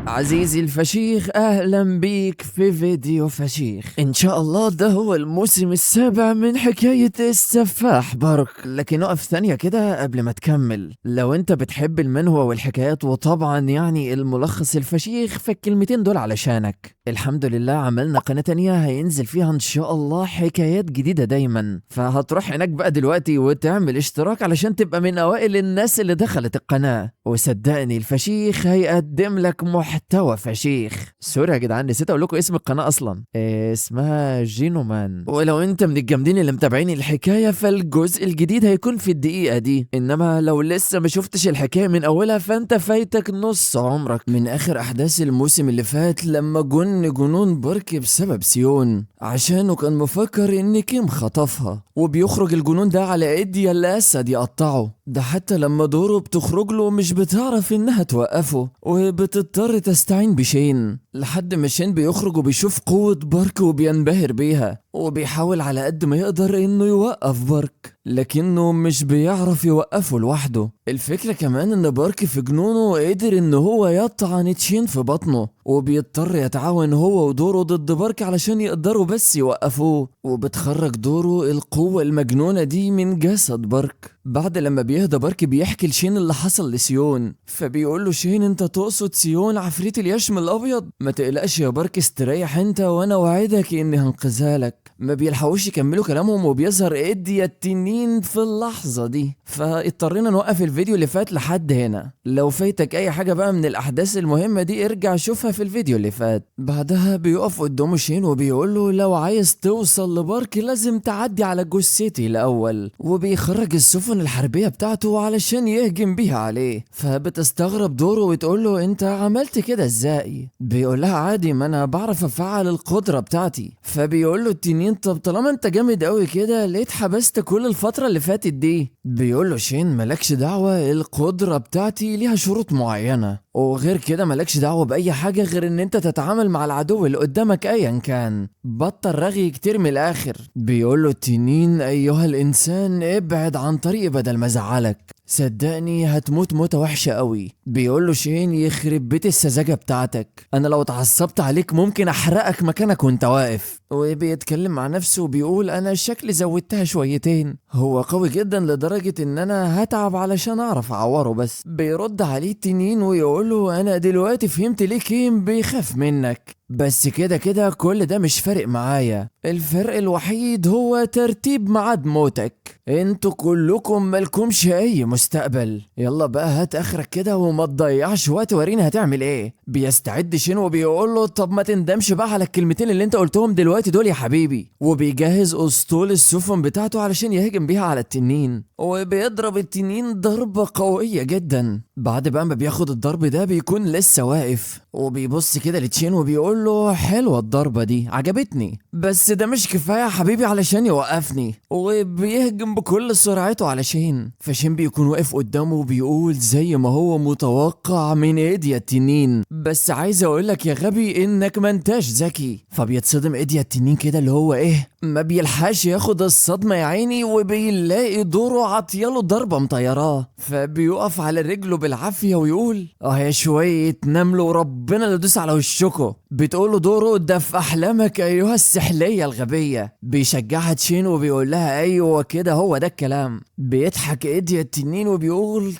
عزيزي الفشيخ، اهلا بيك في فيديو فشيخ. ان شاء الله ده هو الموسم السابع من حكاية السفاح بارك. لكن اقف ثانية كده قبل ما تكمل. لو انت بتحب المنهوى والحكايات وطبعا يعني الملخص الفشيخ، فالكلمتين دول علشانك. الحمد لله عملنا قناة تانية هينزل فيها ان شاء الله حكايات جديدة دايما، فهتروح هناك بقى دلوقتي وتعمل اشتراك علشان تبقى من اوائل الناس اللي دخلت القناة. وصدقني الفشيخ هيقدم لك محتوى فشيخ. سوري يا جدعان، نسيت اقول لكم اسم القناه اصلا. اسمها جينومان. ولو انت من الجامدين اللي متابعين الحكايه، فالجزء الجديد هيكون في الدقيقه دي. انما لو لسه ما شفتش الحكايه من اولها، فانت فايتك نص عمرك من اخر احداث الموسم اللي فات، لما جنون بارك بسبب سيون، عشانه كان مفكر ان كيم خطفها، وبيخرج الجنون ده على ايدي الاسد يقطعه. ده حتى لما دوره بتخرج له مش بتعرف انها توقفه، وبتضطر تستعين بشين، لحد ما شين بيخرج وبيشوف قوة بارك وبينبهر بيها، وبيحاول على قد ما يقدر انه يوقف بارك، لكنه مش بيعرف يوقفه لوحده. الفكرة كمان ان بارك في جنونه قدر ان هو يطعن تشين في بطنه، وبيضطر يتعاون هو ودورو ضد بارك علشان يقدروا بس يوقفوه. وبتخرج دورو القوة المجنونة دي من جسد بارك. بعد لما بيهدى بارك بيحكي لشين اللي حصل لسيون، فبيقول له شين انت تقصد سيون عفريت اليشم الابيض؟ ما تقلقش يا بارك، استريح انت وانا وعدك اني هنقذها لك. ما بيلحقوش يكملوا كلامهم وبيظهر ايديا التنين في اللحظة دي، فاضطرينا نوقف الفيديو اللي فات لحد هنا. لو فايتك اي حاجة بقى من الاحداث المهمة دي ارجع شوفها في الفيديو اللي فات. بعدها بيقف قدامه شين وبيقول له لو عايز توصل لبارك لازم تعدي على جثتي الاول، وبيخرج السفن الحربية بتاعته علشان يهجم بيها عليه. فبتستغرب دوره وتقول له انت عملت كده ازاي؟ بيقول لها عادي، ما انا بعرف افعل القدرة بتاعتي. فبيقول له التنين طب طالما انت جامد قوي كده ليه اتحبست كل الفترة اللي فاتت دي؟ بيقول له شين مالكش دعوة، القدرة بتاعتي ليها شروط معينة، وغير كده مالكش دعوة بأي حاجة غير ان انت تتعامل مع العدو اللي قدامك ايا كان. بطل رغي كتير من الاخر. بيقول له التنين ايها الانسان ابعد عن طريقي بدل ما ازعلك، صدقني هتموت موتة وحشة قوي. بيقول له شين يخرب بيت السذاجة بتاعتك، انا لو اتعصبت عليك ممكن احرقك مكانك وانت واقف. وبيتكلم مع نفسه وبيقول انا شكلي زودتها شويتين، هو قوي جدا لدرجة ان انا هتعب علشان اعرف اعوره بس. بيرد عليه التنين ويقول له انا دلوقتي فهمت ليه كيم بيخاف منك، بس كده كده كل ده مش فارق معايا، الفرق الوحيد هو ترتيب ميعاد موتك، انتوا كلكم مالكمش اي مستقبل. يلا بقى هات اخرك كده وما تضيعش وقت، ورينا هتعمل ايه. بيستعد شين وبيقول له طب ما تندمش بقى على الكلمتين اللي انت قلتهم دلوقتي دول يا حبيبي. وبيجهز اسطول السفن بتاعته علشان يهجم بيها على التنين، وبيضرب التنين ضربة قوية جدا. بعد بقى ما بياخد الضرب ده بيكون لسه واقف، وبيبص كده لتشين وبيقول له حلوة الضربة دي عجبتني، بس ده مش كفاية يا حبيبي علشان يوقفني. وبيهجم بكل سرعته على شين، فشين بيكون واقف قدامه وبيقول زي ما هو متوقع من ايديا التنين، بس عايز اقولك يا غبي انك ما انتاش ذكي. فبيتصدم ايديا التنين كده اللي هو ايه، ما بيلحقش ياخد الصدمة يا عيني، وبيلاقي دوره عطياله ضربة مطيراه. فبيقف على رجله بالعافية ويقول يا شوية نمل وربنا اللي دوس على وشكو. بتقوله دوره ده في احلامك ايها السحلية الغبية. بيشجعها تشين وبيقول لها ايوه كده هو ده الكلام. بيضحك ايديا التنين وبيقول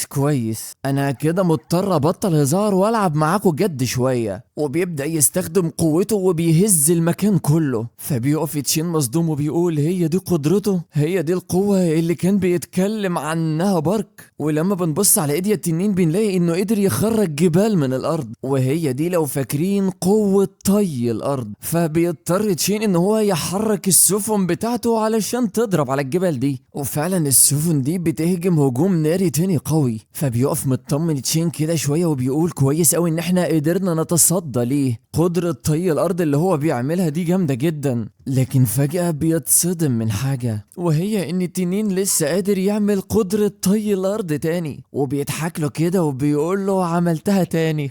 كويس انا كده مضطر ابطل هزار والعب معاكوا جد شوية. وبيبدأ يستخدم قوته وبيهز المكان كله. فبيقف تشين مصدوم وبيقول هي دي قدرته، هي دي القوة اللي كان بيتكلم عنها بارك. ولما بنبص على ايديا التنين بنلاقي انه قدر يخرج جبال من الارض، وهي دي لو فاكرين قوة طي الارض. فبيضطر تشين ان هو يحرك السفن بتاعته علشان تضرب على الجبال دي، وفعلا السفن دي بتهجم هجوم ناري تاني قوي. فبيقف مطمن تشين كده شوية وبيقول كويس قوي ان احنا قدرنا نتصدى ليه، قدرة طي الارض اللي هو بيعملها دي جامدة جدا. لكن فجأة بيتصدم من حاجة، وهي ان التنين لسه قادر يعمل قدرة طي الارض تاني، وبيضحك له كده وبيقول له عملتها تاني.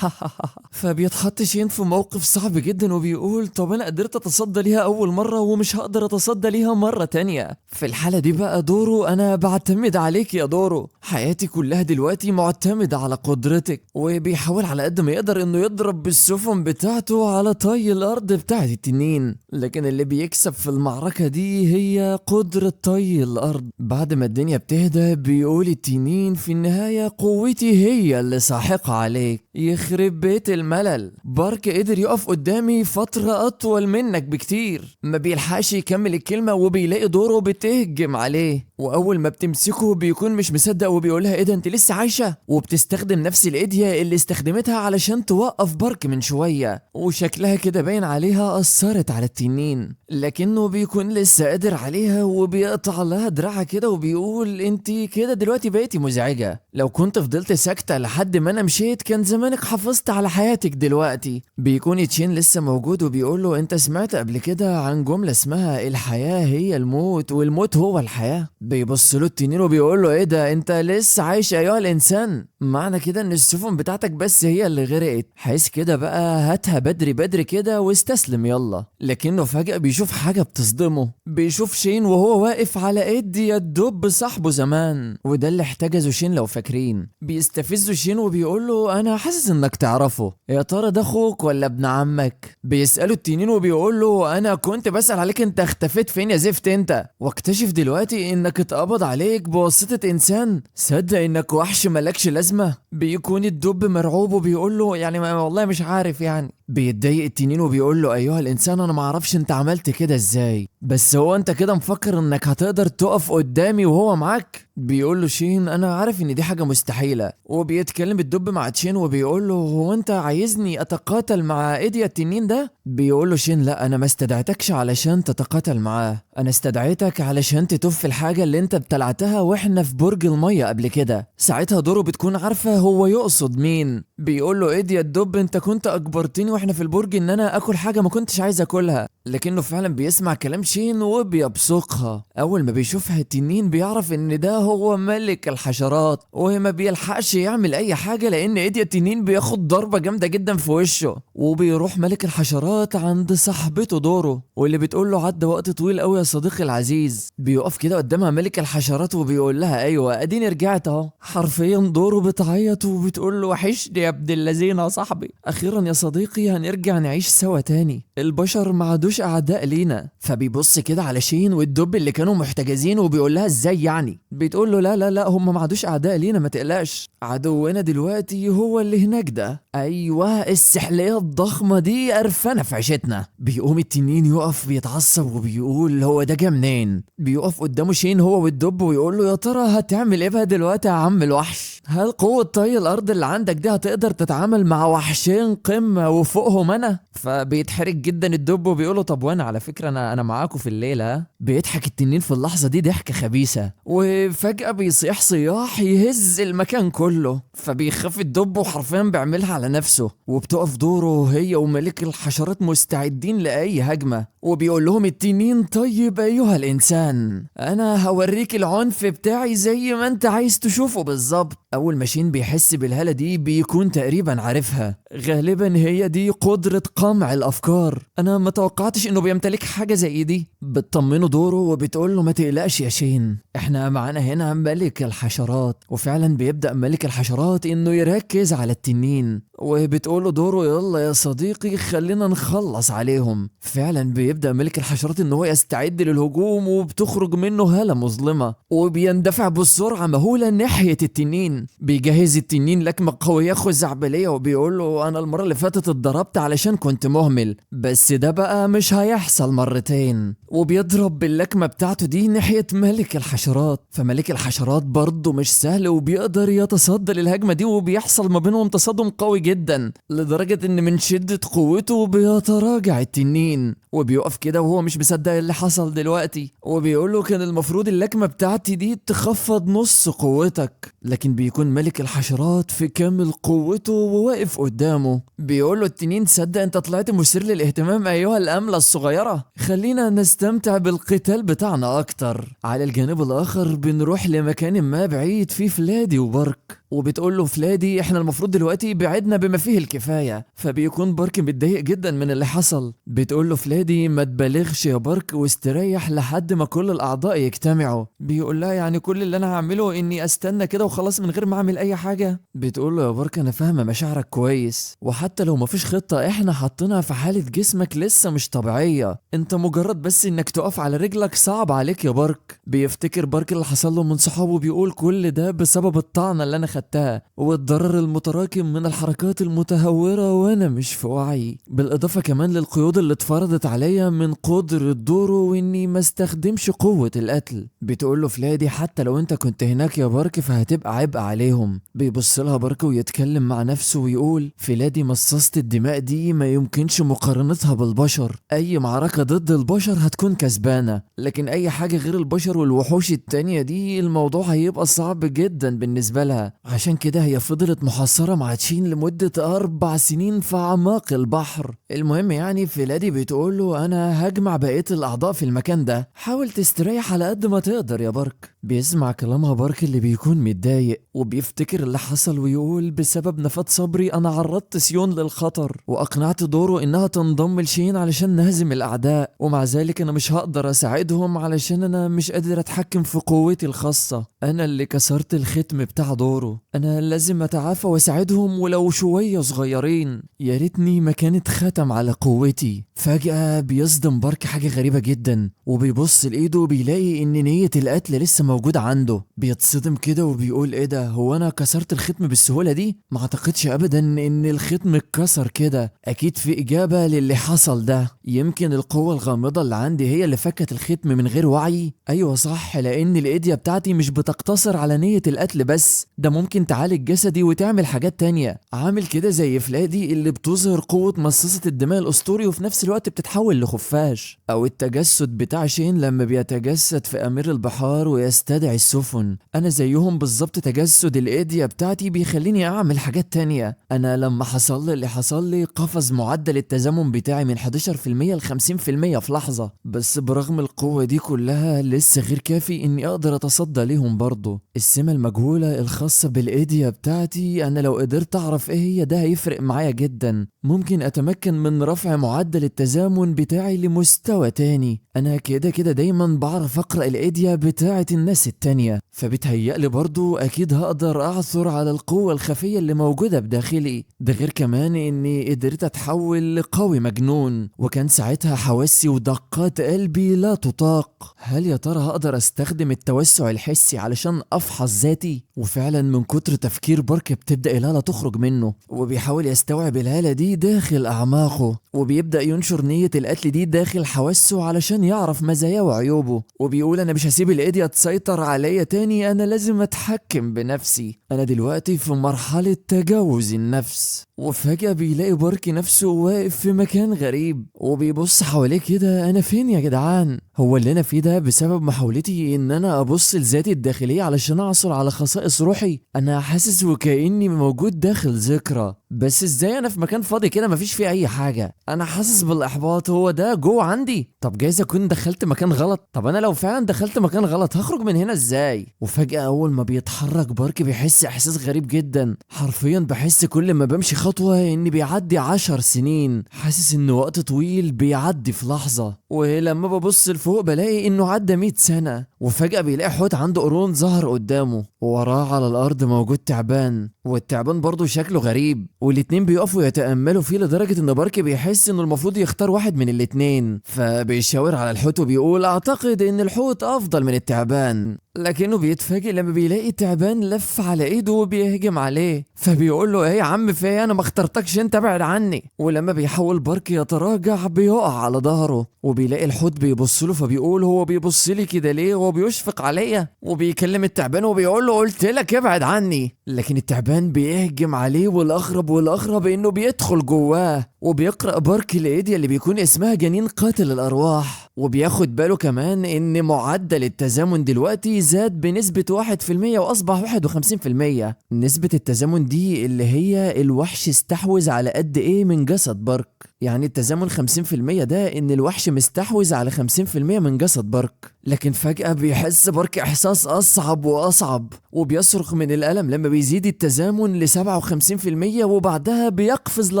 فبيتحط شين في موقف صعب جدا وبيقول طب انا قدرت اتصدى ليها اول مرة ومش هقدر اتصدى ليها مرة تانية. في الحالة دي بقى دورو انا بعتمد عليك يا دورو، حياتي كلها دلوقتي معتمدة على قدرتك. وبيحاول على قد ما يقدر انه يضرب بالسفن بتاعته على طي الارض بتاعت التنين، لكن اللي بيكسب في المعركة دي هي قدرة طي الارض. بعد ما الدنيا بتهدى بيقول التنين في النهاية قوتي هي اللي ساحقة عليك، يخرب بيت الملل، بارك قدر يقف قدامي فترة اطول منك بكتير. ما بيلحقش يكمل الكلمة وبيلاقي دوره بتهجم عليه، واول ما بتمسكه بيكون مش مصدق وبيقولها ايه ده انت لسه عايشة، وبتستخدم نفس الايديا اللي استخدمتها علشان توقف بارك من شوية، وشكلها كده باين عليها اثرت على التنين، لكنه بيكون لسه قادر عليها وبيقطع لها دراعها كده وبيقول انت كده دلوقتي بقيتي مزعجة، لو كنت فضلت ساكتة لحد ما انا مشيت كان زمانك حافظت على حياتك دلوقتي. بيكون تشين لسه موجود وبيقول له انت سمعت قبل كده عن جملة اسمها الحياة هي الموت والموت هو الحياة؟ بيبص له التنين وبيقول له ايه ده انت لسه عايش ايها الانسان؟ معنى كده ان السفن بتاعتك بس هي اللي غرقت، حيث كده بقى هاتها بدري بدري كده واستسلم يلا. لكنه فجأة بيشوف حاجة بتصدمه، بيشوف شين وهو واقف على ايد الدب صاحبه زمان، وده اللي احتجزه شين لو فاكرين. بيستفزه شين وبيقول له انا حاسس انك تعرفه، يا ترى ده اخوك ولا ابن عمك؟ بيسأله التنين وبيقول له انا كنت بسأل عليك انت اختفيت فين يا زفت انت، واكتشف دلوقتي انك اتقبض عليك بواسطة انسان، صدق انك وحش ملكش لازمة. بيكون الدب مرعوب وبيقول له يعني والله مش عارف يعني. بيتضايق التنين وبيقول له ايها الانسان انا معرفش انت عملت كده ازاي، بس هو انت كده مفكر انك هتقدر تقف قدامي وهو معاك؟ بيقول له شين انا عارف ان دي حاجة مستحيلة. وبيتكلم الدب مع تشين وبيقول له هو انت عايزني اتقاتل مع ايديا التنين ده؟ بيقول له شين لا انا ما استدعيتكش علشان تتقاتل معاه، انا استدعيتك علشان تتوف الحاجة اللي انت ابتلعتها واحنا في برج المية قبل كده، ساعتها دورو بتكون عارفة هو يقصد مين. بيقول له ايديا الدب انت كنت اجبرتني واحنا في البرج ان انا اكل حاجة ما كنتش عايز اكلها، لكنه فعلا بيسمع كلام شين وبيبصقها. اول ما بيشوفها التنين بيعرف ان ده هو ملك الحشرات، وما بيلحقش يعمل اي حاجة لان ايديا التنين بياخد ضربة جامدة جدا في وشه. وبيروح ملك الحشرات عند صاحبته دورو واللي بتقول له عدى وقت طويل قوي يا صديقي العزيز. بيقف كده قدامها ملك الحشرات وبيقول لها ايوه اديني رجعت اهو. حرفيا دورو بتعيط وبتقول له وحشني يا ابن اللذين يا صاحبي، اخيرا يا صديقي هنرجع نعيش سوا تاني، البشر ما عادوش اعداء لينا. فبيبص كده على شين والدب اللي كانوا محتجزين وبيقول لها ازاي يعني؟ بتقول له لا لا لا هم ما عادوش اعداء لينا ما تقلقش، عدونا دلوقتي هو اللي هناك ده، ايوه السحلية الضخمة دي قرفانة في عيشتنا. بيقوم التنين يقف بيتعصب وبيقول هو ده جه منين؟ بيقف قدامه شين هو والدب ويقول له يا ترى هتعمل ايه بقى دلوقتي يا عم الوحش؟ هل قوة طي الارض اللي عندك دي هتقدر تتعامل مع وحشين قمة وفوقهم انا؟ فبيتحرك جدا الدب وبيقول له طب وانا على فكرة انا معاكم في الليلة. بيضحك التنين في اللحظة دي ضحكة خبيثة، وفجأة بيصيح صياح يهز المكان كله. فبيخاف الدب وحرفيا بيعملها على نفسه، وبتقف دوره هي وملك الحشرات مستعدين لأي هجمة. وبيقول لهم التنين طيب أيها الإنسان أنا هوريك العنف بتاعي زي ما أنت عايز تشوفه بالظبط. أول ما شين بيحس بالهالة دي بيكون تقريبا عارفها، غالبا هي دي قدرة قمع الأفكار، أنا ما توقعتش إنه بيمتلك حاجة زي دي. بتطمنه دوره وبتقول له ما تقلقش يا شين احنا معانا هنا ملك الحشرات. وفعلا بيبدأ ملك الحشرات إنه يركز على التنين، وبتقول له دوره يلا يا صديقي خلينا نخلص عليهم. فعلا بيبدأ ملك الحشرات إن هو يستعد للهجوم، وبتخرج منه هالة مظلمة وبيندفع بسرعة مهولة ناحية التنين. بيجهز التنين لكمة قوية خزعبلية وبيقول له أنا المرة اللي فاتت اتضربت علشان كنت مهمل، بس ده بقى مش هيحصل مرتين. وبيضرب باللكمة بتاعته دي ناحية ملك الحشرات، فملك الحشرات برضه مش سهل وبيقدر يتصدى للهجمة دي، وبيحصل ما بينهم تصادم قوي جدا لدرجة ان من شدة قوته بيتراجع التنين. وبيقف كده وهو مش مصدق اللي حصل دلوقتي، وبيقول له كان المفروض اللكمة بتاعتي دي تخفض نص قوتك، لكن بيكون ملك الحشرات في كامل قوته وواقف قدامه. بيقول له التنين تصدق انت طلعت مثير للاهتمام ايها الاملة الصغيرة، خلينا نستمتع بالقتال بتاعنا اكتر. على الجانب الاخر بنروح لمكان ما بعيد فيه فلادي وبارك، وبتقول له فلادي احنا المفروض دلوقتي بعدنا بما فيه الكفاية. فبيكون بارك متضايق جدا من اللي حصل. بتقول له فلادي ما تبالغش يا بارك واستريح لحد ما كل الاعضاء يجتمعوا. بيقول لها يعني كل اللي انا هعمله اني استنى كده وخلاص من غير ما اعمل اي حاجة؟ بتقول له يا بارك انا فاهمة مشاعرك كويس، وحتى لو مفيش خطة احنا حاطينها في حالة جسمك لسه مش طبيعية، انت مجرد بس انك تقف على رجلك صعب عليك يا بارك. بيفتكر بارك اللي حصل له من صحابه، بيقول كل ده بسبب الطعنة اللي انا خدتها والضرر المتراكم من الحركات المتهورة وانا مش في وعي، بالاضافة كمان للقيود اللي اتفرضت عليا من قدرة دورو واني ما استخدمش قوة القتل. بتقول له فلادي حتى لو انت كنت هناك يا بارك فهتبقى عبء عليهم. بيبص لها بارك ويتكلم مع نفسه ويقول فلادي مصاصة الدماء دي ما يمكنش مقارنتها بالبشر، اي معركة ضد البشر هتكون كسبانة، لكن اي حاجة غير البشر والوحوش التانية دي الموضوع هيبقى صعب جدا بالنسبة لها. عشان كده هي فضلت محاصرة مع تشين لمدة 4 سنين في اعماق البحر. المهم يعني فلادي بتقول له انا هجمع بقية الاعضاء في المكان ده، حاول تستريح على قد ما تقدر يا بارك. بيسمع كلامها بارك اللي بيكون متضايق وبيفتكر اللي حصل ويقول بسبب نفاد صبري انا عرضت سيون للخطر واقنعت دورو انها تنضم لشين علشان نهزم الاعداء، ومع ذلك انا مش هقدر اساعدهم علشان انا مش قادر اتحكم في قوتي الخاصة، انا اللي كسرت الختم بتاع دورو، انا لازم اتعافى واساعدهم ولو شوية صغيرين، يا ريتني ما كانت ختم على قوتي. فجأة بيصدم بارك حاجة غريبة جدا وبيبص لايده وبيلاقي ان نية القتل لسه موجودة عنده. بيتصدم كده وبيقول ايه ده، هو انا كسرت الختم بالسهولة دي؟ ما اعتقدش ابدا ان الختم اتكسر كده، اكيد في اجابة للي حصل ده، يمكن القوة الغامضة اللي عندي هي اللي فكت الختم من غير وعي. ايوه صح، لان الايديا بتاعتي مش بتقتصر على نية القتل بس، ده ممكن تعالج جسدي وتعمل حاجات تانية، عامل كده زي فلادي اللي بتظهر قوة مصاصة الدماء الاسطوري وفي نفس الوقت بتتحول لخفاش، او التجسد بتاع شين لما بيتجسد في امير البحار ويستدعي السفن. انا زيهم بالظبط، تجسد الايديا بتاعتي بيخليني اعمل حاجات تانية. انا لما حصل لي اللي حصل لي قفز معدل التزامن بتاعي من 11% ل 50% في لحظة، بس برغم القوة دي كلها لسه غير كافي اني اقدر اتصدى ليهم برضه. السمة المجهولة الخاصة بالايديا بتاعتي انا لو قدرت اعرف ايه هي ده هيفرق معايا جدا، ممكن اتمكن من رفع معدل التزامن بتاعي لمستوى تاني. انا كده كده دايما بعرف اقرأ الايديا بتاعت الناس التانية، فبتهيألي برضو اكيد هقدر اعثر على القوة الخفية اللي موجودة بداخلي، ده غير كمان اني قدرت اتحول لقوي مجنون، وكان ساعتها حواسي ودقات قلبي لا تطاق. هل يا ترى هقدر استخدم التوسع الحسي علشان افحص ذاتي؟ وفعلا من كتر تفكير بارك بتبدأ الهالة تخرج منه، وبيحاول يستوعب الهالة دي داخل اعماقه، وبيبدأ ينشر نية القتل دي داخل حواسه علشان يعرف مزاياه وعيوبه، وبيقول انا مش هسيب الايديا تسيطر عليا تاني، انا لازم اتحكم بنفسي، انا دلوقتي في مرحلة تجاوز النفس. وفجأة بيلاقي بارك نفسه واقف في مكان غريب وبيبص حواليه كده، انا فين يا جدعان؟ هو اللي انا فيه ده بسبب محاولتي ان انا ابص لذاتي الداخلية علشان احصل على خصائص روحي؟ انا حاسس وكأني موجود داخل ذكرى، بس ازاي انا في مكان فاضي كده مفيش فيه اي حاجة؟ انا حاسس بالاحباط، هو ده جوه عندي؟ طب جايز اكون دخلت مكان غلط، طب انا لو فعلا دخلت مكان غلط هخرج من هنا ازاي؟ وفجأة اول ما بيتحرك بارك بيحس احساس غريب جدا، حرفيا بحس كل ما بمشي خطوة اني بيعدي 10 سنين، حاسس ان وقت طويل بيعدي في لحظة، ولما ببص لفوق بلاقي انه عدى 100 سنة. وفجأة بيلاقي حوت عنده قرون ظهر قدامه، ووراه على الارض موجود تعبان، والتعبان برضه شكله غريب، والاتنين بيقفوا يتأملوا فيه لدرجة ان بارك بيحس انه المفروض يختار واحد من الاتنين، فبيشاور على الحوت وبيقول اعتقد ان الحوت افضل من التعبان، لكنه بيتفاجئ لما بيلاقي التعبان لف على ايده وبيهجم عليه، فبيقول له ايه يا عم في ايه، انا ما اخترتكش انت، ابعد عني. ولما بيحاول بارك يتراجع بيقع على ظهره، وبيلاقي الحوت بيبص له، فبيقول هو بيبص لي كده ليه، هو بيشفق عليا، وبيكلم التعبان وبيقول له قلت لك ابعد عني، لكن التعبان بيهجم عليه، والاغرب انه بيدخل جواه وبيقرأ بارك الايديا اللي بيكون اسمها جنين قاتل الارواح، وبياخد باله كمان ان معدل التزامن دلوقتي زاد بنسبة 1% واصبح 51%. نسبة التزامن دي اللي هي الوحش استحوذ على قد ايه من جسد بارك. يعني التزامن 50% ده ان الوحش مستحوذ على 50% من جسد بارك. لكن فجأة بيحس بارك احساس اصعب واصعب وبيصرخ من الالم لما بيزيد التزامن ل 57%، وبعدها بيقفز ل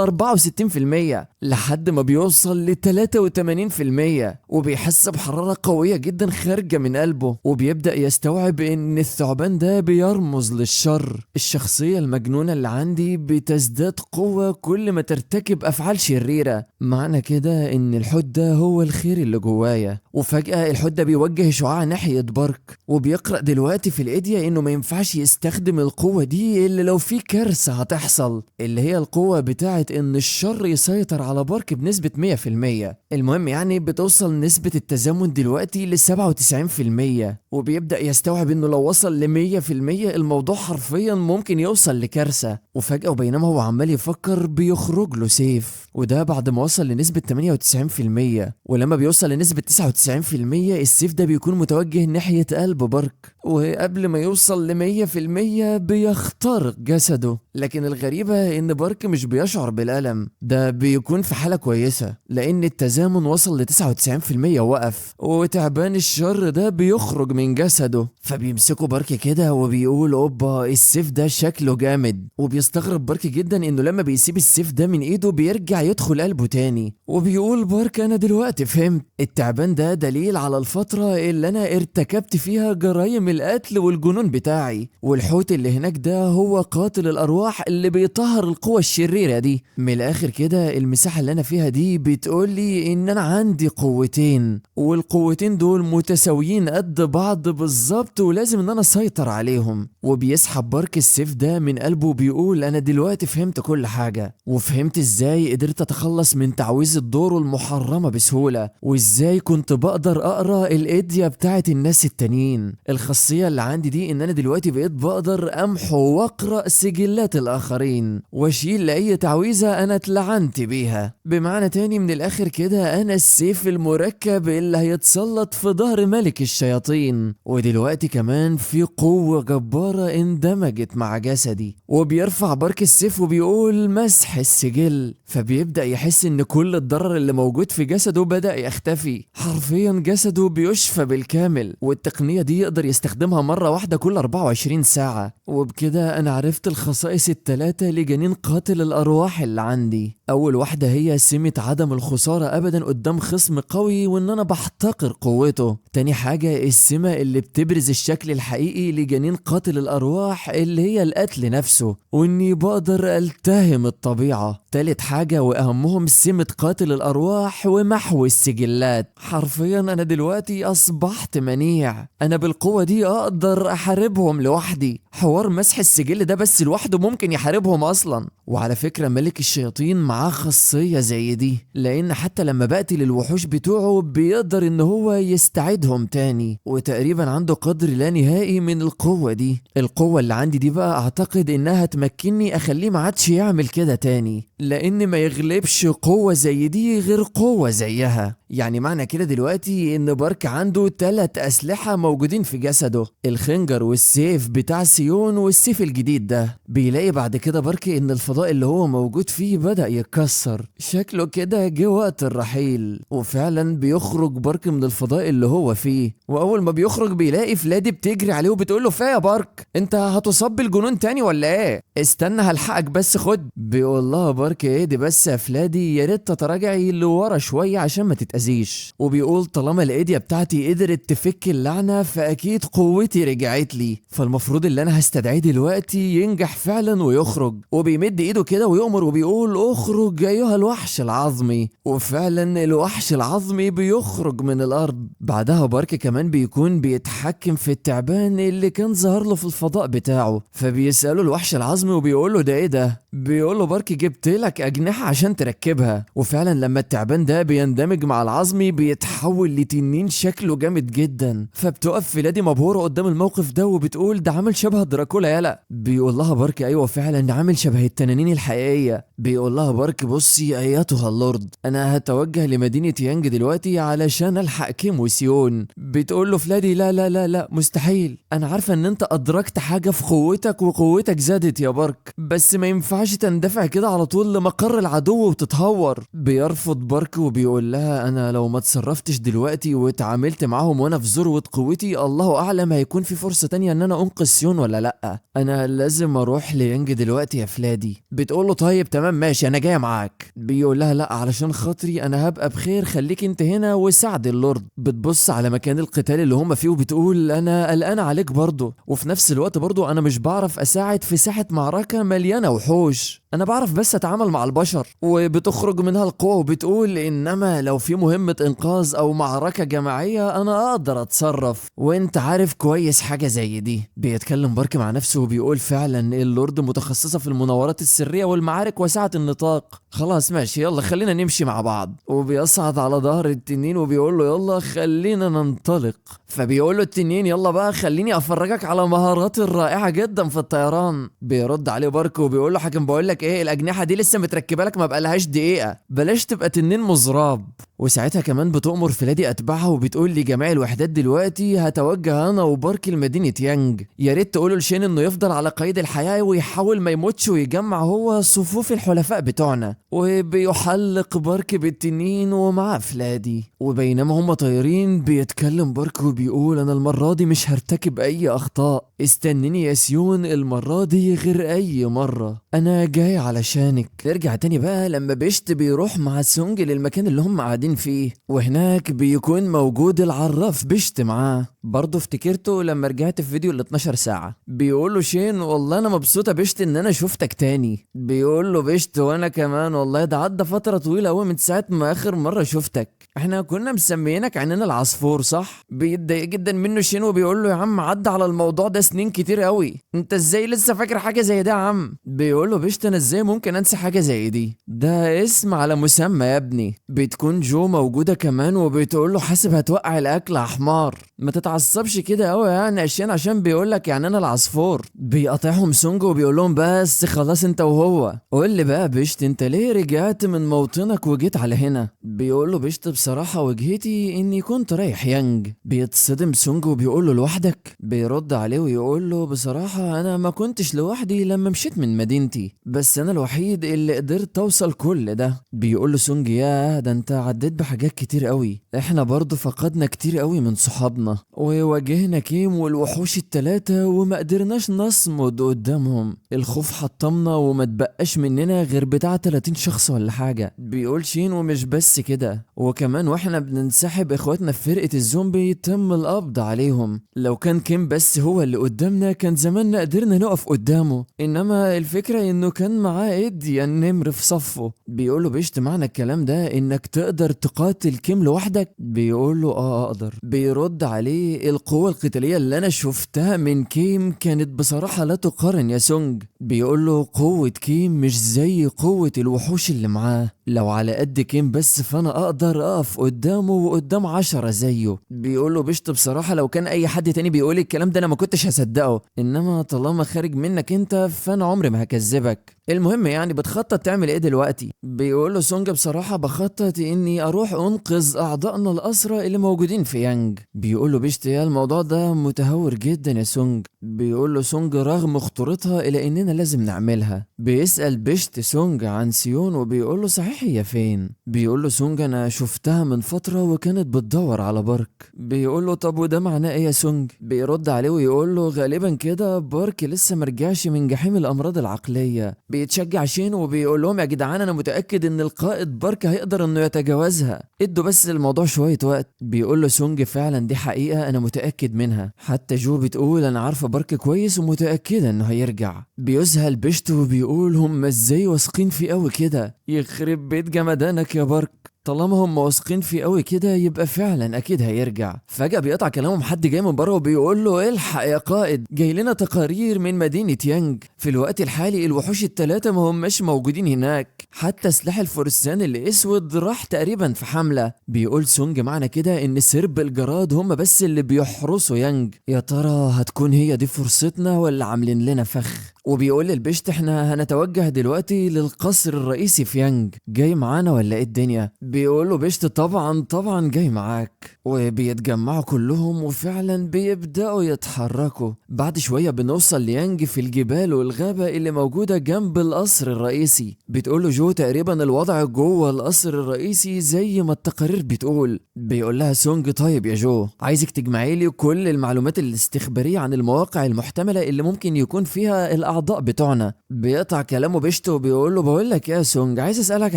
64% لحد ما بيوصل ل 83%، وبيحس بحرارة قوية جدا خارجة من قلبه، وبيبدأ يستوعب ان الثعبان ده بيرمز للشر. الشخصية المجنونة اللي عندي بتزداد قوة كل ما ترتكب افعال شريرة، معنى كده ان الحوت ده هو الخير اللي جوايا. وفجأة الحوت ده بيوجه شعاع ناحية بارك، وبيقرأ دلوقتي في الإيديا انه ما ينفعش يستخدم القوة دي الا لو في كارثة هتحصل، اللي هي القوة بتاعت ان الشر يسيطر على بارك بنسبة 100%. المهم يعني بتوصل نسبة التزامن دلوقتي ل 97%، وبيبدأ يستوعب انه لو وصل ل 100% الموضوع حرفيا ممكن يوصل لكارثة. وفجأة وبينما هو عمال يفكر بيخرج له سيف، وده بعد ما وصل لنسبة 98%. ولما بيوصل لنسبة 99% السيف ده بيكون متوجه ناحية قلب بارك، وقبل ما يوصل ل 100% بيخترق جسده. لكن الغريبة ان بارك مش بيشعر بالألم، ده بيكون في حالة كويسة لان التزامن وصل ل 99% ووقف، وتعبان الشر ده بيخرج من جسده. فبيمسكوا بارك كده وبيقول اوبا السيف ده شكله جامد، وبيستغرب بارك جدا انه لما بيسيب السيف ده من ايده بيرجع يدخل قلبه تاني. وبيقول بارك انا دلوقتي فهمت، التعبان ده دليل على الفترة اللي انا ارتكبت فيها جرائم القتل والجنون بتاعي، والحوت اللي هناك ده هو قاتل الارواح اللي بيطهر القوى الشريرة دي. من الاخر كده المساحة اللي انا فيها دي بتقولي ان انا عندي قوتين، والقوتين دول متساويين قد بعض بالظبط، ولازم ان انا اسيطر عليهم. وبيسحب بارك السيف ده من قلبه وبيقول انا دلوقتي فهمت كل حاجة، وفهمت ازاي قدرت اتخلص من تعويذ الدور المحرمة بسهولة، وازاي كنت بقدر اقرا الايديا بتاعت الناس التانيين. الخاصية اللي عندي دي ان انا دلوقتي بقيت بقدر امحو واقرا سجلات الاخرين واشيل لاي تعويذة انا اتلعنت بيها. بمعنى تاني من الاخر كده انا السيف المركب اللي هيتسلط في ظهر ملك الشياطين. ودلوقتي كمان في قوة جبارة اندمجت مع جسدي. وبيرفع بارك السيف وبيقول مسح السجل، فبيبدأ يحس ان كل الضرر اللي موجود في جسده بدأ يختفي. حرفيا جسده بيشفى بالكامل، والتقنية دي يقدر يستخدمها مرة واحدة كل 24 ساعة. وبكده انا عرفت الخصائص الثلاثة لجنين قاتل الارواح اللي عندي. اول واحدة هي سمة عدم الخسارة ابدا قدام خصم قوي، وان انا بحتقر قوته. تاني حاجة السمة اللي بتبرز الشكل الحقيقي لجنين قاتل الارواح اللي هي القتل نفسه، واني بقدر التهم الطبيعة. تالت حاجة واهمهم سمة قاتل الارواح ومحو السجلات. حرفيا انا دلوقتي اصبحت منيع، انا بالقوة دي اقدر احاربهم لوحدي. حوار مسح السجل ده بس لوحده ممكن يحاربهم اصلا. وعلى فكرة ملك الشياطين معاه خاصية زي دي، لان حتى لما بقتل الوحوش بتوعه بيقدر ان هو يستعيدهم تاني، وتقريبا عنده قدر لا نهائي من القوة دي. القوة اللي عندي دي بقى اعتقد انها تمكنني اخليه ما عادش يعمل كده تاني، لان ما يغلبش قوة زي دي غير قوة زيها. يعني معنى كده دلوقتي ان بارك عنده 3 اسلحة موجودين في جسده، الخنجر والسيف بتاع سيون والسيف الجديد ده. بيلاقي بعد كده بارك ان الفضاء اللي هو موجود فيه بدأ يتكسر، شكله كده جه وقت الرحيل. وفعلا بيخرج بارك من الفضاء اللي هو فيه، واول ما بيخرج بيلاقي فلادي بتجري عليه وبتقول له فيا بارك انت هتصاب بالجنون تاني ولا ايه؟ استنى هلحقك بس خد. بيقول لها بارك ايه دي بس يا فلادي، يا ريت تتراجعي لورا شويه عشان ما تتاذيش. وبيقول طالما الايديا بتاعتي قدرت تفك اللعنه فاكيد قوتي رجعت لي، فالمفروض اللي انا هستدعيه دلوقتي ينجح فعلا ويخرج. وبيمد ايده كده ويؤمر وبيقول اخرج ايها الوحش العظمي، وفعلا الوحش العظمي بيخرج من الارض. بعدها بارك كمان بيكون بيتحكم في التعبان اللي كان ظهر له في الفضاء بتاعه، فبيسأله الوحش العظمي وبيقول له ده ايه ده؟ بيقول له بارك جبت لك اجنحة عشان تركبها. وفعلا لما التعبان ده بيندمج مع العظمي بيتحول لتنين شكله جامد جدا. فبتقف فلادي مبهورة قدام الموقف ده وبتقول ده عامل شبه دراكولا يالا. بيقول لها بارك ايوه فعلا عامل شبه التنانين الحقيقية. بيقول لها بارك بصي ايتها اللورد، انا هتوجه لمدينة يانج دلوقتي علشان الحق كيم وسيون. بتقول له فلادي لا لا لا لا مستحيل، انا عارفة ان انت ادركت حاجة في قوتك وقوتك زادت يا بارك، بس ما ينفعش تندفع كده على طول لمقر العدو وتتهور. بيرفض بارك وبيقول لها انا لو ما اتصرفتش دلوقتي واتعاملت معاهم وانا في ذروة قوتي الله اعلم هيكون في فرصة تانية ان انا انقذ سيون ولا لا. انا لازم اروح ليانج دلوقتي يا فلادي. بتقول له طيب تمام ماشي انا جايه معاك. بيقول لها لا علشان خاطري انا هبقى بخير، خليك انت هنا وساعد اللورد. بتبص على مكان القتال اللي هم فيه وبتقول انا قلقانه عليك برضه، وفي نفس الوقت برضه انا مش بعرف اساعد في ساحه معركه مليانه وحوش، انا بعرف بس اتعامل مع البشر. وبتخرج منها القوة وبتقول انما لو في مهمة انقاذ او معركة جماعية انا اقدر اتصرف، وانت عارف كويس حاجة زي دي. بيتكلم بارك مع نفسه وبيقول فعلا اللورد متخصصة في المناورات السرية والمعارك واسعة النطاق. خلاص ماشي يلا خلينا نمشي مع بعض. وبيصعد على ظهر التنين وبيقول له يلا خلينا ننطلق. فبيقول له التنين يلا بقى خليني افرجك على مهاراتي الرائعة جدا في الطيران. بيرد عليه بارك وبيقول له حاكم بقول لك ايه، الاجنحة دي لسه متركبة لك ما بقالهاش دقيقة، بلاش تبقى تنين مزراب. وساعتها كمان بتؤمر فلادي اتباعها وبتقول لجميع الوحدات دلوقتي هتوجه انا وبارك لمدينة يانج، يا ريت تقولوا لشين انه يفضل على قيد الحياة ويحاول ما يموتش ويجمع هو صفوف الحلفاء بتوعنا. وبيحلق بارك بالتنين ومعاه فلادي. وبينما هم طايرين بيتكلم بارك وبيقول انا المرة دي مش هرتكب اي اخطاء، استنيني يا سيون المرة دي غير اي مرة، انا جاي علشانك. نرجع تاني بقى لما بيشت بيروح مع سونج للمكان اللي هم قاعدين فيه، وهناك بيكون موجود العراف بيشت معاه. برضه افتكرته لما رجعت في فيديو ال 12 ساعة. بيقول له شين والله انا مبسوطة بيشت ان انا شفتك تاني. بيقول له بيشت وانا كمان والله ده عدى فترة طويلة قوي من ساعة ما اخر مرة شفتك، احنا كنا مسميينك عننا العصفور صح؟ بيتضايق جدا منه شين وبيقول له يا عم عدى على الموضوع ده سنين كتير قوي، انت ازاي لسه فاكر حاجة زي ده يا عم؟ بيقول له بيشت انا ازاي ممكن انسى حاجة زي دي، ده اسم على مسمى يا ابني. بتكون جو موجودة كمان وبتقول له حاسب هتوقع الاكل يا حمار، ما تتعصبش كده قوي يعني عشان بيقول لك يعني انا العصفور. بيقاطعهم سونج وبيقول لهم بس خلاص انت وهو، قول لي بقى بيشت انت ليه رجعت من موطنك وجيت على هنا؟ بيقول له بيشت بصراحة وجهتي اني كنت رايح يانج. بيتصدم سونج وبيقول له لوحدك؟ بيرد عليه ويقول له بصراحة انا ما كنتش لوحدي لما مشيت من مدينتي، بس انا الوحيد اللي قدرت اوصل كل ده. بيقول له سونج ياه ده انت عديت بحاجات كتير قوي، احنا برضو فقدنا كتير قوي من صحابنا وواجهنا كيم والوحوش التلاتة وما قدرناش نصمد قدامهم، الخوف حطمنا وما تبقاش مننا غير بتاع 30 شخص ولا حاجة. بيقول شين ومش بس كده، وكمان واحنا بننسحب اخواتنا في فرقة الزومبي تم القبض عليهم، لو كان كيم بس هو اللي قدامنا كان زماننا قدرنا نقف قدامه، انما الفكرة انه كان معاه ايدي النمر في صفه. بيقوله بيشت معنى الكلام ده انك تقدر تقاتل كيم لوحدك؟ بيقوله اه اقدر. بيرد عليه القوة القتالية اللي انا شفتها من كيم كانت بصراحة لا تقارن يا سونج. بيقوله قوة كيم مش زي قوة الوحوش اللي معاه، لو على قد كيم بس فانا اقدر اقف قدامه وقدام 10 زيه. بيقوله بيشت بصراحة لو كان اي حد تاني بيقول الكلام ده انا ما كنتش هصدقه، انما طالما خارج منك انت فانا عمري ما هكذبك. المهم يعني بتخطط تعمل ايه دلوقتي؟ بيقول له سونج بصراحة بخطط اني اروح انقذ اعضائنا الاسرى اللي موجودين في يانج. بيقول له بيشت يا الموضوع ده متهور جدا يا سونج. بيقول له سونج رغم خطورتها الا اننا لازم نعملها. بيسأل بيشت سونج عن سيون وبيقول له صحيح هي فين؟ بيقول له سونج انا شفتها من فترة وكانت بتدور على بارك. بيقول له طب وده معناه ايه يا سونج؟ بيرد عليه ويقول له غالبا كده بارك لسه مرجعش من جحيم الامراض العقلية. بيتشجع شين وبيقول لهم يا جدعان انا متاكد ان القائد بارك هيقدر انه يتجاوزها، ادوا بس الموضوع شويه وقت. بيقول له سونج فعلا دي حقيقه انا متاكد منها، حتى جو بتقول انا عارفه بارك كويس ومتاكده انه هيرجع. بيذهل بيشت وبيقول هم ازاي واثقين فيه قوي كده، يخرب بيت جمدانك يا بارك. طالما هم واثقين فيه قوي كده يبقى فعلا اكيد هيرجع. فجأة بيقطع كلامهم حد جاي من بره وبيقول له الحق يا قائد، جاي لنا تقارير من مدينة يانج. في الوقت الحالي الوحوش الثلاثة ما هماش موجودين هناك، حتى سلاح الفرسان الاسود راح تقريبا في حملة. بيقول سونج معنى كده ان سرب الجراد هم بس اللي بيحرسوا يانج. يا ترى هتكون هي دي فرصتنا ولا عاملين لنا فخ؟ وبيقول للبشت احنا هنتوجه دلوقتي للقصر الرئيسي في يانج، جاي معانا ولا ايه الدنيا؟ بيقول له بشت طبعا طبعا جاي معاك. وبيتجمعوا كلهم وفعلا بيبدأوا يتحركوا. بعد شوية بنوصل ليانج في الجبال والغابة اللي موجودة جنب القصر الرئيسي. بتقول له جو تقريبا الوضع جوه القصر الرئيسي زي ما التقارير بتقول. بيقول لها سونج طيب يا جو، عايزك تجمعي لي كل المعلومات الاستخبارية عن المواقع المحتملة اللي ممكن يكون فيها الأعضاء بتوعنا. بيقطع كلامه بشته وبيقول له بقول لك يا سونج عايز أسألك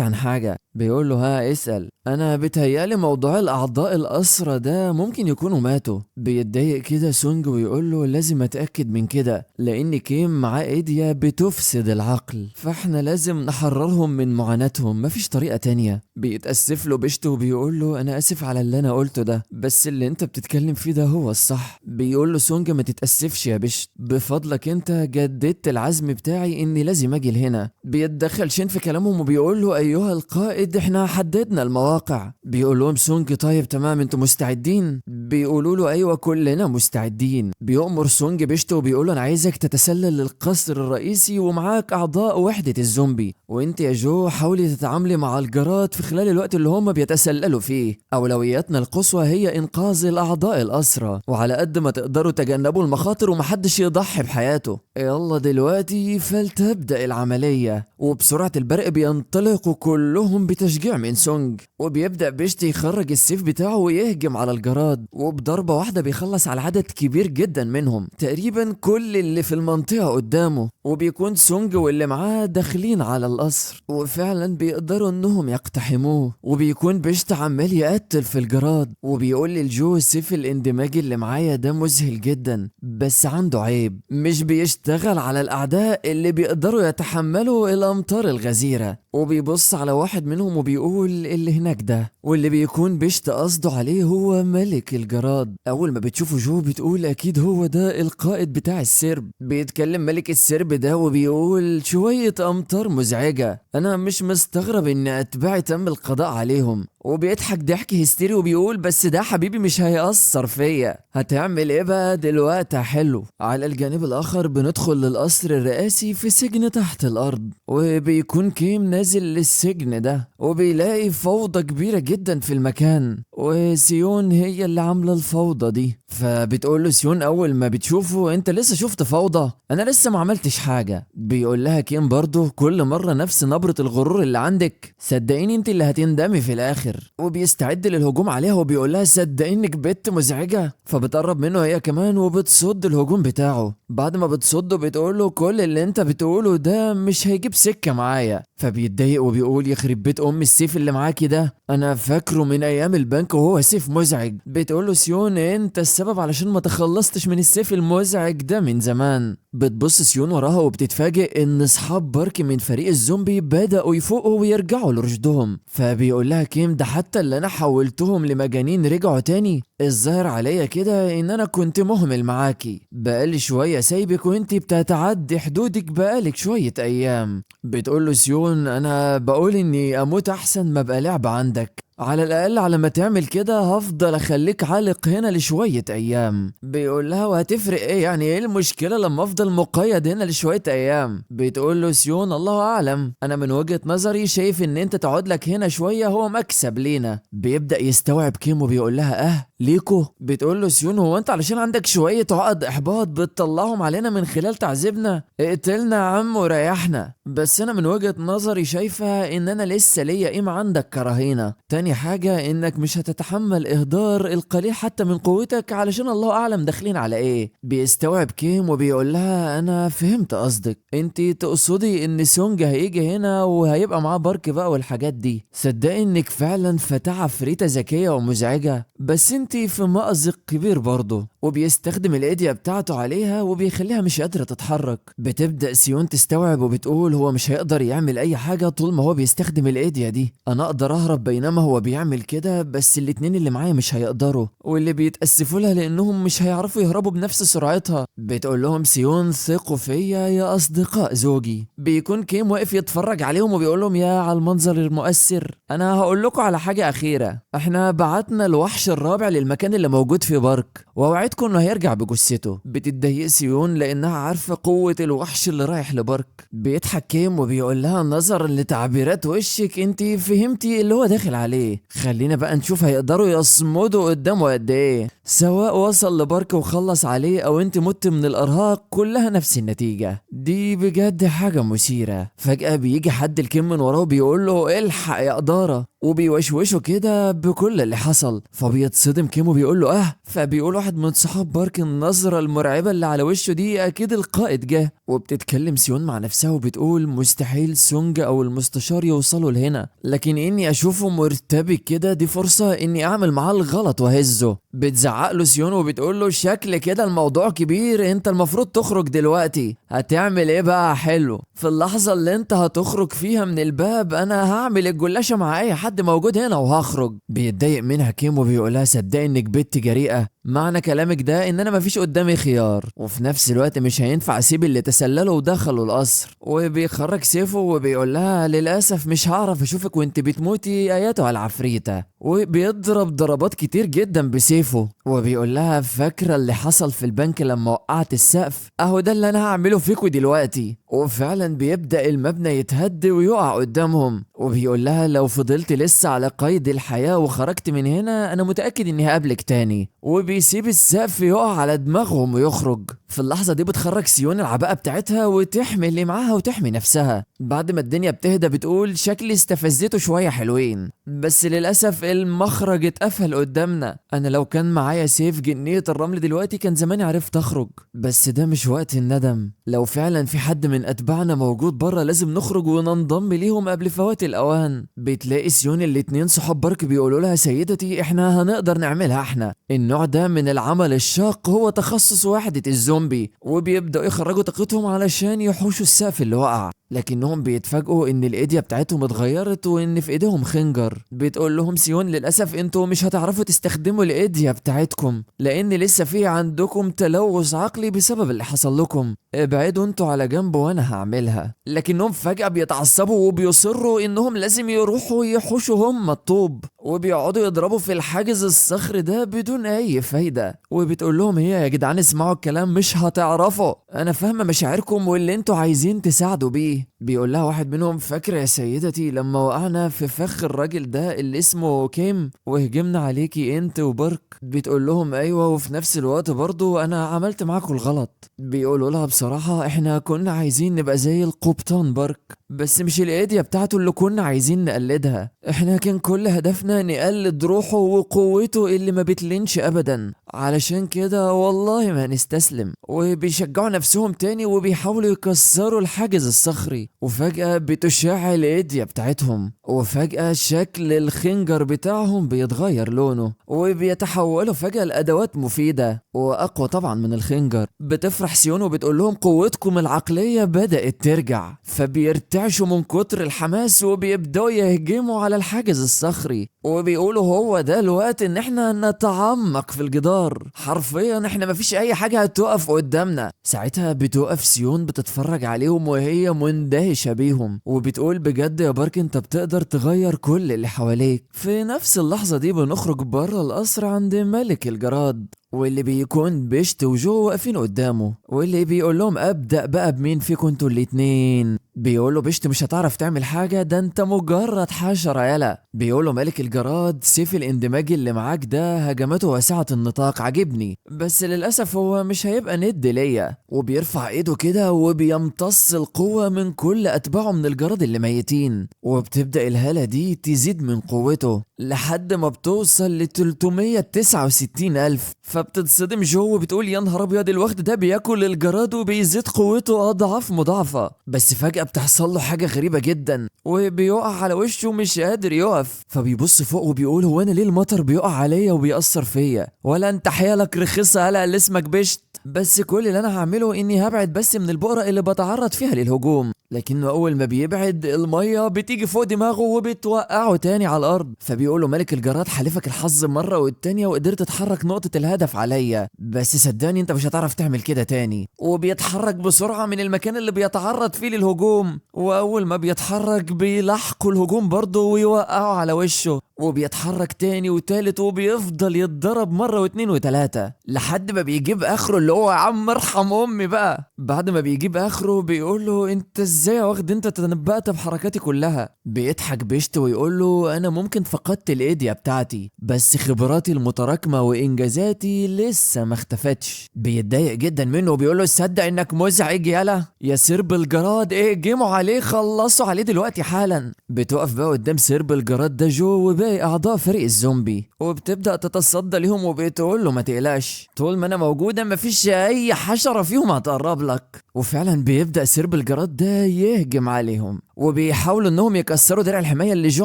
عن حاجة. بيقول له ها اسأل. أنا بتهيالي موضوع الأعضاء الأسرى ده ممكن يكونوا ماتوا. بيتضايق كده سونج ويقول له لازم أتأكد من كده، لأن كيم معاه إيديا بتفسد العقل، فإحنا لازم نحررهم من معاناتهم، مفيش طريقة تانية. بيتأسف له بشته وبيقول له أنا آسف على اللي أنا قلته ده، بس اللي أنت بتتكلم فيه ده هو الصح. بيقول له سونج ما تتأسفش يا بشت، بفضلك أنت جددت العزم بتاعي إني لازم أجي لهنا. بيتدخل شين في كلامهم وبيقول له أيها القائد إحنا حددنا المواقع. بيقول لهم سونج طيب تمام أنتوا مستعدين؟ بيقولوا له أيوة كلنا مستعدين. بيؤمر سونج بشته وبيقول له أنا عايزك تتسلل للقصر الرئيسي ومعاك أعضاء وحدة الزومبي، وأنت يا جو حاولي تتعاملي مع الجراد في خلال الوقت اللي هم بيتسللوا فيه. أولوياتنا القصوى هي إنقاذ الأعضاء الأسرى، وعلى قد ما تقدروا تجنبوا المخاطر ومحدش يضحي بحياته. يلا دلوقتي فلتبدأ العملية. وبسرعة البرق بينطلقوا كلهم بتشجيع من سونج، وبيبدأ بيشتي يخرج السيف بتاعه ويهجم على الجراد، وبضربة واحدة بيخلص على عدد كبير جدا منهم، تقريبا كل اللي في المنطقة قدامه. وبيكون سونج واللي معاه داخلين على القصر وفعلا بيقدروا انهم يقتحموه. وبيكون بيشت عمال يقتل في الجراد، وبيقول للجو سيف الاندماج اللي معايا ده مذهل جدا بس عنده عيب، مش بيشتغل على الاعداء اللي بيقدروا يتحملوا الامطار الغزيرة. وبيبص على واحد منهم وبيقول اللي هناك ده، واللي بيكون بيشت قصده عليه هو ملك الجراد. اول ما بتشوفه جو بتقول اكيد هو ده القائد بتاع السرب. بيتكلم ملك السرب ده وبيقول شوية امطار مزعجة، انا مش مستغرب ان اتباعي تم القضاء عليهم. وبيضحك ضحك هستيري وبيقول بس ده حبيبي مش هيأثر فيا، هتعمل ايه بقى دلوقتي حلو. على الجانب الاخر بندخل للقصر الرئاسي في سجن تحت الارض، وبيكون كيم نازل للسجن ده وبيلاقي فوضى كبيرة جدا في المكان، وسيون هي اللي عاملة الفوضى دي. فبتقول له سيون اول ما بتشوفه انت لسه شفت فوضى؟ انا لسه ما عملتش حاجة. بيقول لها كيم برضه كل مرة نفس نبرة الغرور اللي عندك، صدقيني انت اللي هتندمي في الاخر. وبيستعد للهجوم عليها وبيقول لها صدقيني انك بنت مزعجة. فبتقرب منه هي كمان وبتصد الهجوم بتاعه. بعد ما بتصده بتقول له كل اللي انت بتقوله ده مش هيجيب سكة معايا. فبيتضايق وبيقول يخرب بيت ام السيف اللي معاكي ده، انا فاكره من ايام البنك وهو سيف مزعج. بتقول له سيون انت السبب علشان ما تخلصتش من السيف المزعج ده من زمان. بتبص سيون وراها وبتتفاجئ ان اصحاب بارك من فريق الزومبي بدأوا يفوقوا ويرجعوا لرشدهم. فبيقول لها كيم ده حتى اللي انا حولتهم لمجانين رجعوا تاني. الظاهر عليا كده ان انا كنت مهمل معاكي، بقالي شوية سايبك وانتي بتتعدي حدودك بقالك شوية ايام. بتقول له سيون انا بقول اني اموت احسن ما ابقى لعبة عندك، على الاقل على ما تعمل كده هفضل اخليك عالق هنا لشوية ايام. بيقول لها وهتفرق ايه يعني، ايه المشكلة لما افضل مقيد هنا لشوية ايام؟ بتقول له سيون الله اعلم، انا من وجهة نظري شايف ان انت تقعد لك هنا شوية هو مكسب لينا. بيبدأ يستوعب كيم وبيقول لها ليكو. بتقول له سيون هو انت علشان عندك شوية عقد احباط بتطلعهم علينا من خلال تعذيبنا؟ اقتلنا يا عم وريحنا. بس انا من وجهة نظري شايفة ان انا لسه ليا قيمة عندك كرهينة. تاني حاجة انك مش هتتحمل اهدار القليل حتى من قوتك علشان الله اعلم داخلين على ايه. بيستوعب كيم وبيقول لها انا فهمت قصدك، انتي تقصدي ان سونج هيجي هنا وهيبقى معاه بارك بقى والحاجات دي. صدقي انك فعلا فتاة عفريتة ذكية ومزعجة، بس انتي في مأزق كبير برضه. وبيستخدم الايديا بتاعته عليها وبيخليها مش قادرة تتحرك. بتبدأ سيون تستوعب وبتقول هو مش هيقدر يعمل اي حاجة طول ما هو بيستخدم الايديا دي. انا اقدر اهرب بينما هو بيعمل كده، بس الاتنين اللي معايا مش هيقدروا، واللي بيتأسفوا لها لانهم مش هيعرفوا يهربوا بنفس سرعتها. بتقول لهم سيون ثقوا فيا يا اصدقاء زوجي. بيكون كيم واقف يتفرج عليهم وبيقول لهم يا على المنظر المؤثر. انا هقول لكم على حاجة اخيرة، احنا بعتنا الوحش الرابع للمكان اللي موجود في بارك، واوعدكم انه هيرجع بجثته. بتتضايق سيون لانها عارفة قوة الوحش اللي رايح لبارك. بيضحك كيم وبيقول لها نظرا لتعبيرات وشك انت فهمتي اللي هو داخل عليه. خلينا بقى نشوف هيقدروا يصمدوا قدامه قد ايه، سواء وصل لبارك وخلص عليه او انت مت من الارهاق، كلها نفس النتيجة. دي بجد حاجة مثيرة. فجأة بيجي حد الكيم من وراه بيقول له الحق يا قدارة، وبيوشوشه كده بكل اللي حصل. فبيتصدم كيم وبيقول له فبيقول واحد من صحاب بارك النظرة المرعبة اللي على وشه دي اكيد القائد جه. وبتتكلم سيون مع نفسها وبتقول مستحيل سونج او المستشار يوصلوا لهنا، لكن اني اشوفه مرتبك كده دي فرصة اني اعمل معاه الغلط واهزه. بتزعق له سيون وبتقول له شكل كده الموضوع كبير، انت المفروض تخرج دلوقتي. هتعمل ايه بقى؟ حلو، في اللحظة اللي انت هتخرج فيها من الباب انا هعمل الجلاشة مع اي حد موجود هنا وهخرج. بيتضايق منها كيم وبيقولها صدقني انك بنت جريئة، معنى كلامك ده ان انا مفيش قدامي خيار، وفي نفس الوقت مش هينفع اسيب اللي تسللوا ودخلوا القصر. وبيخرج سيفه وبيقول لها للاسف مش هعرف اشوفك وانت بتموتي ايتها العفريتة. وبيضرب ضربات كتير جدا بسيفه وبيقول لها فاكرة اللي حصل في البنك لما وقعت السقف؟ اهو ده اللي انا هعمله فيكوا دلوقتي. وفعلا بيبدأ المبنى يتهد ويقع قدامهم. وبيقول لها لو فضلت لسه على قيد الحياة وخرجت من هنا انا متأكد اني هقابلك تاني. وبيسيب السقف يقع على دماغهم ويخرج. في اللحظة دي بتخرج سيون العباءة بتاعتها وتحمي اللي معاها وتحمي نفسها. بعد ما الدنيا بتهدى بتقول شكلي استفزته شوية حلوين، بس للأسف المخرج اتقفل قدامنا. انا لو كان معايا سيف جنية الرمل دلوقتي كان زماني عرفت اخرج، بس ده مش وقت الندم. لو فعلا في حد من اتباعنا موجود بره لازم نخرج وننضم ليهم قبل فوات الاوان. بتلاقي سيون الاتنين صحاب بارك بيقولوا لها سيدتي احنا هنقدر نعملها، احنا النوع ده من العمل الشاق هو تخصص وحدة الزومبي. وبيبدأوا يخرجوا طاقتهم علشان يحوشوا السقف اللي وقع، لكنهم بيتفاجئوا ان الايديا بتاعتهم اتغيرت وان في ايديهم خنجر. بتقول لهم سيون للاسف انتوا مش هتعرفوا تستخدموا الايديا بتاعتكم لان لسه في عندكم تلوث عقلي بسبب اللي حصل لكم، ابعدوا انتوا على جنب وانا هعملها. لكنهم فجأة بيتعصبوا وبيصروا انهم لازم يروحوا يحوشوا هم الطوب، وبيقعدوا يضربوا في الحاجز الصخري ده بدون اي فايدة. وبتقول لهم هي يا جدعان اسمعوا الكلام مش هتعرفوا، انا فاهمة مشاعركم واللي انتوا عايزين تساعدوا بيه. بيقول لها واحد منهم فاكرة يا سيدتي لما وقعنا في فخ الراجل ده اللي اسمه كيم وهجمنا عليكي انت وبارك؟ بتقول لهم ايوه، وفي نفس الوقت برضو انا عملت معاكم الغلط. بيقولوا لها بصراحة احنا كنا عايزين نبقى زي القبطان بارك، بس مش الايديا بتاعته اللي كنا عايزين نقلدها، احنا كان كل هدفنا نقلد روحه وقوته اللي ما بتلينش ابدا. علشان كده والله ما نستسلم. وبيشجعوا نفسهم تاني وبيحاولوا يكسروا الحاجز الصخري. وفجأة بتشع الايديا بتاعتهم، وفجأة شكل الخنجر بتاعهم بيتغير لونه وبيتحولوا فجأة لأدوات مفيدة وأقوى طبعا من الخنجر. بتفرح سيون وبتقول لهم قوتكم العقلية بدأت ترجع. فبيرتعشوا من كتر الحماس وبيبدأوا يهجموا على الحاجز الصخري، وبيقولوا هو ده الوقت ان احنا نتعمق في الجدار، حرفيا احنا مفيش اي حاجة هتقف قدامنا. ساعتها بتوقف سيون بتتفرج عليهم وهي مندهشة بيهم وبتقول بجد يا بارك انت بتقدر تغير كل اللي حواليك. في نفس اللحظة دي بنخرج بره القصر عند ملك الجراد، واللي بيكون بيشت وجو واقفين قدامه، واللي بيقول لهم ابدأ بقى بمين فيكم انتوا الاتنين؟ بيقولوا بيشت مش هتعرف تعمل حاجة، ده انت مجرد حشرة يلا. بيقولوا ملك الجراد سيف الاندماج اللي معاك ده هجمته واسعة النطاق عجبني، بس للأسف هو مش هيبقى ند ليا. وبيرفع ايده كده وبيمتص القوة من كل اتباعه من الجراد اللي ميتين، وبتبدأ الهالة دي تزيد من قوته لحد ما بتوصل ل 369,000. فبتتصدم جو وبتقول يا نهار ابيض، الوقت ده بياكل الجراد وبيزيد قوته اضعاف مضاعفة. بس فجأة بتحصل له حاجة غريبة جدا وبيقع على وشه مش قادر يقف. فبيبص فوق وبيقول هو انا ليه المطر بيقع عليا وبيأثر فيا؟ ولا انت حيالك رخيصة هلا اللي اسمك بشت؟ بس كل اللي انا هعمله اني هبعد بس من البؤرة اللي بتعرض فيها للهجوم. لكنه اول ما بيبعد المية بتيجي فوق دماغه وبتوقعه تاني على الارض. فبيقوله ملك الجراد حلفك الحظ مرة والتانية وقدرت تحرك نقطة الهدف عليا، بس صدقني انت مش هتعرف تعمل كده تاني. وبيتحرك بسرعة من المكان اللي بيتعرض فيه للهجوم، واول ما بيتحرك بيلاحقوا الهجوم برضه ويوقعوا على وشه. وبيتحرك تاني وتالت وبيفضل يتضرب مرة واتنين وتلاتة لحد ما بيجيب اخره، اللي هو يا عم ارحم امي بقى. بعد ما بيجيب اخره بيقوله انت ازاي يا واخد انت تنبأت بحركاتي كلها؟ بيضحك بيشت ويقوله انا ممكن فقدت الايديا بتاعتي، بس خبراتي المتراكمة وانجازاتي لسه ما اختفتش. بيتضايق جدا منه وبيقوله تصدق انك مزعج يالا يا سرب الجراد، ايه جيموا عليه خلصوا عليه دلوقتي حالا. بتقف بقى قدام سرب الجراد ده جو وباقي اعضاء فريق الزومبي وبتبدأ تتصدى ليهم وبتقول له ما تقلقش، طول ما انا موجودة مفيش اي حشرة فيهم هتقرب لك. وفعلا بيبدأ سرب الجراد ده يهجم عليهم وبيحاولوا انهم يكسروا درع الحماية اللي جو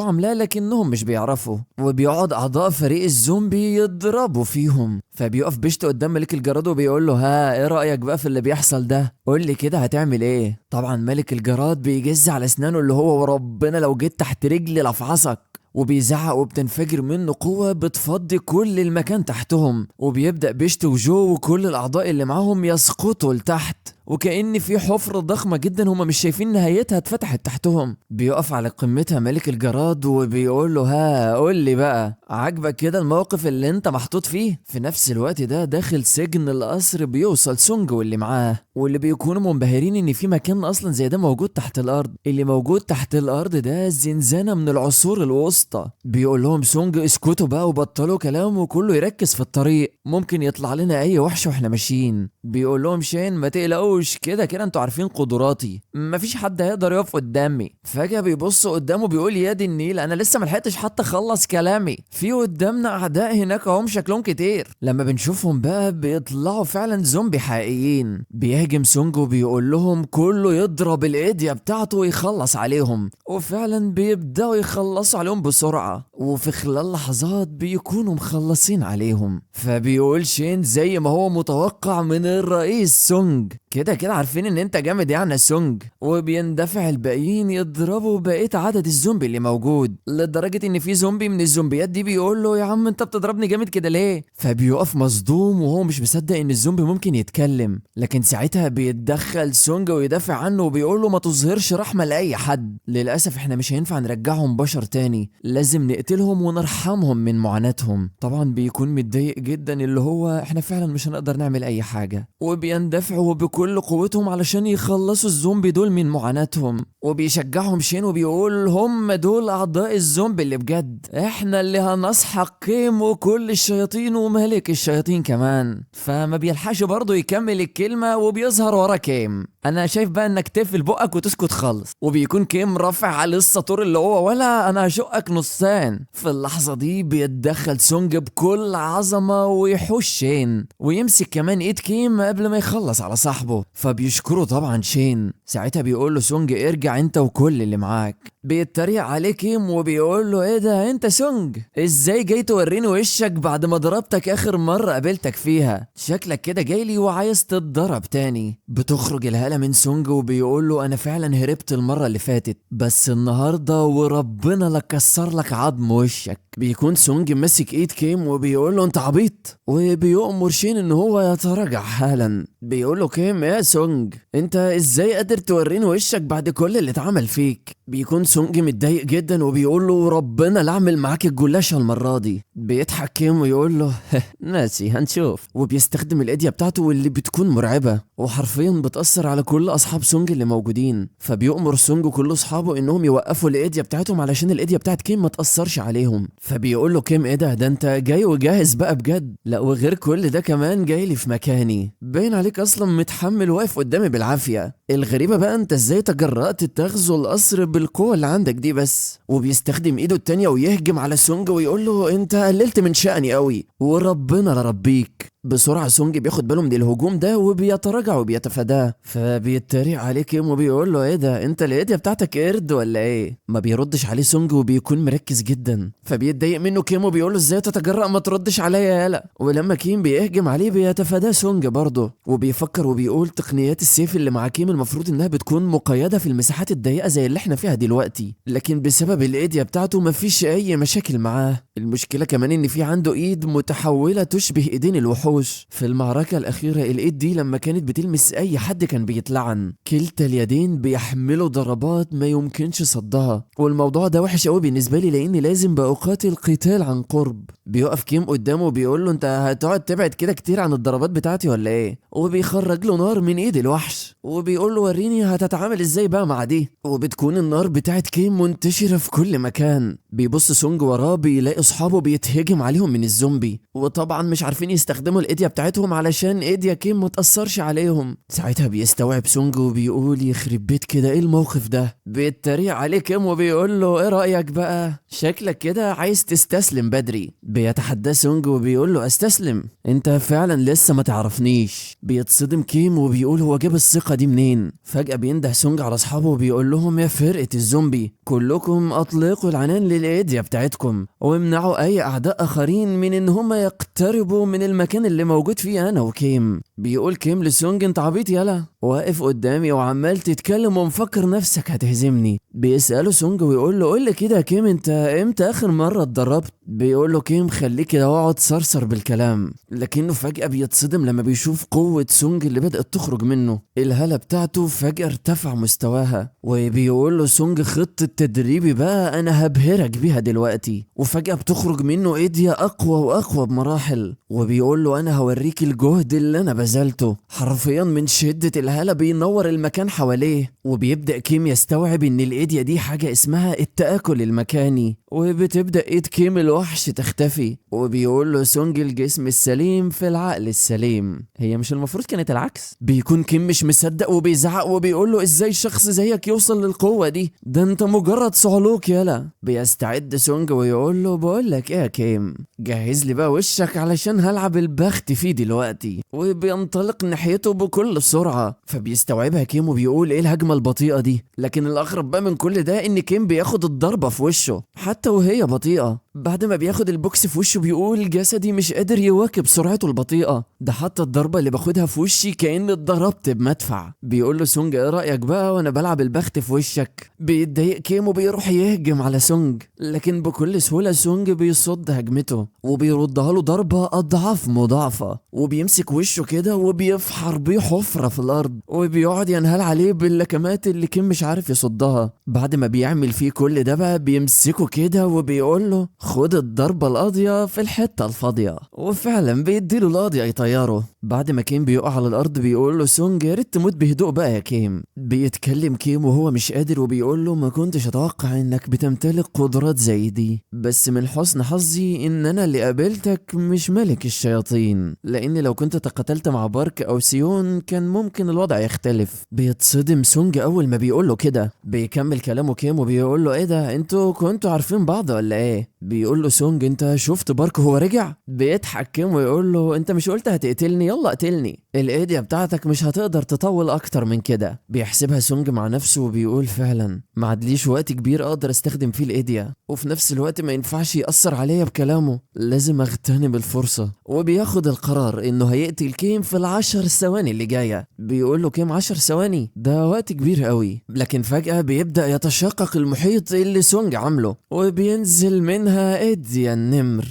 عاملاه، لكنهم مش بيعرفوا. وبيقعد اعضاء فريق الزومبي يضربوا فيهم. فبيقف بيشت قدام ملك الجراد وبيقول له ها ايه رأيك بقى في اللي بيحصل ده؟ قول لي كده هتعمل ايه؟ طبعا ملك الجراد بيجز على اسنانه اللي هو وربنا لو جيت تحت رجلي لافعصك، وبيزعق وبتنفجر منه قوة بتفضي كل المكان تحتهم. وبيبدأ بيشت وجو وكل الأعضاء اللي معاهم يسقطوا لتحت وكأن في حفرة ضخمة جدا هما مش شايفين نهايتها اتفتحت تحتهم. بيقف على قمتها ملك الجراد وبيقول له ها قول لي بقى عاجبك كده الموقف اللي انت محطوط فيه؟ في نفس الوقت ده داخل سجن القصر بيوصل سونج واللي معاه، واللي بيكونوا منبهرين ان في مكان اصلا زي ده موجود تحت الارض. اللي موجود تحت الارض ده زنزانة من العصور الوسطى. بيقول لهم سونج اسكتوا بقى وبطلوا كلام وكله يركز في الطريق، ممكن يطلع لنا اي وحش واحنا ماشيين. بيقول لهم شين ما تقلقوش، كده كده انتوا عارفين قدراتي، مفيش حد هيقدر يقف قدامي. فجأة بيبص قدامه بيقول يا دي النيل انا لسه ملحقتش حتى اخلص كلامي، في قدامنا اعداء هناك هم شكلهم كتير. لما بنشوفهم بقى بيطلعوا فعلا زومبي حقيقيين. بيهاجم سونج وبيقول لهم كله يضرب الايديا بتاعته ويخلص عليهم، وفعلا بيبداوا يخلصوا عليهم بسرعة وفي خلال لحظات بيكونوا مخلصين عليهم. فبيقول شين زي ما هو متوقع من الرئيس سونج كده كده عارفين ان انت جامد يعني سونج. وبيندفع الباقيين يضربوا بقية عدد الزومبي اللي موجود، لدرجة ان في زومبي من الزومبيات دي بيقول له يا عم انت بتضربني جامد كده ليه؟ فبيقف مصدوم وهو مش مصدق ان الزومبي ممكن يتكلم. لكن ساعتها بيتدخل سونج ويدافع عنه وبيقول له ما تظهرش رحمة لاي حد، للاسف احنا مش هينفع نرجعهم بشر تاني، لازم نقتلهم ونرحمهم من معاناتهم. طبعا بيكون متضايق جدا اللي هو احنا فعلا مش هنقدر نعمل اي حاجة، وبيندفعوا بكل قوتهم علشان يخلصوا الزومبي دول من معاناتهم. وبيشجعهم شين وبيقول هم دول اعضاء الزومبي اللي بجد، احنا اللي هنسحق كيم وكل الشياطين وملك الشياطين كمان. فما بيلحقش برضه يكمل الكلمة وبيظهر ورا كيم. انا شايف بقى انك تقفل بقك وتسكت خالص. وبيكون كيم رافع عليه الساطور اللي هو ولا انا هشقك نصان. في اللحظة دي بيتدخل سونج بكل عظمة ويحوش شين ويمسك كمان ايد كيم قبل ما يخلص على صاحبه. فبيشكره طبعا شين. ساعتها بيقول له سونج ارجع انت وكل اللي معاك. بيتريق عليه كيم وبيقول له ايه ده انت سونج ازاي جاي توريني وشك بعد ما ضربتك اخر مرة قابلتك فيها؟ شكلك كده جاي لي وعايز تتضرب تاني. بتخرج الهالة من سونج وبيقول له انا فعلا هربت المرة اللي فاتت بس النهاردة وربنا لك كسر لك عظم وشك. بيكون سونج ماسك ايد كيم وبيقول له انت عبيط وبيؤمر شين ان هو يتراجع حالا. بيقول له كيم يا سونج انت ازاي قادر توريني وشك بعد كل اللي اتعمل فيك؟ بيكون سونج متضايق جدا وبيقول له ربنا لا اعمل معاك الجلاشة المرة دي. بيضحك كيم ويقول له ناسي هنشوف. وبيستخدم الايديا بتاعته واللي بتكون مرعبة وحرفيا بتأثر على كل اصحاب سونج اللي موجودين. فبيؤمر سونج وكل اصحابه انهم يوقفوا الايديا بتاعتهم علشان الايديا بتاعت كيم ما تأثرش يتأثرش عليهم. فبيقول له كيم ايه ده انت جاي وجاهز بقى بجد؟ لا وغير كل ده كمان جاي لي في مكاني، باين عليك اصلا متحمل واقف قدامي بالعافية. الغريبة بقى انت ازاي تجرأت تغزو القصر بالقوة اللي عندك دي بس؟ وبيستخدم ايده التانية ويهجم على سونج ويقول له انت قللت من شأني قوي وربنا لربيك. بسرعة سونج بياخد باله من الهجوم ده وبيتراجع وبيتفاداه، فبيتريق عليه كيم وبيقول له ايه ده انت الهدية بتاعتك قرد ولا ايه؟ ما بيردش عليه سونج وبيكون مركز جدا، فبيتضايق منه كيم وبيقول له ازاي تتجرأ ما تردش عليا يالا. ولما كيم بيهجم عليه بيتفاداه سونج برضه، وبيفكر وبيقول تقنيات السيف اللي مع كيم المفروض انها بتكون مقيدة في المساحات الضيقة زي اللي احنا فيها دلوقتي، لكن بسبب الهدية بتاعته مفيش اي مشاكل معاه. المشكلة كمان ان في عنده ايد متحولة تشبه ايدين الوحوش. في المعركة الاخيرة الايد دي لما كانت بتلمس اي حد كان بيتلعن، كلتا اليدين بيحملوا ضربات ما يمكنش صدها. والموضوع ده وحش قوي بالنسبة لي لاني لازم بقاتل قتال عن قرب. بيقف كيم قدامه وبيقول له انت هتقعد تبعد كده كتير عن الضربات بتاعتي ولا ايه؟ وبيخرج له نار من ايد الوحش وبيقول له وريني هتتعامل ازاي بقى مع دي. وبتكون النار بتاعت كيم منتشرة في كل مكان. بيبص سونج وراه بيلاقي اصحابه بيتهجم عليهم من الزومبي، وطبعا مش عارفين يستخدموا الايديا بتاعتهم علشان ايديا كيم متأثرش عليهم. ساعتها بيستوعب سونج وبيقول يخرب بيت كده ايه الموقف ده؟ بيتريق عليه كيم وبيقول له ايه رأيك بقى؟ شكلك كده عايز تستسلم بدري. بيتحدى سونج وبيقول له استسلم؟ انت فعلا لسه ما تعرفنيش. بيتصدم كيم وبيقول هو جاب الثقة دي منين؟ فجأة بينده سونج على اصحابه وبيقول لهم يا فرقة الزومبي كلكم اطلقوا العنان للايديا بتاعتكم وامنعوا اي اعداء اخرين من ان هم يقتربوا من المكان اللي موجود فيه انا وكيم. بيقول كيم لسونج انت عبيط يالا، واقف قدامي وعمال تتكلم ومفكر نفسك هتهزمني. بيسأله سونج ويقول له قول لي كده يا كيم انت امتى اخر مرة اتدربت؟ بيقول له كيم خليك كده واقعد صرصر بالكلام، لكنه فجأة بيتصدم لما بيشوف قوة سونج اللي بدأت تخرج منه. الهالة بتاعته فجأة ارتفع مستواها، وبيقول له سونج خطة تدريبي بقى انا هبهرك بيها دلوقتي. وفجأة بتخرج منه ايديا اقوى واقوى بمراحل، وبيقول له انا هوريك الجهد اللي انا بذلته. حرفيا من شدة الهالة بينور المكان حواليه، وبيبدأ كيم يستوعب ان الايديا دي حاجة اسمها التآكل المكاني، وبتبدأ ايد كيم الوحش تختفي. وبيقول له سونج الجسم السليم في العقل السليم. هي مش المفروض كانت العكس؟ بيكون كيم مش مصدق وبيزعق وبيقول له ازاي شخص زيك يوصل للقوة دي؟ ده انت مجرد صعلوك يالا. بيستعد سونج ويقول له بقول لك ايه يا كيم، جهز لي بقى وشك علشان هلعب البخت فيه دلوقتي. وبينطلق ناحيته بكل سرعة. فبيستوعبها كيم وبيقول ايه الهجمة البطيئة دي؟ لكن الاغرب بقى من كل ده ان كيم بياخد الضربة في وشه حتى وهي بطيئة. بعد ما بياخد البوكس في وشه بيقول جسدي مش قادر يواكب سرعته البطيئة، ده حتى الضربة اللي باخدها في وشي كأني اتضربت بمدفع. بيقول له سونج ايه رأيك بقى وانا بلعب البخت في وشك؟ بيتضايق كيم وبيروح يهجم على سونج، لكن بكل سهولة سونج بيصد هجمته وبيردها له ضربة أضعاف مضاعفة، وبيمسك وشه كده وبيفحر بيه حفرة في الأرض، وبيقعد ينهال عليه باللكمات اللي كيم مش عارف يصدها. بعد ما بيعمل فيه كل ده بقى بيمسكه كده وبيقول له خد الضربة القاضية في الحتة الفاضية، وفعلا بيديله القاضية يطيره. بعد ما كيم بيقع على الأرض بيقول له سونج يا ريت تموت بهدوء بقى يا كيم. بيتكلم كيم وهو مش قادر وبيقول له ما كنتش أتوقع إنك بتمتلك قدرات زي دي، بس من حسن حظي إن أنا اللي قابلتك مش ملك الشياطين، لأن لو كنت تقاتلت مع بارك أو سيون كان ممكن الوضع يختلف. بيتصدم سونج أول ما بيقول له كده. بيكمل كلامه كيم وبيقول له إيه ده أنتوا كنتوا عارفين بعض ولا إيه؟ بيقول له سونج انت شفت بارك هو رجع؟ بيضحك كيم ويقول له انت مش قلت هتقتلني؟ يلا اقتلني، الايديا بتاعتك مش هتقدر تطول اكتر من كده. بيحسبها سونج مع نفسه وبيقول فعلا ما عادليش وقت كبير اقدر استخدم فيه الايديا، وفي نفس الوقت ما ينفعش يأثر عليا بكلامه، لازم اغتنم الفرصة. وبياخد القرار انه هيقتل كيم في ال10 ثواني اللي جاية. بيقول له كيم 10 ثواني ده وقت كبير قوي، لكن فجأة بيبدأ يتشقق المحيط اللي سونج عامله وبينزل منها ايديا النمر.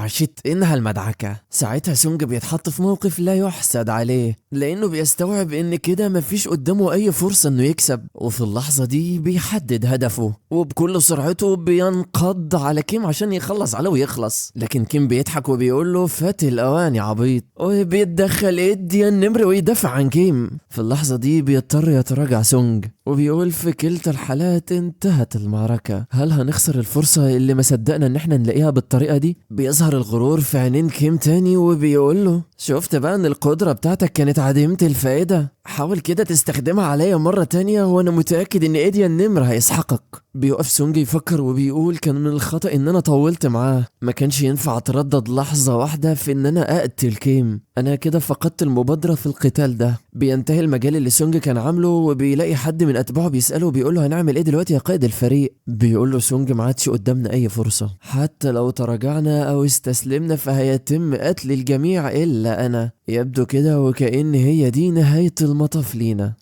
شت انها المدعكة. ساعتها سونج بيتحط بيتحط في موقف لا يحسد عليه، لانه بيستوعب ان كده مفيش قدامه اي فرصة انه يكسب، وفي اللحظة دي بيحدد هدفه وبكل سرعته بينقض على كيم عشان يخلص عليه ويخلص. لكن كيم بيضحك وبيقول له فات الاوان يا عبيط، وبيتدخل ايدي النمر ويدافع عن كيم. في اللحظة دي بيضطر يتراجع سونج وبيقول في كلتا الحالات انتهت المعركة، هل هنخسر الفرصة اللي ما صدقنا ان احنا نلاقيها بالطريقة دي؟ بيظهر الغرور في عينين كيم تاني وبيقول له شفت بقى ان القدرة بتاعتك كانت عديمة الفائدة، حاول كده تستخدمها عليا مرة تانية وانا متأكد ان ايدي النمر هيسحقك. بيقف سونج يفكر وبيقول كان من الخطأ ان انا طولت معاه، ما كانش ينفع اتردد لحظة واحدة في ان انا اقتل كيم، انا كده فقدت المبادرة في القتال ده. بينتهي المجال اللي سونج كان عامله وبيلاقي حد من اتباعه بيسأله وبيقول له هنعمل ايه دلوقتي يا قائد الفريق؟ بيقول له سونج ما عادش قدامنا اي فرصة، حتى لو تراجعنا او استسلمنا فهيتم قتل الجميع الا انا. يبدو كده وكأن هي دي نهاية المطاف لينا.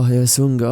يا سونج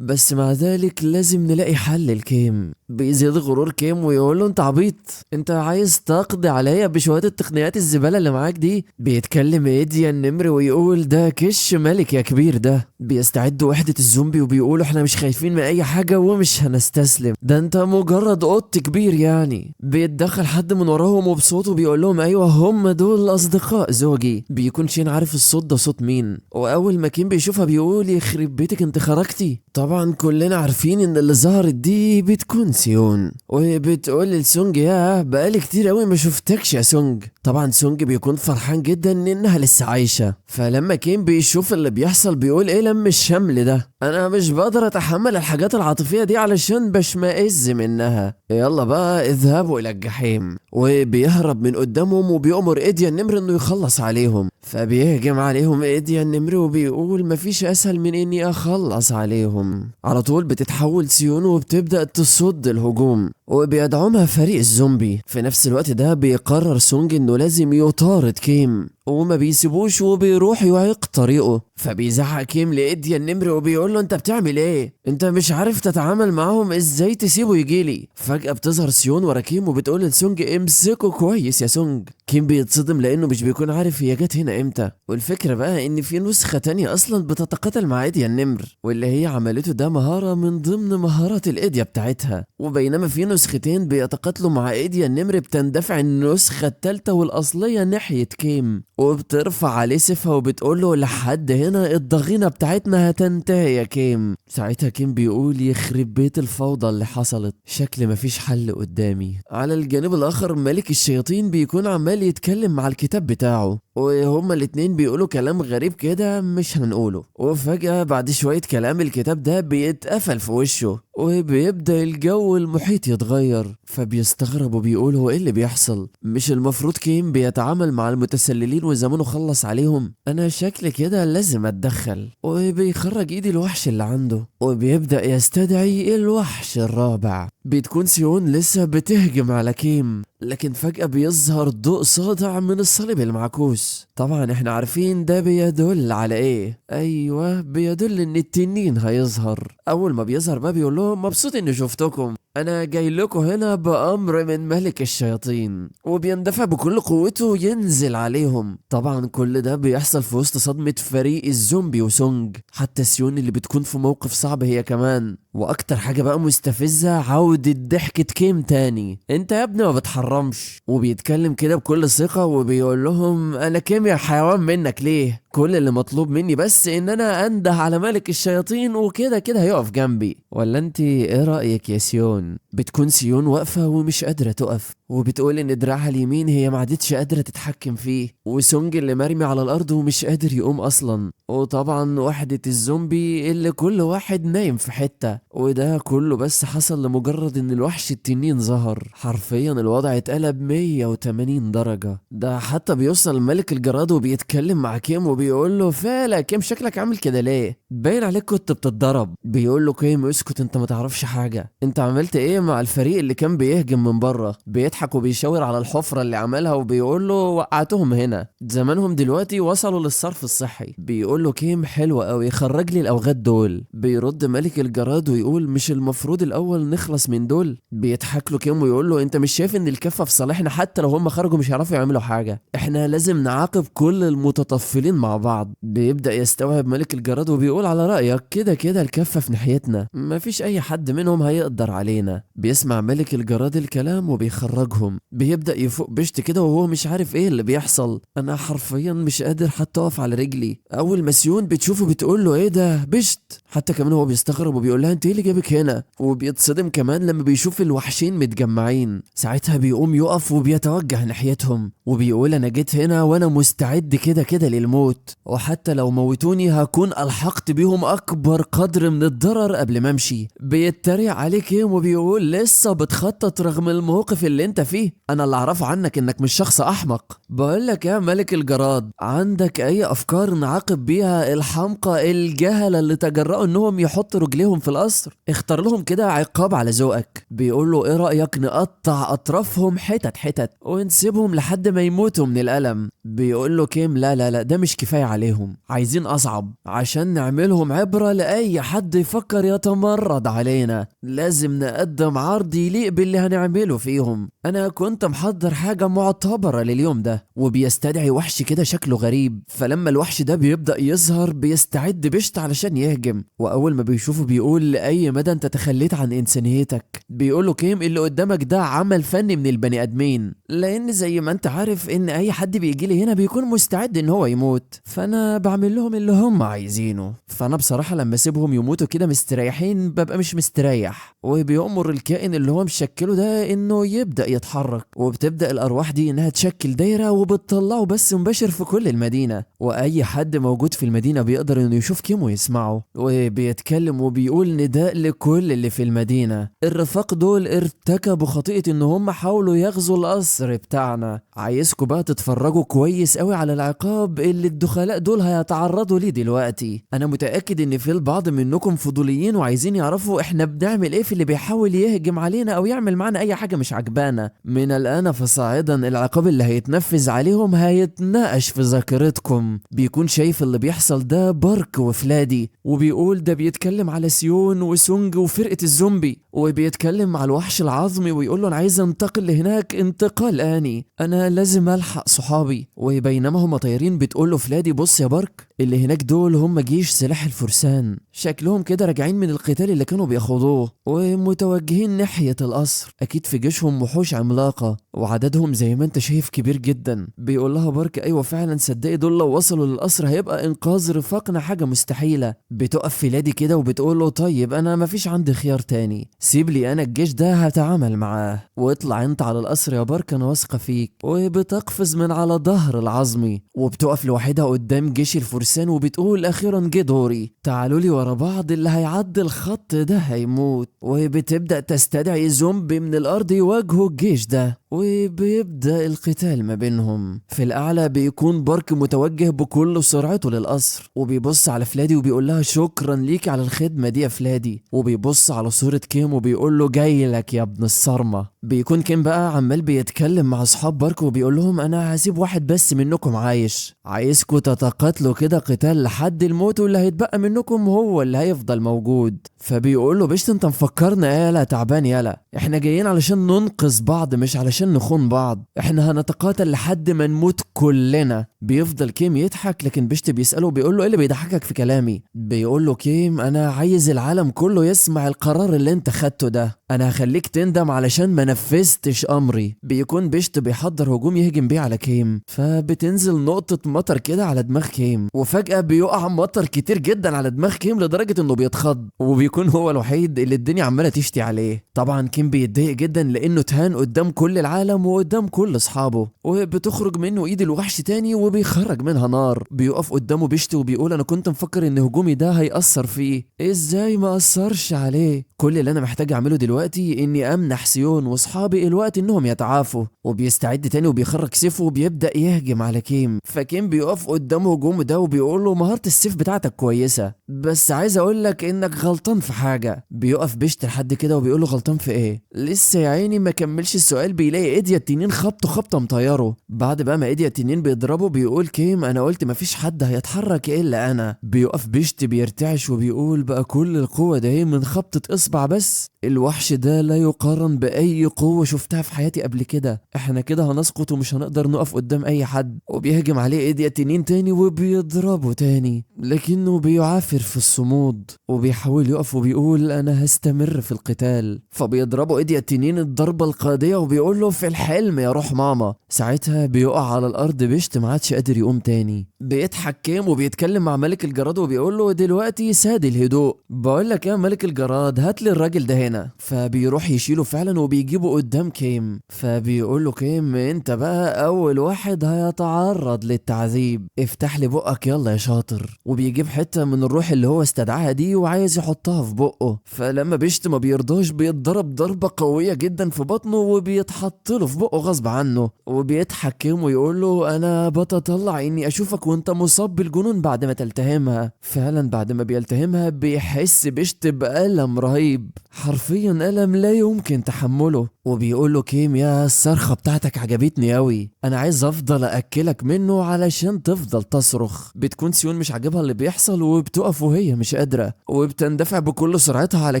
بس مع ذلك لازم نلاقي حل لكيم. بيزيد غرور كيم ويقول له انت عبيط، انت عايز تقضي عليا بشوية التقنيات الزبالة اللي معاك دي؟ بيتكلم ايديا النمر ويقول ده كش ملك يا كبير ده. بيستعد وحدة الزومبي وبيقولوا احنا مش خايفين من اي حاجة ومش هنستسلم، ده انت مجرد قط كبير يعني. بيتدخل حد من وراهم وبصوته بيقول لهم ايوه هم دول اصدقاء زوجي. بيكون شين عارف الصوت ده صوت مين، واول ما كيم بيشوفها بيقول يخرب بيتك انت خرجتي. طبعا كلنا عارفين ان اللي ظهرت دي بتكون سيون، وبتقول لسونج يا بقالي كتير قوي ما شفتكش يا سونج. طبعا سونج بيكون فرحان جدا انها لسه عايشه. فلما كيم بيشوف اللي بيحصل بيقول ايه لم الشمل ده، انا مش بقدر اتحمل الحاجات العاطفيه دي علشان بشمئز منها، يلا بقى اذهبوا الى الجحيم. وبيهرب من قدامهم وبيأمر ايديا النمر انه يخلص عليهم. فبيهجم عليهم ايديا النمر وبيقول مفيش اسهل من اني اخلص عليهم. على طول بتتحول سيون وبتبدأ تصد الهجوم وبيدعمها فريق الزومبي. في نفس الوقت ده بيقرر سونج انه لازم يطارد كيم وما بيسيبوش وبيروح يعيق طريقه. فبيزعق كيم لإيديا النمر وبيقول له انت بتعمل ايه؟ انت مش عارف تتعامل معاهم ازاي تسيبه يجيلي؟ فجأة بتظهر سيون ورا كيم وبتقول لسونج امسكه كويس يا سونج. كيم بيتصدم لانه مش بيكون عارف هي جت هنا امتى. والفكرة بقى ان في نسخة تانية اصلا بتتقاتل مع ايديا النمر، واللي هي عملته ده مهارة من ضمن مهارات الايديا بتاعتها. وبينما في نسختين بيتقاتلوا مع ايديا النمر بتندفع النسخة التالتة والاصلية ناحية كيم وبترفع عليه سيفها وبتقول له لحد هنا الضغينة بتاعتنا هتنتهي يا كيم. ساعتها كيم بيقول يخرب بيت الفوضى اللي حصلت، شكل مفيش حل قدامي. على الجانب الاخر ملك الشياطين بيكون عمال يتكلم مع الكتاب بتاعه وهما الاتنين بيقولوا كلام غريب كده مش هنقوله. وفجأة بعد شوية كلام الكتاب ده بيتقفل في وشه وبيبدأ الجو المحيط يتغير. فبيستغرب وبيقول هو ايه اللي بيحصل؟ مش المفروض كيم بيتعامل مع المتسللين وزمانه خلص عليهم؟ انا شكل كده لازم اتدخل. وبيخرج ايدي الوحش اللي عنده وبيبدأ يستدعي الوحش الرابع. بتكون سيون لسه بتهجم على كيم، لكن فجأة بيظهر ضوء ساطع من الصليب المعكوس. طبعا احنا عارفين ده بيدل على ايه؟ ايوه بيدل ان التنين هيظهر. اول ما بيظهر بقى بيقول لهم مبسوط اني شفتكم، انا جاي لكم هنا بامر من ملك الشياطين. وبيندفع بكل قوته ينزل عليهم. طبعا كل ده بيحصل في وسط صدمة فريق الزومبي وسونج، حتى سيون اللي بتكون في موقف صعب هي كمان. واكتر حاجة بقى مستفزة عودة ضحكة كيم تاني، انت يا ابني ما بتحرمش. وبيتكلم كده بكل ثقة وبيقول لهم انا كيم يا حيوان منك ليه؟ كل اللي مطلوب مني بس ان انا انده على ملك الشياطين وكده كده هيقف جنبي. ولا انت ايه رأيك يا سيون؟ بتكون سيون واقفة ومش قادرة تقف وبتقول ان دراعها اليمين هي ما عادتش قادرة تتحكم فيه، وسونج اللي مرمي على الارض ومش قادر يقوم اصلا. وطبعا وحدة الزومبي اللي كل واحد نايم في حتة. وده كله بس حصل لمجرد ان الوحش التنين ظهر. حرفيا الوضع اتقلب 180 درجة. ده حتى بيوصل ملك الجراد وبيتكلم مع كيم وبيقول بيقول له فعلا كيم شكلك عامل كده ليه؟ باين عليك كنت بتتضرب. بيقول له كيم اسكت انت ما تعرفش حاجة، انت عملت ايه مع الفريق اللي كان بيهجم من بره؟ بيضحك وبيشاور على الحفرة اللي عملها وبيقول له وقعتهم هنا، زمانهم دلوقتي وصلوا للصرف الصحي. بيقول له كيم حلو قوي خرج لي الاوغاد دول. بيرد ملك الجراد ويقول مش المفروض الاول نخلص من دول؟ بيضحك له كيم ويقول له انت مش شايف ان الكفة في صالحنا؟ حتى لو هم خرجوا مش هيعرفوا يعملوا حاجة، احنا لازم نعاقب كل المتطفلين مع بعض. بيبدأ يستوعب ملك الجراد وبيقول على رأيك كده كده الكفة في ناحيتنا، مفيش اي حد منهم هيقدر علينا. بيسمع ملك الجراد الكلام وبيخرجهم. بيبدأ يفوق بشت كده وهو مش عارف ايه اللي بيحصل. انا حرفيا مش قادر حتى اقف على رجلي. اول ما سيون بتشوفه بتقول له ايه ده بشت، حتى كمان هو بيستغرب وبيقول لها انت ايه اللي جابك هنا، وبيتصدم كمان لما بيشوف الوحشين متجمعين. ساعتها بيقوم يقف وبيتوجه ناحيتهم وبيقول انا جيت هنا وانا مستعد كده كده للموت، وحتى لو موتوني هكون الحقت بيهم اكبر قدر من الضرر قبل ما امشي. بيتريق عليه كيم وبيقول لسه بتخطط رغم الموقف اللي انت فيه؟ انا اللي اعرفه عنك انك مش شخص احمق. بقول لك يا ملك الجراد، عندك اي افكار نعاقب بيها الحمقى الجهله اللي تجرأوا انهم يحطوا رجليهم في القصر؟ اختار لهم كده عقاب على ذوقك. بيقول له ايه رايك نقطع اطرافهم حتت حتت ونسيبهم لحد ما يموتوا من الالم؟ بيقول له كيم لا لا لا ده مش كفايه عليهم، عايزين اصعب عشان نعملهم عبره لاي حد يفكر يتمرد علينا. لازم نقدم عرض يليق باللي هنعمله فيهم. انا كنت محضر حاجه معتبره لليوم ده. وبيستدعي وحش كده شكله غريب، فلما الوحش ده بيبدأ يظهر بيستعد بشت علشان يهجم. واول ما بيشوفه بيقول لاي مدى انت تخليت عن انسانيتك؟ بيقول له كيم اللي قدامك ده عمل فني من البني ادمين، لان زي ما انت عارف ان اي حد بيجي لي هنا بيكون مستعد ان هو يموت، فانا بعمل لهم اللي هم عايزينه. فانا بصراحه لما اسيبهم يموتوا كده مستريحين ببقى مش مستريح. وبيأمر الكائن اللي هو مشكله ده انه يبدأ يتحرك، وبتبدأ الارواح دي انها تشكل دايره وبتطلعه بس مباشر في كل المدينه، واي حد موجود في المدينه بيقدر انه يشوف كيم ويسمعه. وبيتكلم وبيقول نداء لكل اللي في المدينه، الرفاق دول ارتكبوا خطيئه ان هم حاولوا يغزوا القصر بتاعنا. عايزكم بقى تتفرجوا كويس قوي على العقاب اللي الدخلاء دول هيتعرضوا ليه دلوقتي. انا متاكد ان في البعض منكم فضوليين وعايزين يعرفوا احنا بنعمل ايه في اللي بيحاول يهجم علينا او يعمل معانا اي حاجه مش عجبانا. من الان فصاعدا العقاب اللي هيتنفذ عليهم هيتناقش في ذاكرتكم. بيكون شايف اللي بيحصل ده بارك وفلادي، وبيقول ده بيتكلم على سيون وسونج وفرقة الزومبي، وبيتكلم مع الوحش العظمي ويقول له انا عايز انتقل لهناك انتقال آني، انا لازم الحق صحابي. وبينما هم طايرين بتقول له فلادي بص يا بارك، اللي هناك دول هم جيش سلاح الفرسان، شكلهم كده راجعين من القتال اللي كانوا بيخوضوه ومتوجهين ناحية القصر، اكيد في جيشهم وحوش عملاقة وعددهم زي ما انت شايف كبير جدا. بيقول لها بارك ايوه فعلا صدقي دول لو وصلوا للقصر هيبقى انقاذ رفاقنا حاجة مستحيلة. بتقف فلادي كده وبتقول له طيب انا مفيش عندي خيار تاني، سيب لي انا الجيش ده هتعامل معاه، واطلع انت على القصر يا بارك انا واثقة فيك. وبتقفز من على ظهر العظمي وبتقف لوحدها قدام جيش الفرسان وبتقول اخيرا جه دوري، تعالوا لي ورا بعض اللي هيعدي الخط ده هيموت. وبتبدأ تستدعي زومبي من الارض يواجهوا الجيش ده، وبيبدأ القتال ما بينهم. في الأعلى بيكون بارك متوجه بكل سرعته للقصر، وبيبص على فلادي وبيقول لها شكرا ليك على الخدمة دي يا فلادي. وبيبص على صورة كيم وبيقول له جاي لك يا ابن الصرمة. بيكون كيم بقى عمال بيتكلم مع أصحاب بارك وبيقول لهم أنا هسيب واحد بس منكم عايش، عايزكم تتقاتلوا كده قتال لحد الموت، واللي هيتبقى منكم هو اللي هيفضل موجود. فبيقول له بيشت انت مفكرنا يالا تعبان يالا، احنا جايين علشان ننقذ بعض مش علشان نخون بعض، احنا هنتقاتل لحد ما نموت كلنا. بيفضل كيم يضحك لكن بيشت بيسأله بيقول له ايه اللي بيضحكك في كلامي؟ بيقول له كيم انا عايز العالم كله يسمع القرار اللي انت خدته ده، انا هخليك تندم علشان ما نفذتش امري. بيكون بيشت بيحضر هجوم يهجم بيه على كيم، فبتنزل نقطة مطر كده على دماغ كيم، وفجأة بيقع مطر كتير جدا على دماغ كيم لدرجة انه بيتخض، وبيكون هو الوحيد اللي الدنيا عمالة تشتي عليه. طبعا كيم بيتضايق جدا لانه تهان قدام كل العالم وقدام كل اصحابه، وبتخرج منه ايد الوحش تاني وبيخرج منها نار. بيقف قدامه بيشت وبيقول انا كنت مفكر ان هجومي ده هيأثر فيه، ازاي ما أثرش عليه؟ كل اللي انا محتاج اعمله دلوقتي اني امنح سيون واصحابي الوقت انهم يتعافوا. وبيستعد تاني وبيخرج سيفه وبيبدأ يهجم على كيم. فكيم بيقف قدامه هجومه ده وبيقول له مهارة السيف بتاعتك كويسة، بس عايز اقول لك انك غلطان في حاجة. بيقف بيشت لحد كده وبيقول له غلطان في ايه؟ لسه يا عيني ما كملش السؤال بيلاقي ايديا التنين خبطه مطيره. بعد بقى ما ايديا التنين بيضربه بيقول كيم انا قلت مفيش حد هيتحرك الا انا. بيقف بيشت بيرتعش وبيقول بقى كل القوة ده من خبطة اصبع بس؟ الوحش ده لا يقارن باي قوة شفتها في حياتي قبل كده، احنا كده هنسقط ومش هنقدر نقف قدام اي حد. وبيهجم عليه ايديا التنين تاني وبيضربه تاني، لكنه بيعافر في الصمود وبيحاول يقف وبيقول انا هستمر في القتال. فبيضربه ايديا التنين الضربة القاضية وبيقول له في الحلم يا روح ماما. ساعتها بيقع على الارض بيشت ما عادش قادر يقوم تاني. بيضحك كيم وبيتكلم مع ملك الجراد وبيقول له دلوقتي ساد الهدوء، بقول لك يا ملك الجراد هات لي الراجل ده هنا. فبيروح يشيله فعلا وبيجيبه قدام كيم. فبيقول له كيم انت بقى اول واحد هيتعرض للتعذيب، افتح لي بقك يلا يا شاطر. وبيجيب حته من الروح اللي هو استدعاها دي وعايز يحطها في بقه. فلما بيشت ما بيرضاش بيتضرب ضربه قويه جدا في بطنه وبيتحط له في بقه غصب عنه. وبيضحك كيم ويقول له انا بتطلع اني اشوفك وانت مصاب بالجنون بعد ما تلتهمها. فعلا بعد ما بيلتهمها بيحس بيشت بألم رهيب، حرفيا ألم لا يمكن تحمله. وبيقول له كيم يا الصرخة بتاعتك عجبتني قوي، انا عايز افضل اكلك منه علشان تفضل تصرخ. بتكون سيون مش عاجبها اللي بيحصل وبتقف وهي مش قادرة وبتندفع بكل سرعتها على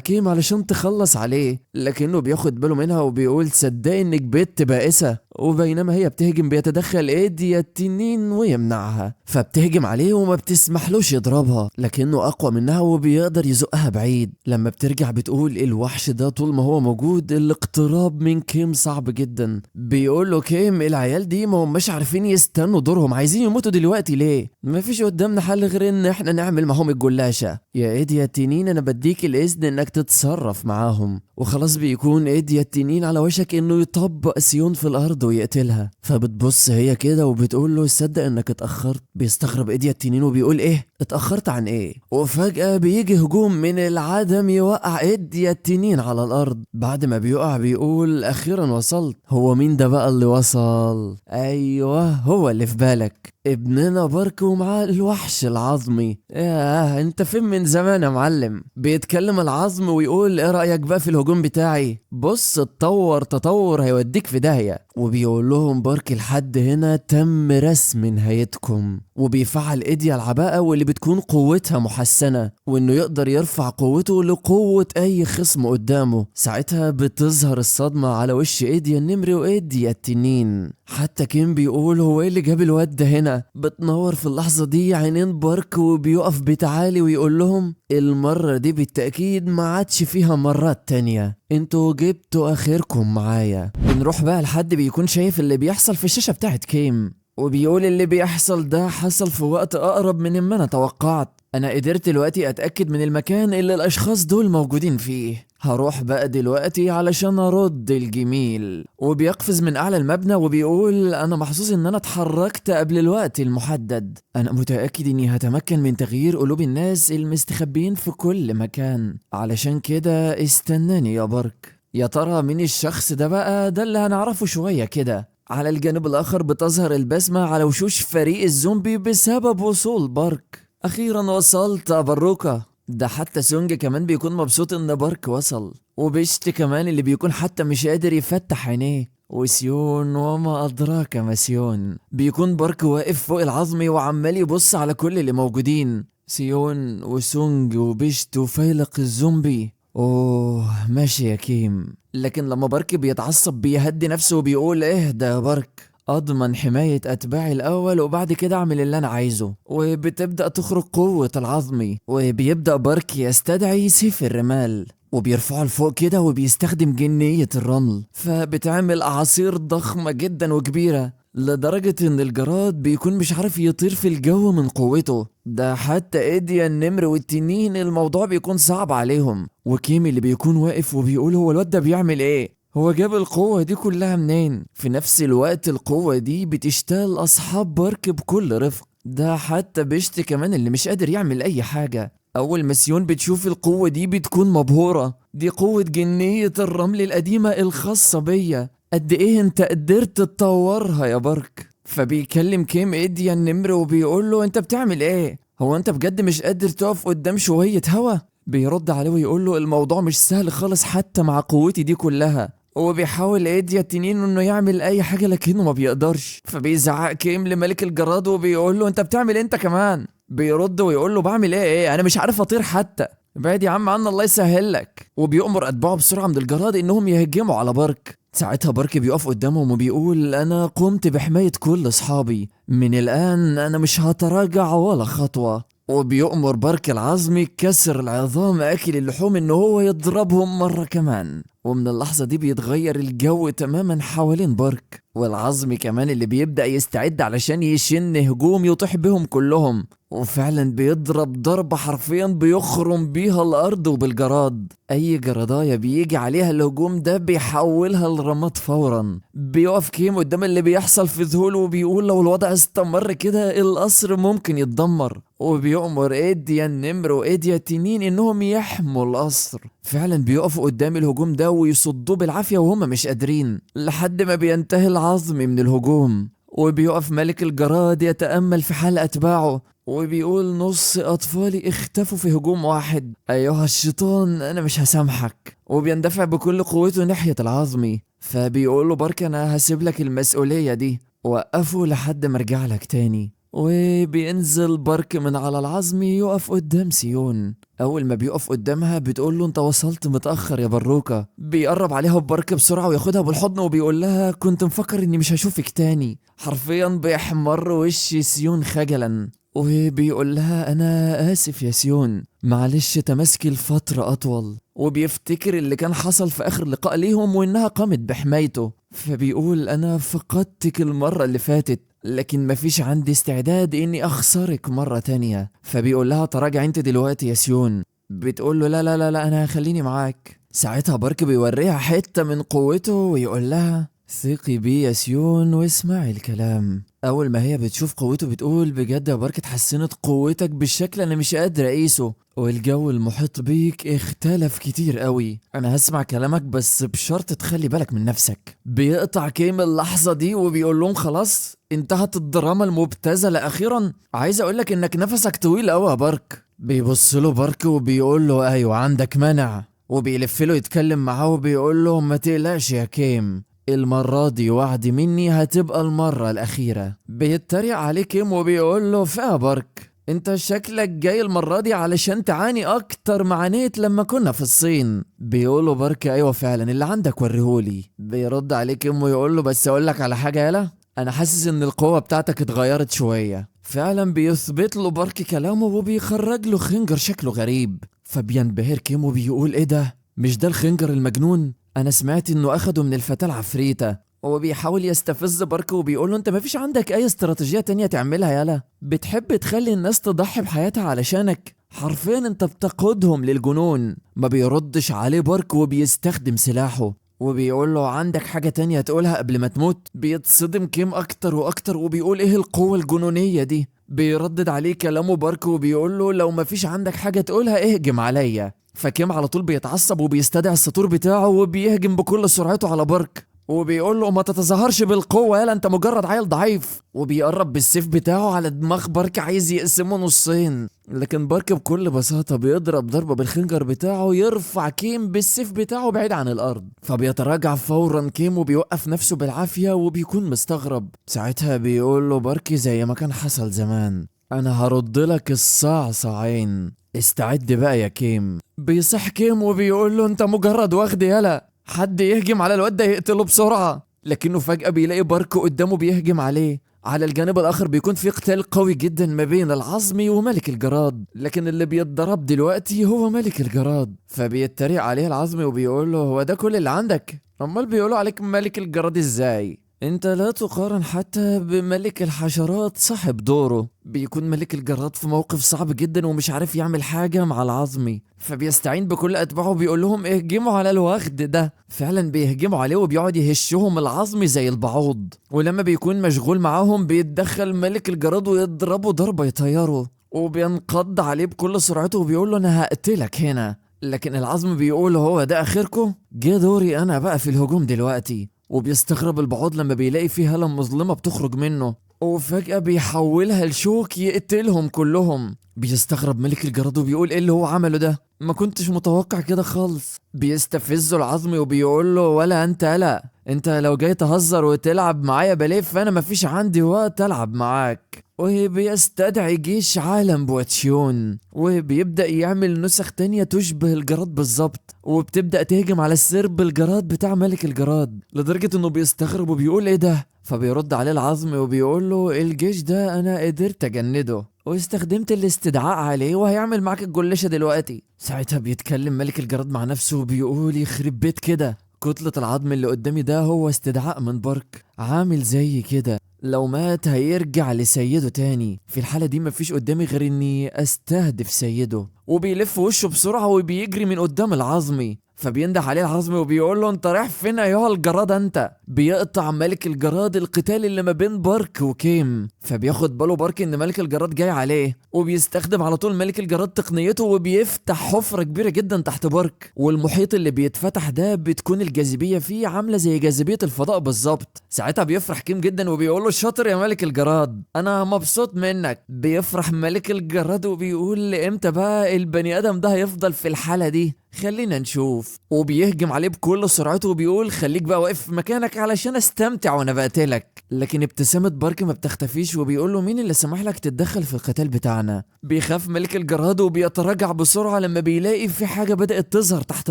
كيم علشان تخلص عليه، لكنه بياخد باله منها وبيقول صدقني انك بنت بائسة. وبينما هي بتهجم بيتدخل ايديا التنين ويمنعها. فبتهجم عليه وما بتسمحلوش يضربها، لكنه اقوى منها وبيقدر يزقها بعيد. لما بترجع بتقول الوحش ده طول ما هو موجود الاقتراب من كيم صعب جدا. بيقول له كيم العيال دي ما هماش عارفين يستنوا دورهم، عايزين يموتوا دلوقتي ليه؟ مفيش قدامنا حل غير ان احنا نعمل معاهم الجلاشة. يا ايديا التنين انا بديك الاذن انك تتصرف معاهم. وخلاص بيكون ايديا التنين على وشك انه يطبق سيون في الارض ويقتلها. فبتبص هي كده وبتقول له صدق انك اتاخرت. بيستغرب ايديا التنين وبيقول ايه اتاخرت عن ايه؟ وفجاه بيجي هجوم من العدم يوقع ايديا التنين على الارض. بعد ما بيقع بيقول اخيرا وصلت. هو مين ده بقى اللي وصل؟ ايوه هو اللي في بالك، ابننا بارك ومعاه الوحش العظمي. ياه انت فين من زمان يا معلم؟ بيتكلم العظم ويقول ايه رأيك بقى في الهجوم بتاعي؟ بص اتطور تطور هيوديك في داهية. وبيقول لهم بارك لحد هنا تم رسم نهايتكم. وبيفعل ايديا العباءة واللي بتكون قوتها محسنة وانه يقدر يرفع قوته لقوة اي خصم قدامه. ساعتها بتظهر الصدمة على وش ايديا النمر وايديا التنين. حتى كيم بيقول هو ايه اللي جاب الواد ده هنا؟ بتنور في اللحظة دي عينين بارك وبيقف بتعالي ويقول لهم المرة دي بالتأكيد ما عادش فيها مرات تانية، انتوا جبتوا اخركم معايا. بنروح بقى لحد بيكون شايف اللي بيحصل في الشاشة بتاعت كيم وبيقول اللي بيحصل ده حصل في وقت اقرب من ما انا توقعت. انا قدرت دلوقتي اتأكد من المكان اللي الاشخاص دول موجودين فيه. هروح بقى دلوقتي علشان ارد الجميل. وبيقفز من اعلى المبنى وبيقول انا محظوظ ان انا اتحركت قبل الوقت المحدد، انا متأكد اني هتمكن من تغيير قلوب الناس المستخبيين في كل مكان، علشان كده استناني يا بارك. يا ترى مين الشخص ده بقى؟ ده اللي هنعرفه شوية كده. على الجانب الاخر بتظهر البسمة على وشوش فريق الزومبي بسبب وصول بارك. اخيرا وصلت يا باروكا. ده حتى سونج كمان بيكون مبسوط ان بارك وصل، وبيشت كمان اللي بيكون حتى مش قادر يفتح عينيه. وسيون وما أدراك ما سيون. بيكون بارك واقف فوق العظمي وعمال يبص على كل اللي موجودين، سيون وسونج وبيشت وفيلق الزومبي. اوه ماشي يا كيم. لكن لما بارك بيتعصب بيهدي نفسه وبيقول اهدى يا بارك، اضمن حماية اتباعي الاول وبعد كده اعمل اللي انا عايزه. وبتبدأ تخرج قوة العظمي وبيبدأ بارك يستدعي سيف الرمال وبيرفعه لفوق كده وبيستخدم جنية الرمل. فبتعمل اعاصير ضخمة جدا وكبيرة لدرجة ان الجراد بيكون مش عارف يطير في الجو من قوته. ده حتى ايديا النمر والتنين الموضوع بيكون صعب عليهم. وكيمي اللي بيكون واقف وبيقول هو الواد ده بيعمل ايه؟ هو جاب القوة دي كلها منين؟ في نفس الوقت القوة دي بتشتغل أصحاب بارك بكل رفق، ده حتى بيشتي كمان اللي مش قادر يعمل أي حاجة. أول ما سيون بتشوف القوة دي بتكون مبهورة، دي قوة جنية الرمل القديمة الخاصة بيا، قد إيه أنت قدرت تطورها يا بارك. فبيكلم كيم إيديا النمر وبيقول له أنت بتعمل إيه؟ هو أنت بجد مش قادر تقف قدام شوية هوا؟ بيرد عليه ويقول له الموضوع مش سهل خالص حتى مع قوتي دي كلها. هو بيحاول ايديا التنين انه يعمل اي حاجه لكنه ما بيقدرش. فبيزعق كيم لملك الجراد وبيقول له انت بتعمل إيه انت كمان؟ بيرد ويقول له بعمل ايه انا مش عارف اطير حتى. بعد يا عم عنا الله يسهل لك. وبيأمر اتباعه بسرعه من الجراد انهم يهجموا على بارك. ساعتها بارك بيقف قدامهم وبيقول انا قمت بحمايه كل اصحابي، من الان انا مش هتراجع ولا خطوه. وبيؤمر بارك العظمي كسر العظام اكل اللحوم ان هو يضربهم مرة كمان. ومن اللحظة دي بيتغير الجو تماما حوالين بارك، والعظمي كمان اللي بيبدأ يستعد علشان يشن هجوم يطيح بهم كلهم. وفعلا بيضرب ضربة حرفيا بيخرم بيها الأرض، وبالجراد أي جراداية بيجي عليها الهجوم ده بيحولها لرماد فورا. بيقف كيم قدام اللي بيحصل في ذهول وبيقول لو الوضع استمر كده القصر ممكن يتدمر. وبيؤمر ايديا النمر وايديا التنين انهم يحموا القصر. فعلا بيقفوا قدام الهجوم ده ويصدوه بالعافية وهم مش قادرين، لحد ما بينتهي العظمي من الهجوم. وبيقف ملك الجراد يتأمل في حال أتباعه وبيقول نص أطفالي اختفوا في هجوم واحد، أيها الشيطان أنا مش هسامحك. وبيندفع بكل قوته ناحية العظمي. فبيقول له بارك أنا هسيب لك المسؤولية دي، وقفه لحد ما ارجع لك تاني. وبينزل بارك من على العظمي يقف قدام سيون. اول ما بيقف قدامها بتقول له انت وصلت متاخر يا بروكه. بيقرب عليها ببارك بسرعه وياخدها بالحضن وبيقول لها كنت مفكر اني مش هشوفك تاني. حرفيا بيحمر وش سيون خجلا، وبيقول لها انا اسف يا سيون معلش تماسكي الفتره اطول. وبيفتكر اللي كان حصل في اخر لقاء ليهم وانها قامت بحمايته. فبيقول انا فقدتك المره اللي فاتت لكن مفيش عندي استعداد اني اخسرك مرة تانية. فبيقول لها تراجع انت دلوقتي يا سيون. بتقول له لا لا لا لا انا هخليني معاك. ساعتها بارك بيوريها حتة من قوته ويقول لها ثقي بي يا سيون واسمعي الكلام. اول ما هي بتشوف قوته بتقول بجد يا بارك اتحسنت قوتك بالشكل انا مش قادر اقيسه، والجو المحيط بيك اختلف كتير قوي. انا هسمع كلامك بس بشرط تخلي بالك من نفسك. بيقطع كيم اللحظة دي وبيقول لهم خلاص انتهت الدراما المبتذلة اخيرا. عايز اقولك انك نفسك طويل قوي يا بارك. بيبص له بارك وبيقول له ايوه عندك مانع. وبيلف له يتكلم معاه وبيقول له ما تقلقش يا كيم المرة دي وعد مني هتبقى المرة الأخيرة. بيتريق عليه كيم وبيقول له فيها بارك انت شكلك جاي المرة دي علشان تعاني اكتر ما عانيت لما كنا في الصين. بيقوله بارك ايوه فعلا اللي عندك وريهولي. بيرد عليه كيم ويقول له بس اقولك على حاجة يالا انا حاسس ان القوة بتاعتك اتغيرت شوية. فعلا بيثبت له بارك كلامه وبيخرج له خنجر شكله غريب. فبينبهر كيم وبيقول ايه ده مش ده الخنجر المجنون؟ انا سمعت انه اخده من الفتاة العفريتة. هو بيحاول يستفز بارك وبيقول له انت مفيش عندك اي استراتيجية تانية تعملها يالا؟ بتحب تخلي الناس تضحي بحياتها علشانك؟ حرفيا انت بتقودهم للجنون. ما بيردش عليه بارك وبيستخدم سلاحه. وبيقول له عندك حاجة تانية تقولها قبل ما تموت؟ بيتصدم كيم اكتر واكتر وبيقول ايه القوة الجنونية دي؟ بيردد عليه كلامه بارك وبيقول له لو مفيش عندك حاجة تقولها اهجم عليا. فكيم على طول بيتعصب وبيستدعي الساطور بتاعه وبيهجم بكل سرعته على بارك. وبيقول له ما تتظاهرش بالقوة يالا انت مجرد عيل ضعيف. وبيقرب بالسيف بتاعه على دماغ بارك عايز يقسمه نصين، لكن بارك بكل بساطة بيضرب ضربة بالخنجر بتاعه يرفع كيم بالسيف بتاعه بعيد عن الأرض. فبيتراجع فورا كيم وبيوقف نفسه بالعافية وبيكون مستغرب. ساعتها بيقول له بارك زي ما كان حصل زمان أنا هرد لك الصعصعين، استعد بقى يا كيم. بيصح كيم وبيقول له انت مجرد واخد يالا حد يهجم على الواد ده يقتله بسرعة. لكنه فجأة بيلاقي بارك قدامه بيهجم عليه. على الجانب الآخر بيكون في قتال قوي جدا ما بين العظمي وملك الجراد، لكن اللي بيتضرب دلوقتي هو ملك الجراد. فبيتريق عليه العظمي وبيقول له هو ده كل اللي عندك؟ امال بيقولوا عليك ملك الجراد ازاي؟ انت لا تقارن حتى بملك الحشرات صاحب دوره. بيكون ملك الجراد في موقف صعب جدا ومش عارف يعمل حاجة مع العظمي، فبيستعين بكل اتباعه وبيقول لهم اهجموا على الوغد ده. فعلا بيهجموا عليه وبيقعد يهشهم العظمي زي البعوض، ولما بيكون مشغول معاهم بيتدخل ملك الجراد ويضربه ضربة يطيره، وبينقض عليه بكل سرعته وبيقول له انا هقتلك هنا. لكن العظم بيقول هو ده اخركم؟ جه دوري انا بقى في الهجوم دلوقتي. وبيستغرب البعوض لما بيلاقي فيه هالة مظلمة بتخرج منه، وفجأة بيحولها لشوك يقتلهم كلهم. بيستغرب ملك الجراد وبيقول ايه اللي هو عمله ده، ما كنتش متوقع كده خالص. بيستفزه العظمي وبيقول له ولا انت لا، انت لو جاي تهزر وتلعب معايا باليه فانا مفيش عندي وقت العب معاك. وبيستدعي جيش عالم بواتشيون، وبيبدأ يعمل نسخ تانية تشبه الجراد بالظبط، وبتبدأ تهجم على السرب الجراد بتاع ملك الجراد، لدرجة انه بيستغرب وبيقول ايه ده. فبيرد عليه العظمي وبيقول له الجيش ده انا قدرت اجنده واستخدمت الاستدعاء عليه وهيعمل معاك الجلاشة دلوقتي. ساعتها بيتكلم ملك الجراد مع نفسه وبيقول يخرب بيت كده، كتلة العظم اللي قدامي ده هو استدعاء من بارك عامل زي كده، لو مات هيرجع لسيده تاني. في الحالة دي مفيش قدامي غير اني استهدف سيده. وبيلف وشه بسرعة وبيجري من قدام العظمي، فبينده عليه العظمي وبيقول له انت رايح فين ايها الجراد انت. بيقطع ملك الجراد القتال اللي ما بين بارك وكيم، فبياخد باله بارك ان ملك الجراد جاي عليه، وبيستخدم على طول ملك الجراد تقنيته وبيفتح حفرة كبيرة جدا تحت بارك. والمحيط اللي بيتفتح ده بتكون الجاذبية فيه عاملة زي جاذبية الفضاء بالظبط. ساعتها بيفرح كيم جدا وبيقول له شاطر يا ملك الجراد، انا مبسوط منك. بيفرح ملك الجراد وبيقول امتى بقى البني ادم ده هيفضل في الحالة دي، خلينا نشوف. وبيهجم عليه بكل سرعته وبيقول خليك بقى واقف في مكانك علشان استمتع وانا بقتلك. لكن ابتسامة بارك ما بتختفيش وبيقول له مين اللي سمح لك تتدخل في القتال بتاعنا. بيخاف ملك الجراد وبيتراجع بسرعة لما بيلاقي في حاجة بدأت تظهر تحت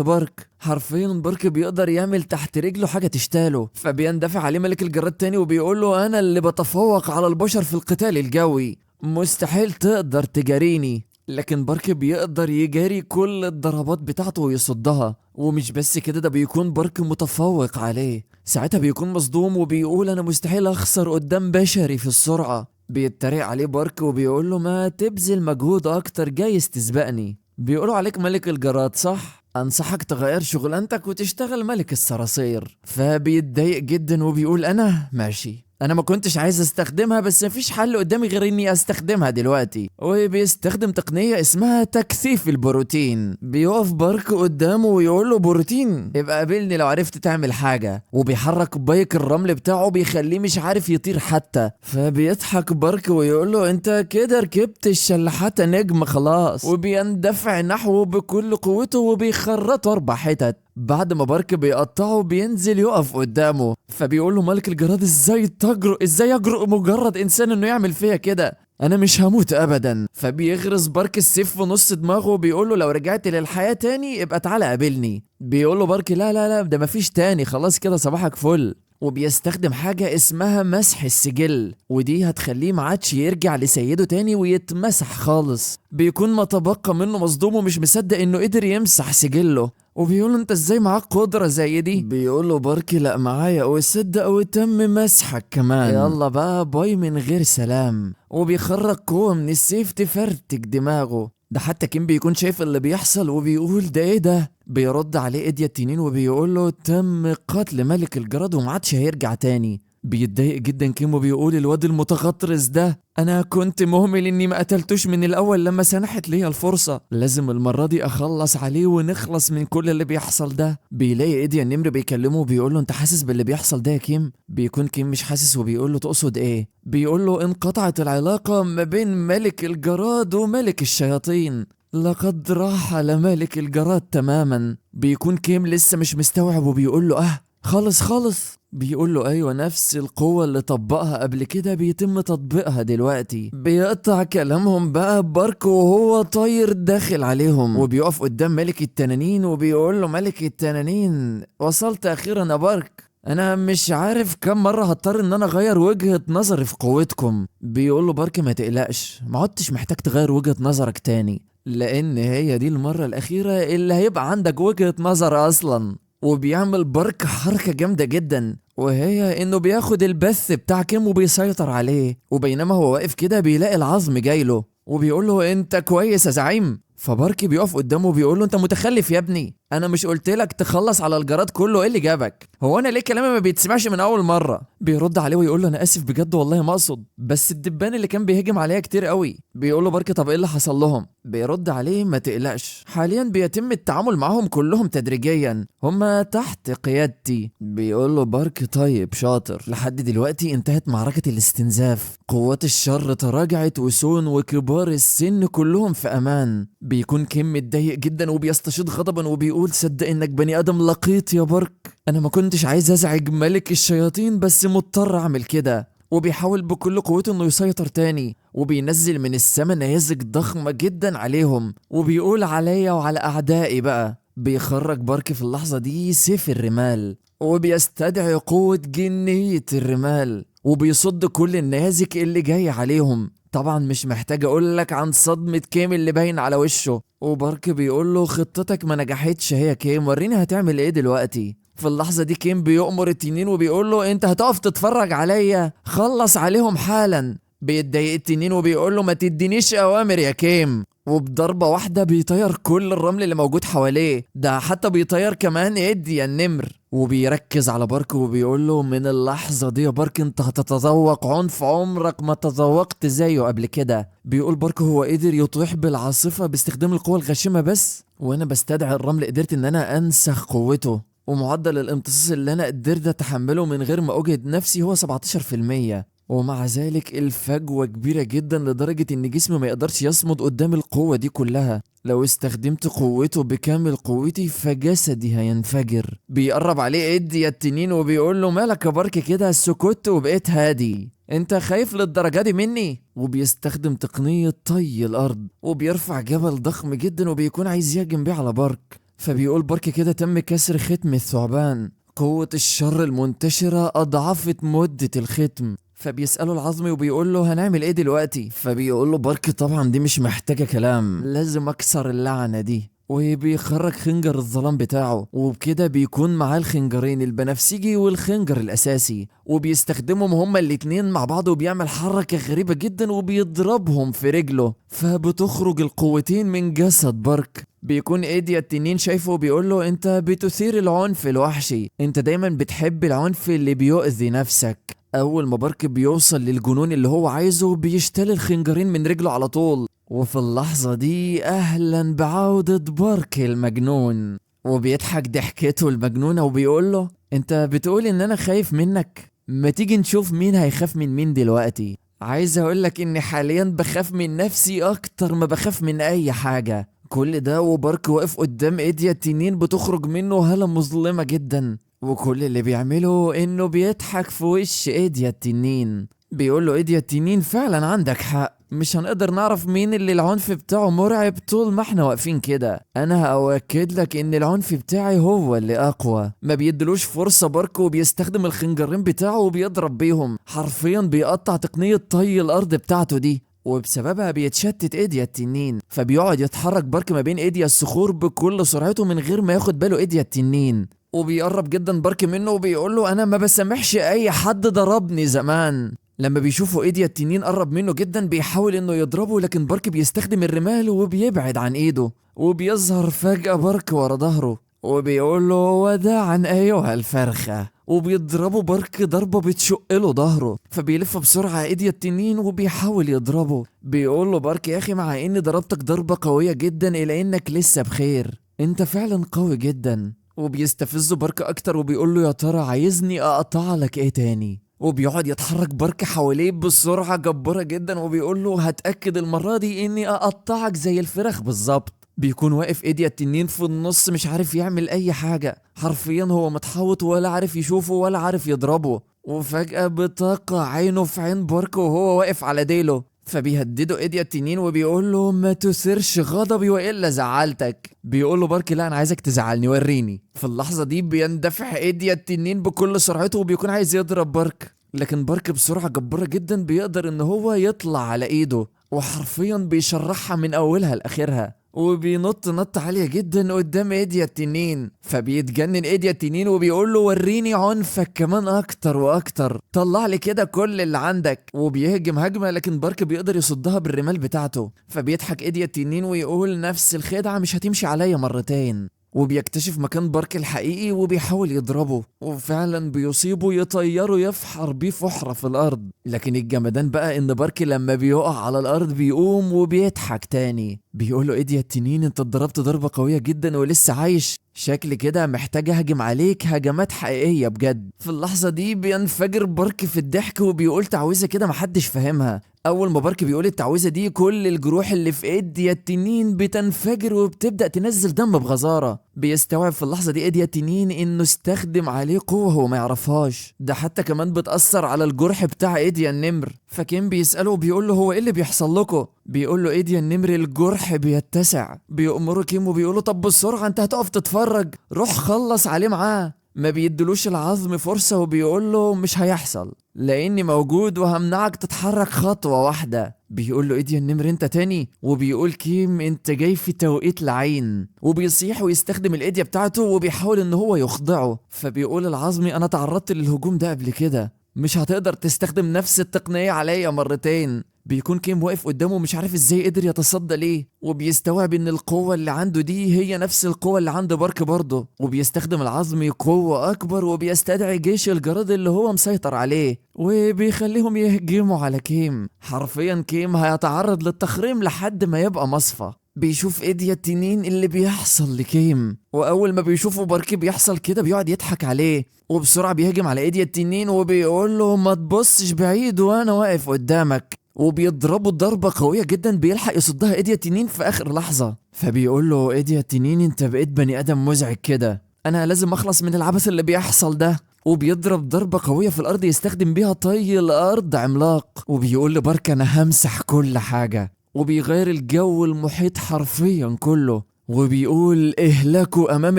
بارك. حرفيا بارك بيقدر يعمل تحت رجله حاجة تشتاله، فبيندفع عليه ملك الجراد تاني وبيقول له انا اللي بتفوق على البشر في القتال الجوي، مستحيل تقدر تجاريني. لكن بارك بيقدر يجاري كل الضربات بتاعته ويصدها، ومش بس كده ده بيكون بارك متفوق عليه. ساعتها بيكون مصدوم وبيقول انا مستحيل اخسر قدام بشري في السرعة. بيتريق عليه بارك وبيقول له ما تبذل مجهود اكتر جايز تسبقني. بيقولوا عليك ملك الجراد صح، انصحك تغير شغلانتك وتشتغل ملك الصراصير. فبيتضايق جدا وبيقول انا ماشي، انا ما كنتش عايز استخدمها بس مفيش حل قدامي غير اني استخدمها دلوقتي. وبيستخدم تقنية اسمها تكثيف البروتين. بيقف بارك قدامه ويقول له بروتين يبقى قابلني لو عرفت تعمل حاجة، وبيحرك بايك الرمل بتاعه بيخليه مش عارف يطير حتى. فبيضحك بارك ويقول له انت كده ركبت الشلحات نجم خلاص، وبيندفع نحوه بكل قوته وبيخرطه 4 حتت. بعد ما بارك بيقطعه بينزل يقف قدامه، فبيقول له ملك الجراد ازاي يجرؤ مجرد انسان انه يعمل فيا كده، انا مش هموت ابدا. فبيغرز بارك السيف في نص دماغه وبيقول له لو رجعت للحياة تاني ابقى تعالى قابلني. بيقول له بارك لا لا لا ده مفيش تاني، خلاص كده صباحك فل. وبيستخدم حاجة اسمها مسح السجل، ودي هتخليه معادش يرجع لسيده تاني ويتمسح خالص. بيكون ما تبقى منه مصدوم ومش مصدق انه قدر يمسح سجله، وبيقول انت ازاي معاك قدرة زي دي. بيقول له باركي لا معايا وصدق وتم مسحك كمان، يلا بقى باي من غير سلام. وبيخرج قوة من السيف تفرتك دماغه. ده حتى كيم بيكون شايف اللي بيحصل وبيقول ده ايه ده. بيرد عليه ايديا التنين وبيقول له تم قتل ملك الجراد ومعادش هيرجع تاني. بيتضايق جدا كيم وبيقول الواد المتغطرس ده انا كنت مهمل اني ما قتلتوش من الاول لما سنحت ليا الفرصة، لازم المرة دي اخلص عليه ونخلص من كل اللي بيحصل ده. بيلاقي ايديا النمر بيكلمه وبيقول له انت حاسس باللي بيحصل ده يا كيم؟ بيكون كيم مش حاسس وبيقول له تقصد ايه؟ بيقول له انقطعت العلاقة ما بين ملك الجراد وملك الشياطين، لقد راح على ملك الجراد تماما. بيكون كيم لسه مش مستوعب وبيقول له خالص. بيقول له ايوه نفس القوة اللي طبقها قبل كده بيتم تطبيقها دلوقتي. بيقطع كلامهم بقى بارك وهو طاير داخل عليهم، وبيقف قدام ملك التنانين وبيقول له ملك التنانين وصلت اخيرا يا بارك، انا مش عارف كم مرة هضطر ان انا اغير وجهة نظري في قوتكم. بيقول له بارك ما تقلقش، ما عدتش محتاج تغير وجهة نظرك تاني، لان هي دي المرة الاخيرة اللي هيبقى عندك وجهة نظر اصلا. وبيعمل بارك حركة جامدة جدا وهي انه بياخد البث بتاع كيم وبيسيطر عليه، وبينما هو واقف كده بيلاقي العظم جايله وبيقول له انت كويس يا زعيم. فباركي بيقف قدامه وبيقول له انت متخلف يا ابني، انا مش قلت لك تخلص على الجراد كله؟ ايه اللي جابك؟ هو انا ليه كلامي ما بيتسمعش من اول مره؟ بيرد عليه ويقول له انا اسف بجد والله ما اقصد، بس الدبان اللي كان بيهجم عليا كتير قوي. بيقول له باركي طب ايه اللي حصل لهم؟ بيرد عليه ما تقلقش، حاليا بيتم التعامل معاهم كلهم تدريجيا، هما تحت قيادتي. بيقول له باركي طيب شاطر، لحد دلوقتي انتهت معركة الاستنزاف، قوات الشر تراجعت وسون وكبار السن كلهم في امان. بيكون كيم متضايق جدا وبيستشيط غضبا وبيقول صدق انك بني ادم لقيط يا بارك، انا ما كنتش عايز ازعج ملك الشياطين بس مضطر اعمل كده. وبيحاول بكل قوته انه يسيطر تاني، وبينزل من السما نيازك ضخمة جدا عليهم وبيقول عليا وعلى اعدائي بقى. بيخرج بارك في اللحظة دي سيف الرمال وبيستدعي قوة جنية الرمال وبيصد كل النيازك اللي جاي عليهم. طبعا مش محتاج اقولك عن صدمة كيم اللي باين على وشه، وبارك بيقول له خطتك ما نجحتش هي كيم، وريني هتعمل ايه دلوقتي. في اللحظة دي كيم بيؤمر التنين وبيقول له انت هتقف تتفرج عليا؟ خلص عليهم حالا. بيتضايق التنين وبيقول له ما تدينيش اوامر يا كيم، وبضربة واحدة بيطير كل الرمل اللي موجود حواليه، ده حتى بيطير كمان ايدي يا النمر. وبيركز على بارك وبيقول له من اللحظة دي يا بارك انت هتتذوق عنف عمرك ما تذوقت زيه قبل كده. بيقول بارك هو قدر يطيح بالعاصفة باستخدام القوة الغاشمة بس، وانا بستدعي الرمل قدرت ان انا انسخ قوته، ومعدل الامتصاص اللي انا قدرت اتحمله من غير ما اجهد نفسي هو 17%. ومع ذلك الفجوة كبيرة جدا لدرجة ان جسمي ما يقدرش يصمد قدام القوة دي كلها، لو استخدمت قوته بكامل قوتي فجسدي هينفجر. بيقرب عليه ادي يا التنين وبيقول له مالك يا بارك كده سكت وبقيت هادي، انت خايف للدرجة دي مني؟ وبيستخدم تقنية طي الارض وبيرفع جبل ضخم جدا وبيكون عايز يهجم بيه على بارك. فبيقول بارك كده تم كسر ختم الثعبان، قوة الشر المنتشرة أضعفت مدة الختم. فبيسأله العظمي وبيقول له هنعمل ايه دلوقتي؟ فبيقول له بارك طبعا دي مش محتاجة كلام، لازم اكسر اللعنة دي. وبيخرج خنجر الظلام بتاعه وبكده بيكون معاه الخنجرين البنفسجي والخنجر الاساسي، وبيستخدمهم هما الاتنين مع بعض وبيعمل حركة غريبة جدا وبيضربهم في رجله، فبتخرج القوتين من جسد بارك. بيكون ايديا التنين شايفه وبيقول له انت بتثير العنف الوحشي، انت دايما بتحب العنف اللي بيؤذي نفسك. اول ما بارك بيوصل للجنون اللي هو عايزه بيشتري الخنجرين من رجله على طول. وفي اللحظة دي اهلا بعودة بارك المجنون، وبيضحك ضحكته المجنونة وبيقول له انت بتقول ان انا خايف منك؟ ما تيجي نشوف مين هيخاف من مين دلوقتي. عايز اقولك اني حاليا بخاف من نفسي اكتر ما بخاف من اي حاجة. كل ده وبارك واقف قدام ايديا التنين بتخرج منه هالة مظلمة جدا، وكل اللي بيعمله انه بيضحك في وش ايديا التنين. بيقول له ايديا التنين فعلا عندك حق، مش هنقدر نعرف مين اللي العنف بتاعه مرعب طول ما احنا واقفين كده. انا هأكد لك ان العنف بتاعي هو اللي اقوى. ما بيدلوش فرصة بارك وبيستخدم الخنجرين بتاعه وبيضرب بيهم، حرفيا بيقطع تقنية طي الارض بتاعته دي، وبسببها بيتشتت ايديا التنين. فبيقعد يتحرك بارك ما بين ايديا الصخور بكل سرعته من غير ما ياخد باله ايديا التنين، وبيقرب جدا بارك منه وبيقول له انا ما بسامحش اي حد ضربني زمان. لما بيشوفوا ايديا التنين قرب منه جدا بيحاول انه يضربه، لكن بارك بيستخدم الرمال وبيبعد عن ايده، وبيظهر فجأة بارك ورا ظهره وبيقول له وداعا ايها الفرخة، وبيضربه بارك ضربة بتشق له ظهره. فبيلف بسرعة ايديا التنين وبيحاول يضربه. بيقول له بارك يا اخي مع اني ضربتك ضربة قوية جدا الا انك لسه بخير، انت فعلا قوي جدا. وبيستفزه بارك اكتر وبيقول له يا ترى عايزني اقطع لك ايه تاني؟ وبيقعد يتحرك بارك حواليه بسرعة جبارة جدا وبيقول له هتأكد المرة دي اني اقطعك زي الفراخ بالظبط. بيكون واقف ايديا التنين في النص مش عارف يعمل اي حاجة، حرفيا هو متحوط ولا عارف يشوفه ولا عارف يضربه. وفجأة بتقع عينه في عين بارك وهو واقف على ديله، فبيهدده ايديا التنين وبيقول له ما تثيرش غضبي والا زعلتك. بيقول له بارك لا انا عايزك تزعلني وريني. في اللحظة دي بيندفع ايديا التنين بكل سرعته وبيكون عايز يضرب بارك، لكن بارك بسرعة جبارة جدا بيقدر ان هو يطلع على ايده وحرفيا بيشرحها من اولها لاخرها. وبينط نط عالية جدا قدام ايديا التنين. فبيتجنن ايديا التنين وبيقول له وريني عنفك كمان اكتر واكتر، طلع لي كده كل اللي عندك. وبيهجم هجمة لكن بارك بيقدر يصدها بالرمال بتاعته. فبيضحك ايديا التنين ويقول نفس الخدعة مش هتمشي عليا مرتين. وبيكتشف مكان بارك الحقيقي وبيحاول يضربه، وفعلا بيصيبه يطيره يفحر بيه فحرة في الأرض. لكن الجمدان بقى إن بارك لما بيقع على الأرض بيقوم وبيضحك تاني. بيقوله إيديا التنين أنت اتضربت ضربة قوية جدا ولسه عايش، شكل كده محتاج اهجم عليك هجمات حقيقية بجد. في اللحظة دي بينفجر بارك في الضحك وبيقول تعويذة كده محدش فاهمها. اول ما بارك بيقول التعويذة دي كل الجروح اللي في ايديا التنين بتنفجر وبتبدأ تنزل دم بغزارة. بيستوعب في اللحظة دي ايديا التنين انه استخدم عليه قوة هو ما يعرفهاش، ده حتى كمان بتأثر على الجرح بتاع ايديا النمر. فكين بيسأله وبيقول له هو ايه اللي بيحصل لكم؟ بيقول له ايديا النمر الجرح بيتسع. بيأمره كيم وبيقول له طب بسرعة انت هتقف تتفرج، روح خلص عليه معاه. ما بيدلوش العظم فرصة وبيقول له مش هيحصل لاني موجود وهمنعك تتحرك خطوة واحدة. بيقول له ايديا النمر انت تاني؟ وبيقول كيم انت جاي في توقيت العين. وبيصيح ويستخدم الايديا بتاعته وبيحاول ان هو يخضعه. فبيقول العظمي انا تعرضت للهجوم ده قبل كده، مش هتقدر تستخدم نفس التقنية عليا مرتين. بيكون كيم واقف قدامه مش عارف ازاي قدر يتصدى ليه، وبيستوعب ان القوة اللي عنده دي هي نفس القوة اللي عند بارك برضه. وبيستخدم العظمي قوة اكبر وبيستدعي جيش الجراد اللي هو مسيطر عليه وبيخليهم يهجموا على كيم. حرفيا كيم هيتعرض للتخريم لحد ما يبقى مصفى. بيشوف ايديا التنين اللي بيحصل لكيم، واول ما بيشوفه بارك بيحصل كده بيقعد يضحك عليه وبسرعة بيهجم على ايديا التنين وبيقول له ما تبصش بعيد وانا واقف قدامك. وبيضربوا ضربة قوية جدا بيلحق يصدها ايديا التنين في اخر لحظة. فبيقول له ايديا التنين انت بقيت بني ادم مزعج كده، انا لازم اخلص من العبث اللي بيحصل ده. وبيضرب ضربة قوية في الارض يستخدم بيها طي الارض عملاق. وبيقول لبارك انا همسح كل حاجة، وبيغير الجو المحيط حرفيا كله. وبيقول اهلكوا امام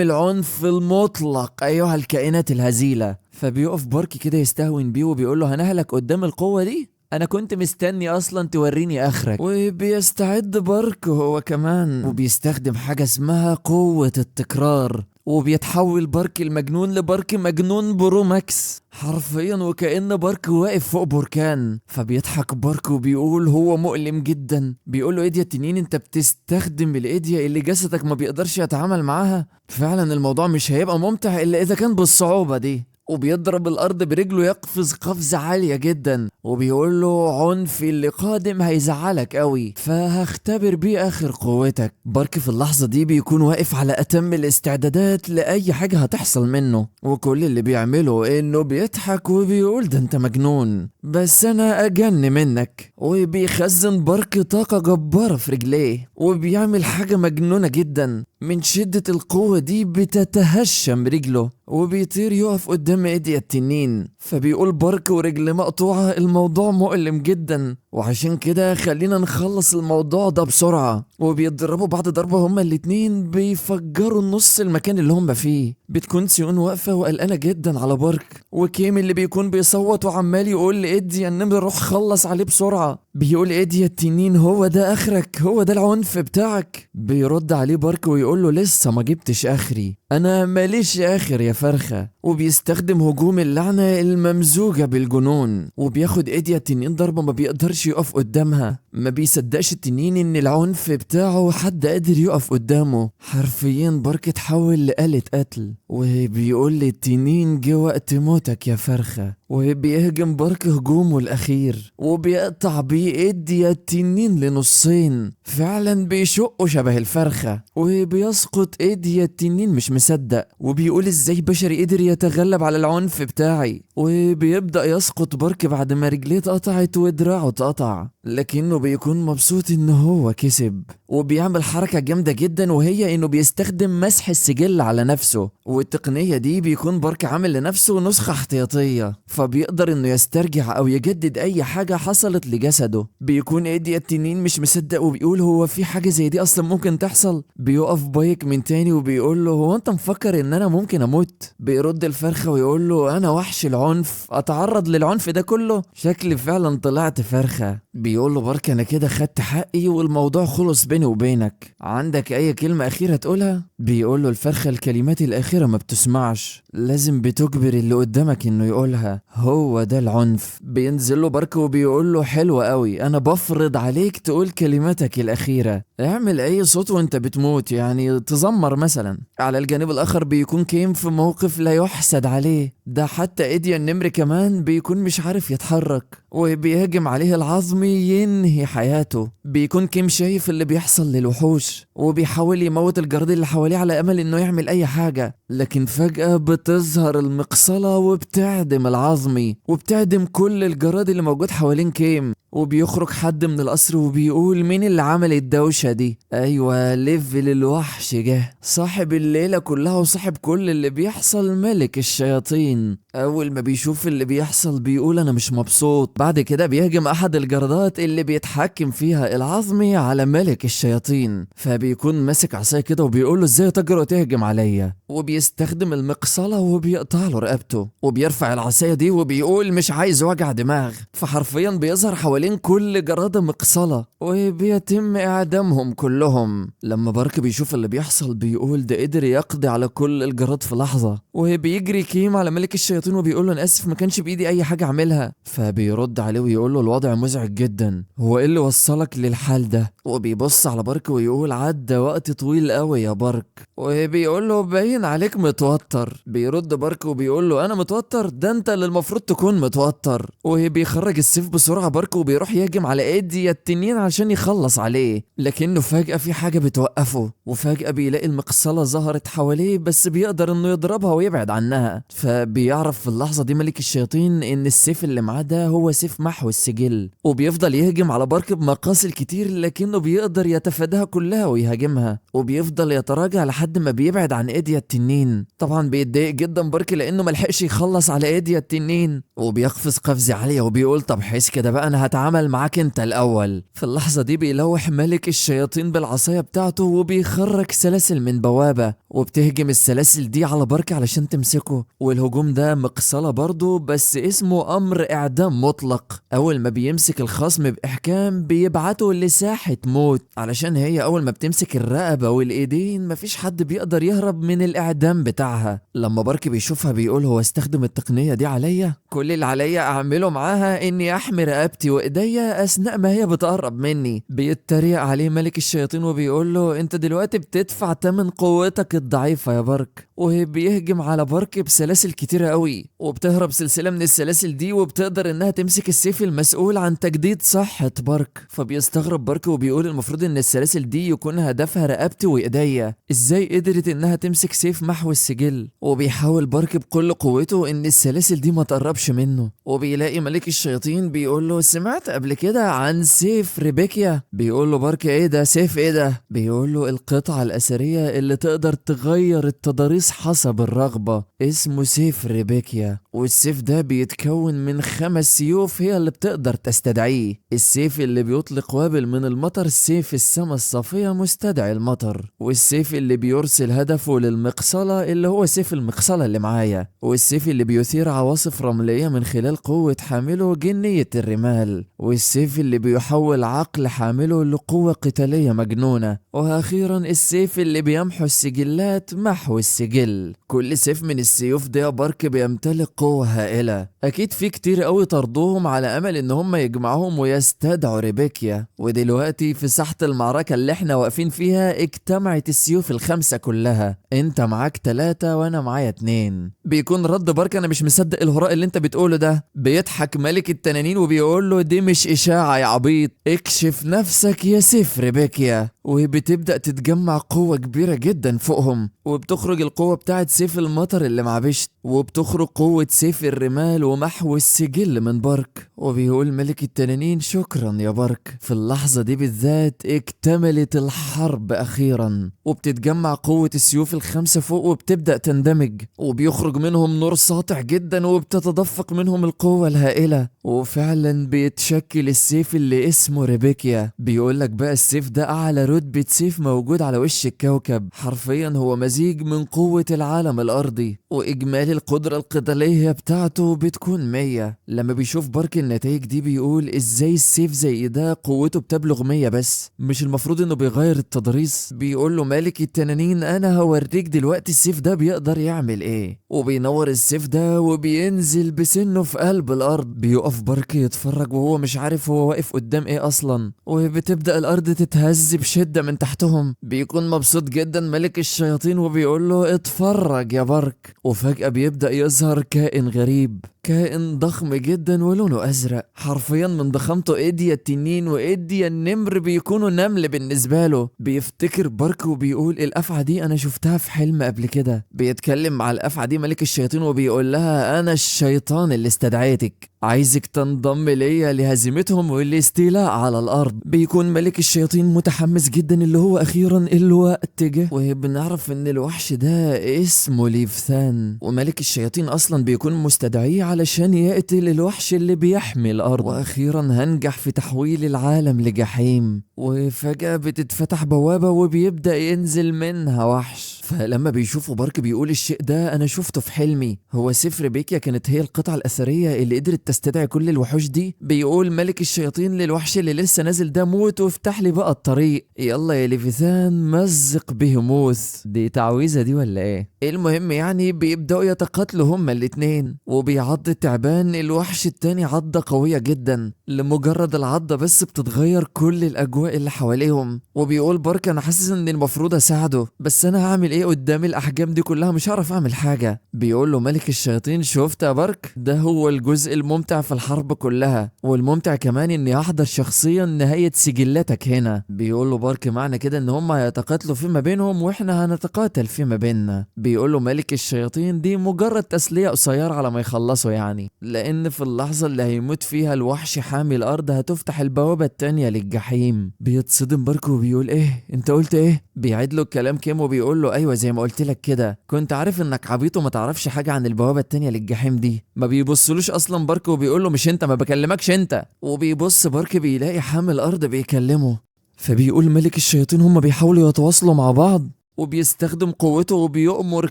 العنف المطلق ايها الكائنات الهزيلة. فبيقف بارك كده يستهون بيه وبيقول له هنهلك قدام القوة دي؟ انا كنت مستني اصلا توريني اخرك. وبيستعد بارك هو كمان وبيستخدم حاجة اسمها قوة التكرار، وبيتحول بارك المجنون لبارك مجنون برو ماكس حرفيا، وكأن بارك واقف فوق بركان. فبيضحك بارك وبيقول هو مؤلم جدا. بيقول له ايديا التنين انت بتستخدم الايديا اللي جسدك ما بيقدرش يتعامل معاها، فعلا الموضوع مش هيبقى ممتع الا اذا كان بالصعوبة دي. وبيضرب الارض برجله يقفز قفزة عالية جدا وبيقول له عنفي اللي قادم هيزعلك قوي فهختبر بيه اخر قوتك. بارك في اللحظة دي بيكون واقف على اتم الاستعدادات لاي حاجة هتحصل منه، وكل اللي بيعمله انه بيضحك وبيقول ده انت مجنون بس انا اجن منك. وبيخزن بارك طاقة جبارة في رجليه وبيعمل حاجة مجنونة جدا، من شدة القوة دي بتتهشم رجله وبيطير يقف قدام ايديا التنين. فبيقول بارك ورجل مقطوعة الموضوع مؤلم جدا، وعشان كده خلينا نخلص الموضوع ده بسرعة. وبيضربوا بعد ضربة هما الاتنين بيفجروا نص المكان اللي هما فيه. بتكون سيون واقفة وقلقانة جدا على بارك، وكيم اللي بيكون بيصوت وعمال يقول لإيديا النمر روح خلص عليه بسرعة. بيقول ايديا التنين هو ده اخرك، هو ده العنف بتاعك؟ بيرد عليه بارك ويقول له لسه ما جبتش اخري، انا ماليش اخر يا فرخة. وبيستخدم هجوم اللعنة الممزوجة بالجنون، وبياخد ايديا التنين ضربة ما بيقدرش يقف قدامها. ما بيصدقش التنين ان العنف بتاعه حد قادر يقف قدامه. حرفيا بارك اتحول لآلة قتل، وبيقول للتنين جه وقت موتك يا فرخة. وبيهجم بارك هجومه الاخير وبيقطع بيه ايديا التنين لنصين، فعلا بيشقه شبه الفرخة. وبيسقط ايديا التنين مش مصدق وبيقول ازاي بشري قدر يتغلب على العنف بتاعي. وبيبدأ يسقط بارك بعد ما رجليه اتقطعت ودراعه اتقطع، لكنه بيكون مبسوط ان هو كسب. وبيعمل حركة جامدة جدا وهي انه بيستخدم مسح السجل على نفسه، والتقنية دي بيكون بارك عامل لنفسه نسخة احتياطية فبيقدر انه يسترجع او يجدد اي حاجة حصلت لجسده. جسده. بيكون ايديا التنين مش مصدق وبيقول هو في حاجة زي دي اصلا ممكن تحصل. بيقف بايك من تاني وبيقول له هو انت مفكر ان انا ممكن اموت؟ بيرد الفرخة ويقول له انا وحش العنف اتعرض للعنف ده كله؟ شكلي فعلا طلعت فرخة. بيقول له بارك انا كده خدت حقي والموضوع خلص بيني وبينك، عندك اي كلمة اخيرة تقولها؟ بيقول له الفرخة الكلمات الاخيرة ما بتسمعش، لازم بتجبر اللي قدامك انه يقولها، هو ده العنف. بينزل له بارك وبيقول له حلو قوي، انا بفرض عليك تقول كلماتك الاخيرة، اعمل اي صوت وانت بتموت، يعني تزمر مثلا. على الجانب الاخر بيكون كيم في موقف لا يحسد عليه، ده حتى ايديا النمر كمان بيكون مش عارف يتحرك وبيهجم عليه العظمي ينهي حياته. بيكون كيم شايف اللي بيحصل للوحوش وبيحاول يموت الجراد اللي حواليه على امل انه يعمل اي حاجة، لكن فجأة بتظهر المقصلة وبتعدم العظمي وبتعدم كل الجراد اللي موجود حوالين كيم. وبيخرج حد من القصر وبيقول مين اللي عمل الدوشة دي؟ ايوه ليفل الوحش جه، صاحب الليلة كلها وصاحب كل اللي بيحصل، ملك الشياطين. اول ما بيشوف اللي بيحصل بيقول انا مش مبسوط. بعد كده بيهجم احد الجردات اللي بيتحكم فيها العظمي على ملك الشياطين، فبيكون ماسك عصايه كده وبيقول له ازاي تجرؤ تهجم عليا، وبيستخدم المقصلة وبيقطع له رقبته وبيرفع العصايه دي وبيقول مش عايز وجع دماغ. فحرفيا بيظهر حوالين كل جرادة مقصلة وبيتم اعدامهم كلهم. لما بارك بيشوف اللي بيحصل بيقول ده قدر يقضي على كل الجراد في لحظة. وبيجري كيم على ملك الشياطين وبيقول له انا اسف ما كانش بايدي اي حاجة اعملها. فبيرد عليه ويقول له الوضع مزعج جدا، هو ايه اللي وصلك للحال ده؟ وبيبص على بارك ويقول عدى وقت طويل قوي يا بارك. وبيقول له باين عليك متوتر. بيرد بارك وبيقول له انا متوتر؟ ده انت اللي المفروض تكون متوتر. وبيخرج السيف بسرعة بارك وبيروح يهجم على ايديا التنين عشان يخلص عليه، لكنه فجأة في حاجة بتوقفه. وفجأة بيلاقي المقصلة ظهرت حواليه بس بيقدر انه يضربها ويبعد عنها. فبيعرف في اللحظة دي ملك الشياطين ان السيف اللي معاه ده هو سيف محو السجل. وبيفضل يهجم على بارك بمقاصل كتير لكنه بيقدر يتفاداها كلها ويهاجمها، وبيفضل يتراجع لحد ما بيبعد عن ايديا التنين. طبعا بيتضايق جدا بارك لانه ملحقش يخلص على ايديا التنين، وبيقفز قفزة عالية وبيقول طب حس كده بقى انا هتعامل معاك انت الاول. في اللحظة دي بيلوح ملك الشياطين بالعصاية بتاعته وبيخرج سلاسل من بوابة وبتهجم السلاسل دي على بارك علشان تمسكه. والهجوم ده مقصلة برضه بس اسمه امر اعدام مطلق. اول ما بيمسك الخصم باحكام بيبعته لساحة موت، علشان هي اول ما بتمسك الرقبة والايدين مفيش حد بيقدر يهرب من الاعدام بتاعها. لما بارك بيشوفها بيقول هو استخدم التقنية دي عليا؟ كل اللي عليا اعمله معاها اني احمي رقبتي وايديا اثناء ما هي بتقرب مني. بيتريق عليه ملك الشياطين وبيقول له انت دلوقتي بتدفع تمن قوتك الضعيفة يا بارك. وبيهجم على بارك بسلاسل كتيرة قوي، وبتهرب سلسلة من السلاسل دي وبتقدر انها تمسك السيف المسؤول عن تجديد صحة بارك. فبيستغرب بارك وبيقول المفروض ان السلاسل دي يكون هدفها رقبتي وايديا، ازاي قدرت انها تمسك سيف محو السجل؟ وبيحاول بارك بكل قوته ان السلاسل دي ما تقربش منه. وبيلاقي ملك الشياطين بيقول له سمعت قبل كده عن سيف ريبيكيا؟ بيقول له بارك ايه ده؟ سيف ايه ده؟ بيقول له القطعة الاثرية اللي تقدر تغير التضاريس حسب الرغبة، اسمه سيف ريبيكيا. والسيف ده بيتكون من 5 سيوف هي اللي بتقدر تستدعيه. السيف اللي بيطلق وابل من المطر سيف السما الصافية مستدعي المطر، والسيف اللي بيرسل هدفه للمقصلة اللي هو سيف المقصلة اللي معايا، والسيف اللي بيثير عواصف رملية من خلال قوة حامله جنية الرمال، والسيف اللي بيحول عقل حامله لقوة قتالية مجنونة، وأخيرا السيف اللي بيمحو السجلات محو السجل. كل سيف من السيوف دي يا بارك بيمتلك قوة هائلة، أكيد في كتير قوي طردوهم على أمل إن هم يجمعوهم ويستدعوا ريبيكيا. ودلوقتي في ساحة المعركة اللي احنا واقفين فيها اجتمعت السيوف ال5 كلها، انت معاك 3 وانا معايا 2. بيكون رد بارك انا مش مصدق الهراء اللي انت بتقوله ده. بيضحك ملك التنانين وبيقول له دي مش اشاعة يا عبيط، اكشف نفسك يا سيف ريبيكيا. وبتبدأ تتجمع قوة كبيرة جدا فوقهم، وبتخرج القوة بتاعت سيف المطر اللي مع بشت، وبتخرج قوة سيف الرمال ومحو السجل من بارك. وبيقول ملك التنانين شكرا يا بارك. في اللحظة دي بالذات اكتملت الحرب أخيرا، وبتتجمع قوة السيوف الخمسة فوق وبتبدأ تندمج، وبيخرج منهم نور ساطع جدا وبتتدفق منهم القوة الهائلة، وفعلا بيتشكل السيف اللي اسمه ريبيكيا. بيقولك بقى السيف ده أعلى رتبة سيف موجود على وش الكوكب، حرفيا هو مزيج من قوة العالم الأرضي، وإجمالي القدرة القتالية بتاعته بتكون 100. لما بيشوف بارك النتائج دي بيقول ازاي السيف زي ده قوته بتبلغ 100 بس؟ مش المفروض انه بيغير التضاريس؟ بيقول له ملك التنانين انا هوريك دلوقتي السيف ده بيقدر يعمل ايه. وبينور السيف ده وبينزل بسنه في قلب الارض. بيقف بارك يتفرج وهو مش عارف هو واقف قدام ايه اصلا، وبتبدأ الارض تتهز بشدة من تحتهم. بيكون مبسوط جدا ملك الشياطين وبيقول له اتفرج يا بارك. وفجأة بيبدأ يظهر كائن غريب، كائن ضخم جدا ولونه ازرق، حرفيا من ضخامته ايديا التنين وايديا النمر بيكونوا نمل بالنسبه له. بيفتكر بارك وبيقول الافعى دي انا شفتها في حلم قبل كده. بيتكلم مع الافعى دي ملك الشياطين وبيقول لها انا الشيطان اللي استدعيتك، عايزك تنضم ليا لهزيمتهم والاستيلاء على الارض. بيكون ملك الشياطين متحمس جدا اللي هو اخيرا الوقت جه، وبنعرف ان الوحش ده اسمه ليفثان، وملك الشياطين اصلا بيكون مستدعيه علشان يقتل الوحش اللي بيحمي الارض. واخيرا هنجح في تحويل العالم لجحيم. وفجأة بتتفتح بوابة وبيبدأ ينزل منها وحش. فلما بيشوفوا بارك بيقول الشيء ده انا شفته في حلمي، هو سفر بيكيا كانت هي القطعة الاثرية اللي قدرت تستدعي كل الوحوش دي. بيقول ملك الشياطين للوحش اللي لسه نازل ده موت وافتح لي بقى الطريق، يلا يا ليفيثان مزق بهموث. دي تعويذة دي ولا ايه؟ المهم يعني بيبدأوا يتقاتلوا هما الاتنين، وبيعض التعبان الوحش التاني عضة قوية جدا، لمجرد العضة بس بتتغير كل الأجواء اللي حواليهم. وبيقول بارك أنا حاسس إن المفروض أساعده، بس أنا هعمل إيه قدام الأحجام دي كلها؟ مش هعرف أعمل حاجة. بيقول له ملك الشياطين شفت يا بارك، ده هو الجزء الممتع في الحرب كلها، والممتع كمان إني أحضر شخصيا نهاية سجلاتك هنا. بيقول له بارك معنى كده إن هما هيتقاتلوا فيما بينهم وإحنا هنتقاتل فيما بيننا. بيقول له ملك الشياطين دي مجرد تسلية قصيرة على ما يخلصوا يعني، لأن في اللحظة اللي هيموت فيها الوحش حامي الأرض هتفتح البوابة التانية للجحيم. بيتصدم بارك وبيقول إيه؟ أنت قلت إيه؟ بيعيد له الكلام كيم وبيقول له أيوة زي ما قلت لك كده، كنت عارف إنك عبيط وما تعرفش حاجة عن البوابة التانية للجحيم دي. ما بيبصلوش أصلا بارك وبيقول له مش أنت، ما بكلمكش أنت. وبيبص بارك بيلاقي حامي الأرض بيكلمه، فبيقول ملك الشياطين هما بيحاولوا يتواصلوا مع بعض، وبيستخدم قوته وبيؤمر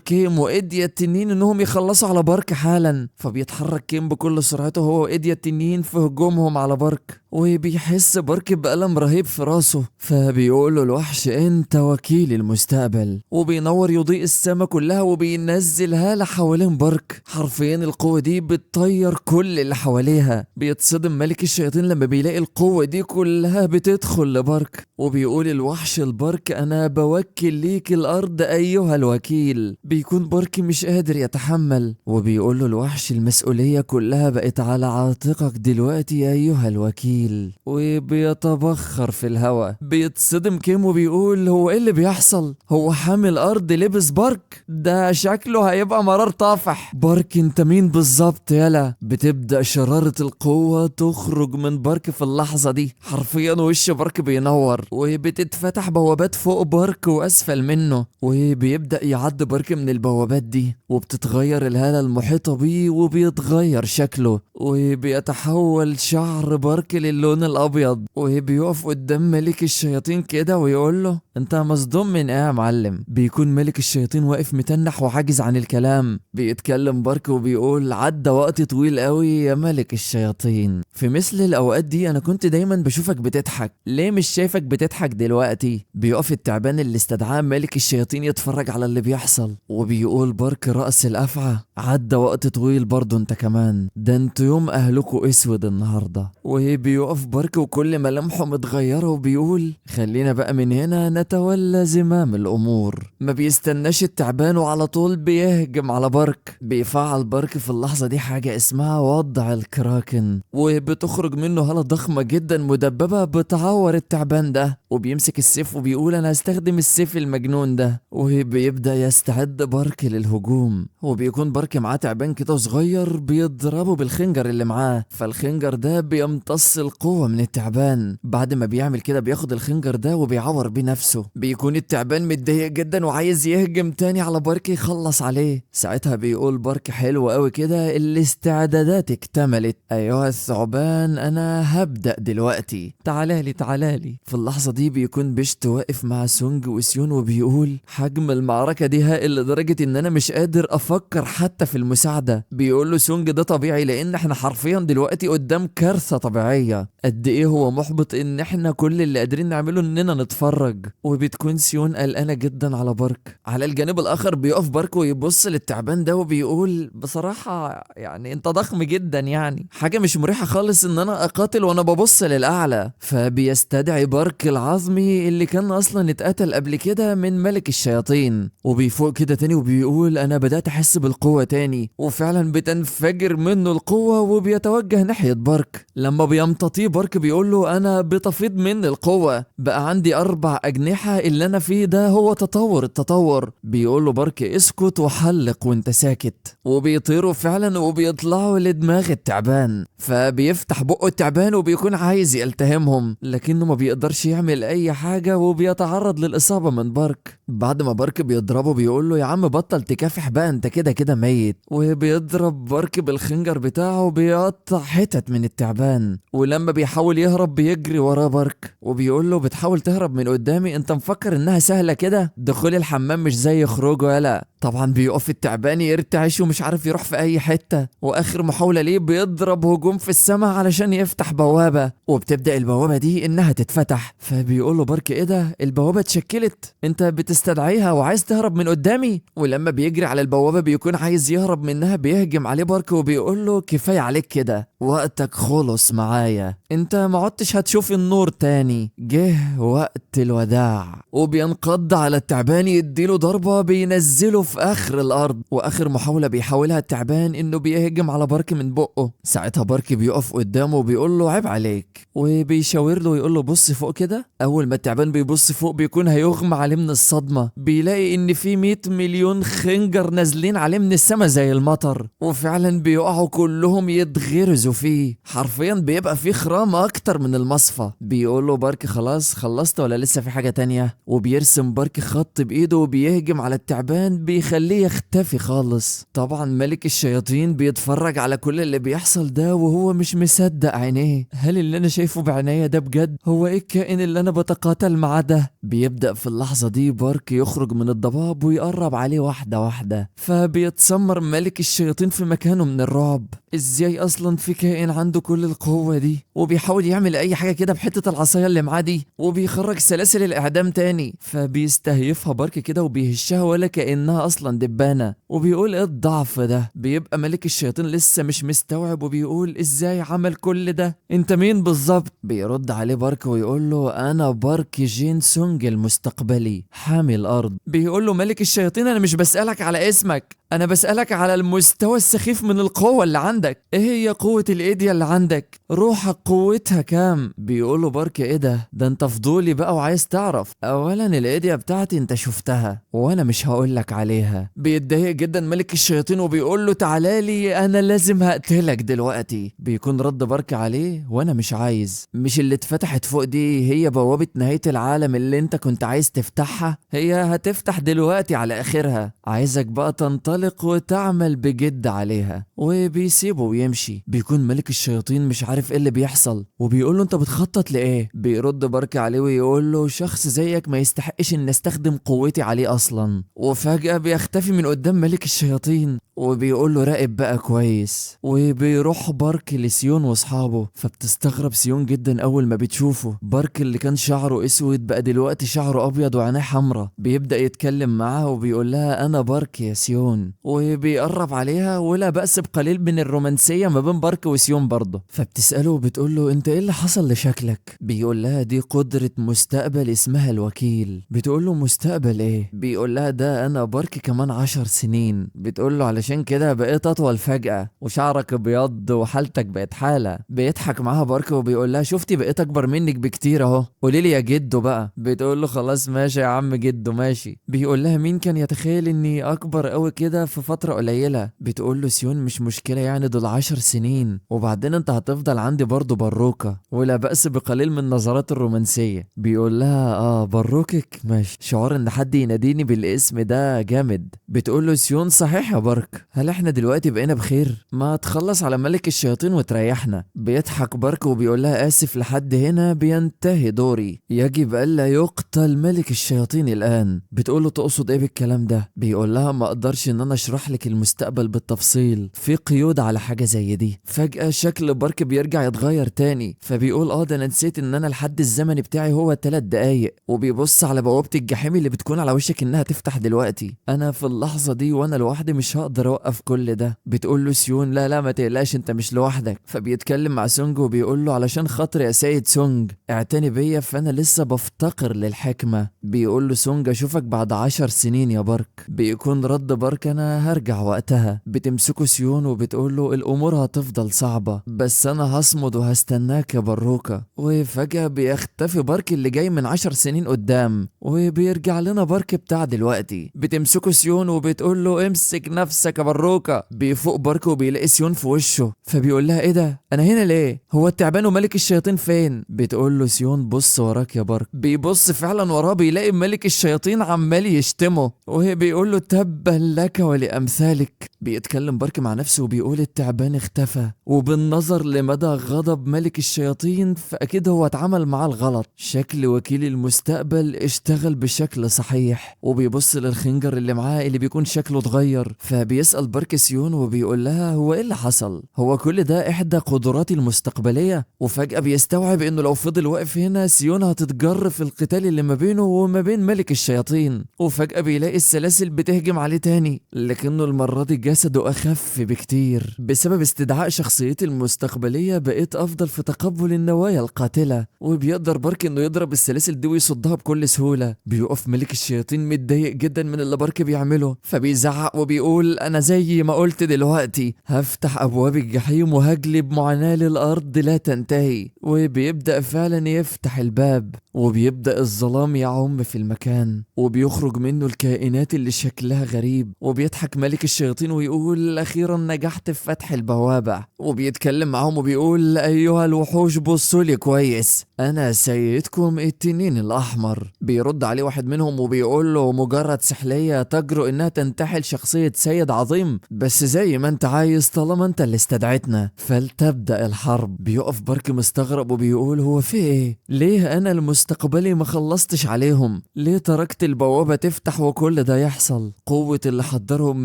كيم وإيديا التنين انهم يخلصوا على بارك حالا. فبيتحرك كيم بكل سرعته هو وإيديا التنين في هجومهم على بارك، وبيحس بارك بألم رهيب في راسه. فبيقول له الوحش انت وكيل المستقبل، وبينور يضيء السما كلها وبينزلها لحوالين بارك. حرفيا القوة دي بتطير كل اللي حواليها. بيتصدم ملك الشياطين لما بيلاقي القوة دي كلها بتدخل لبارك، وبيقول الوحش لبارك انا بوكل ليك الارض ايها الوكيل. بيكون بارك مش قادر يتحمل، وبيقول له الوحش المسؤولية كلها بقت على عاتقك دلوقتي ايها الوكيل، وبيتبخر في الهواء. بيتصدم كيم وبيقول هو ايه اللي بيحصل؟ هو حامي الارض لبس بارك؟ ده شكله هيبقى مرار طافح. بارك انت مين بالظبط يلا؟ بتبدأ شرارة القوة تخرج من بارك في اللحظة دي، حرفيا وش بارك بينور، وبتتفتح بوابات فوق بارك واسفل منه، وبيبدأ يعد بارك من البوابات دي، وبتتغير الهالة المحيطة بيه وبيتغير شكله، وبيتحول شعر بارك للون الابيض. وبيقف قدام ملك الشياطين كده ويقول له انت مصدوم من ايه يا معلم؟ بيكون ملك الشياطين واقف متنح وعاجز عن الكلام. بيتكلم بارك وبيقول عدى وقت طويل قوي يا ملك الشياطين، في مثل الاوقات دي انا كنت دايما بشوفك بتضحك، ليه مش شايفك بتضحك دلوقتي؟ بيقف التعبان اللي استدعاه ملك الشياطين يتفرج على اللي بيحصل، وبيقول بارك رأس الافعى عدى وقت طويل برضه انت كمان، ده انتوا يوم اهلكوا اسود النهارده. وبيقول بيقف بارك وكل ملامحه متغيرة وبيقول خلينا بقى من هنا نتولى زمام الأمور. ما بيستناش التعبان وعلى طول بيهجم على بارك. بيفعل بارك في اللحظة دي حاجة اسمها وضع الكراكن، وبتخرج منه هالة ضخمة جدا مدببة بتعور التعبان ده، وبيمسك السيف وبيقول أنا هستخدم السيف المجنون ده، وبيبدأ يستعد بارك للهجوم. وبيكون بارك معاه تعبان كده صغير بيضربه بالخنجر اللي معاه، فالخنجر ده بيمتص القوة من التعبان. بعد ما بيعمل كده بياخد الخنجر ده وبيعور بيه نفسه. بيكون التعبان متضايق جدا وعايز يهجم تاني على بارك يخلص عليه. ساعتها بيقول بارك حلو قوي كده الاستعدادات اكتملت ايها الثعبان، انا هبدأ دلوقتي، تعالالي تعالالي. في اللحظة دي بيكون بيشت واقف مع سونج وسيون وبيقول حجم المعركة دي هائل لدرجة ان انا مش قادر افكر حتى في المساعدة. بيقول له سونج ده طبيعي لان احنا حرفيا دلوقتي قدام كارثة طبيعية. قد ايه هو محبط ان احنا كل اللي قادرين نعمله اننا نتفرج. وبتكون سيون قلقانة جدا على بارك. على الجانب الاخر بيقف بارك ويبص للتعبان ده وبيقول بصراحة يعني انت ضخم جدا، يعني حاجة مش مريحة خالص ان انا اقاتل وانا ببص للاعلى. فبيستدعي بارك العظمي اللي كان اصلا اتقتل قبل كده من ملك الشياطين، وبيفوق كده تاني وبيقول انا بدأت احس بالقوة تاني. وفعلا بتنفجر منه القوة وبيتوجه ناحية بارك. لما بيمتطيه بارك بيقول له انا بتفيض مني القوة، بقى عندي 4 أجنحة، اللي انا فيه ده هو تطور التطور. بيقول له بارك اسكت وحلق وانت ساكت. وبيطيروا فعلا وبيطلعوا لدماغ التعبان. فبيفتح بقه التعبان وبيكون عايز يلتهمهم لكنه ما بيقدرش يعمل اي حاجة وبيتعرض للإصابة من بارك. بعد ما بارك بيضربه بيقول له يا عم بطل تكافح بقى، انت كده كده ميت. وبيضرب بارك بالخنجر بتاعه وبيقطع حتت من التعبان. ولما بيحاول يهرب بيجري وراه بارك وبيقول له بتحاول تهرب من قدامي، انت مفكر انها سهلة كده؟ دخول الحمام مش زي خروجه يلا. طبعا بيقف التعبان يرتعش ومش عارف يروح في اي حتة. واخر محاولة ليه بيضرب هجوم في السماء علشان يفتح بوابة، وبتبدأ البوابة دي انها تتفتح. فبيقول له بارك ايه ده، البوابة اتشكلت، انت بتستدعيها وعايز تهرب من قدامي؟ ولما بيجري على البوابة بيكون عايز يهرب منها بيهجم عليه بارك وبيقول له كفاية عليك كده، وقتك خلص معايا، انت ما عدتش هتشوف النور تاني، جه وقت الوداع. وبينقض على التعبان يديله ضربة بينزله في اخر الارض. واخر محاولة بيحاولها التعبان انه بيهجم على بارك من بقه. ساعتها بارك بيقف قدامه وبيقول له عيب عليك، وبيشاور له ويقول له بص فوق كده. اول ما التعبان بيبص فوق بيكون هيغمى عليه من الصدمة. بيلاقي ان في 100 مليون خنجر نازلين عليه من السما زي المطر، وفعلا بيقعوا كلهم يتغرزوا فيه. حرفيا بيبقى فيه خرام اكتر من المصفى. بيقول له بارك خلاص خلصت ولا لسه في حاجة تانية؟ وبيرسم بارك خط بايده وبيهجم على التعبان بيخليه يختفي خالص. طبعا ملك الشياطين بيتفرج على كل اللي بيحصل ده وهو مش مصدق عينيه. هل اللي انا شايفه بعناية ده بجد؟ هو ايه الكائن اللي انا بتقاتل معاه ده؟ بيبدأ في اللحظة دي بارك يخرج من الضباب ويقرب عليه واحدة واحدة. فبيتسمر ملك الشياطين في مكانه من الرعب. ازاي اصلا في كائن عنده كل القوة دي؟ وبيحاول يعمل اي حاجة كده بحتة العصاية اللي معاه دي، وبيخرج سلاسل الاعدام تاني. فبيستهيفها بارك كده وبيهشها ولا كأنها اصلا دبانة. وبيقول ايه الضعف ده؟ بيبقى ملك الشياطين لسه مش مستوعب وبيقول ازاي عمل كل ده؟ انت مين بالظبط؟ بيرد عليه بارك ويقول له انا بارك جين سونج المستقبلي حامي الارض. بيقول له ملك الشياطين انا مش بسألك على اسمك، انا بسألك على المستوى السخيف من القوة اللي عندك. ايه هي قوة الايديا اللي عندك؟ روحك قوتها كام؟ بيقول له بارك ايه ده انت فضولي بقى وعايز تعرف. اولا الايديا بتاعتي انت شفتها وانا مش هقولك عليها. بيتضايق جدا ملك الشياطين وبيقول له تعالالي انا لازم هقتلك دلوقتي. بيكون رد بارك عليه وانا مش عايز. مش اللي اتفتحت فوق دي هي بوابة نهاية العالم اللي انت كنت عايز تفتحها؟ هي هتفتح دلوقتي على اخرها، عايزك بقى تنطلق وتعمل بجد عليها. وبيسيبه ويمشي. بيكون ملك الشياطين مش عارف ايه اللي بيحصل وبيقول له انت بتخطط لايه؟ بيرد بارك عليه ويقول له شخص زيك ما يستحقش ان استخدم قوتي عليه اصلا. وفجأة بيختفي من قدام ملك الشياطين وبيقول له راقب بقى كويس. وبيروح بارك لسيون واصحابه، فبتستغرب سيون جدا اول ما بتشوفه. بارك اللي كان شعره اسود بقى دلوقتي شعره ابيض وعينيه حمرا. بيبدأ يتكلم معاها وبيقول لها انا بارك يا سيون، وبيقرب عليها ولا بأس بقليل من الرومانسية ما بين بارك وسيون برضه. فبتسأله وبتقول له انت ايه اللي حصل لشكلك؟ بيقول لها دي قدرة مستقبل اسمها الوكيل. بتقول له مستقبل ايه؟ بيقول لها ده انا بارك كمان 10 سنين. بتقول له علشان كده بقيت اطول فجأة وشعرك ابيض وحالتك بقت حالة. بيضحك معاها بارك وبيقول لها شفتي بقيت اكبر منك بكتير اهو، قولي لي يا جدو بقى. بتقول له خلاص ماشي يا عم جدو ماشي. بيقول لها مين كان يتخيل اني اكبر قوي كده في فترة قليلة؟ بتقول له سيون مش مشكلة يعني دول 10 سنين وبعدين انت هتفضل عندي برضه بروكة، ولا بأس بقليل من النظرات الرومانسية. بيقول لها اه بروكك ماشي، شعور ان حد يناديني بالاسم ده جامد. بتقول له سيون صحيح يا بارك، هل احنا دلوقتي بقينا بخير؟ ما تخلص على ملك الشياطين وتريحنا. بيضحك بارك وبيقول لها اسف لحد هنا بينتهي دوري، يجب الا يقتل ملك الشياطين الان. بتقول له تقصد ايه بالكلام ده؟ بيقول لها ما اقدرش ان انا اشرح لك المستقبل بالتفصيل، في قيود على حاجه زي دي. فجاه شكل بارك بيرجع يتغير تاني، فبيقول اه ده انا نسيت ان انا الحد الزمني بتاعي هو 3 دقايق. وبيبص على بوابه الجحيم اللي بتكون على وشك انها تفتح دلوقتي. انا في اللحظه دي وانا لوحدي مش هقدر اوقف كل ده. بتقول له سيون لا لا ما تقلقش انت مش لوحدك. فبيتكلم مع سونج وبيقول له علشان خاطر يا سيد سونج اعتني بيا، فانا لسه بفتقر للحكمه. بيقول له سونج اشوفك بعد 10 سنين يا بارك. بيكون رد بارك انا هرجع وقتها. بتمسكه سيون وبتقول له الامور هتفضل صعبه بس انا هصمد وهستناك يا بروكه. وفجاه بيختفي بارك اللي جاي من 10 سنين قدام، وبيرجع لنا بارك بتاع دلوقتي. بتمسكه سيون وبتقول له امسك نفسك يا بروكه. بيفوق بارك وبيلاقي سيون في وشه، فبيقول لها ايه ده انا هنا ليه؟ هو التعبان وملك الشياطين فين؟ بتقول له سيون بص وراك يا بارك. بيبص فعلا وراه بيلاقي ملك الشياطين عمال يشتمه، وهي بيقول له تبا لك ولامثالك. بيتكلم بارك مع نفسه وبيقول التعبان اختفى، وبالنظر لمدى غضب ملك الشياطين فاكيد هو اتعامل معاه الغلط. شكل وكيل المستقبل اشتغل بشكل صحيح، وبيبص للخنجر اللي معاه اللي بيكون شكله اتغير. فبيسأل بارك سيون وبيقول لها هو ايه اللي حصل؟ هو كل ده احدى قدراتي المستقبلية؟ وفجأة بيستوعب انه لو فضل واقف هنا سيون هتتجر في القتال اللي ما بينه وما بين ملك الشياطين. وفجأة بيلاقي السلاسل بتهجم عليه تاني، لكنه المرة دي جسده اخف بكتير. بسبب استدعاء شخصيتي المستقبلية بقيت افضل في تقبل النوايا القاتلة، وبيقدر بارك انه يضرب السلاسل دي ويصدها بكل سهولة. بيقف ملك الشياطين متضايق جدا من اللي بارك بيعمله، فبيزعق وبيقول انا زي ما قلت دلوقتي هفتح ابواب الجحيم وهجلب معاناة للارض لا تنتهي. وبيبدأ فعلا يفتح الباب، وبيبدأ الظلام يعم في المكان، وبيخرج منه الكائنات اللي شكلها غريب. وبيضحك ملك الشياطين ويقول اخيرا نجحت في فتح البوابة. وبيتكلم معهم وبيقول ايها الوحوش بصوا لي كويس، انا سيدكم التنين الاحمر. بيرد عليه واحد منهم وبيقول له مجرد سحلية تجرؤ انها تنتحل شخصية سيد عظيم، بس زي ما انت عايز طالما انت اللي استدعيتنا فلتبدأ الحرب. بيقف بارك مستغرب وبيقول هو في ايه؟ ليه انا المستقبلي ما خلصتش عليهم؟ ليه تركت البوابة تفتح وكل ده يحصل؟ قوة اللي حضرهم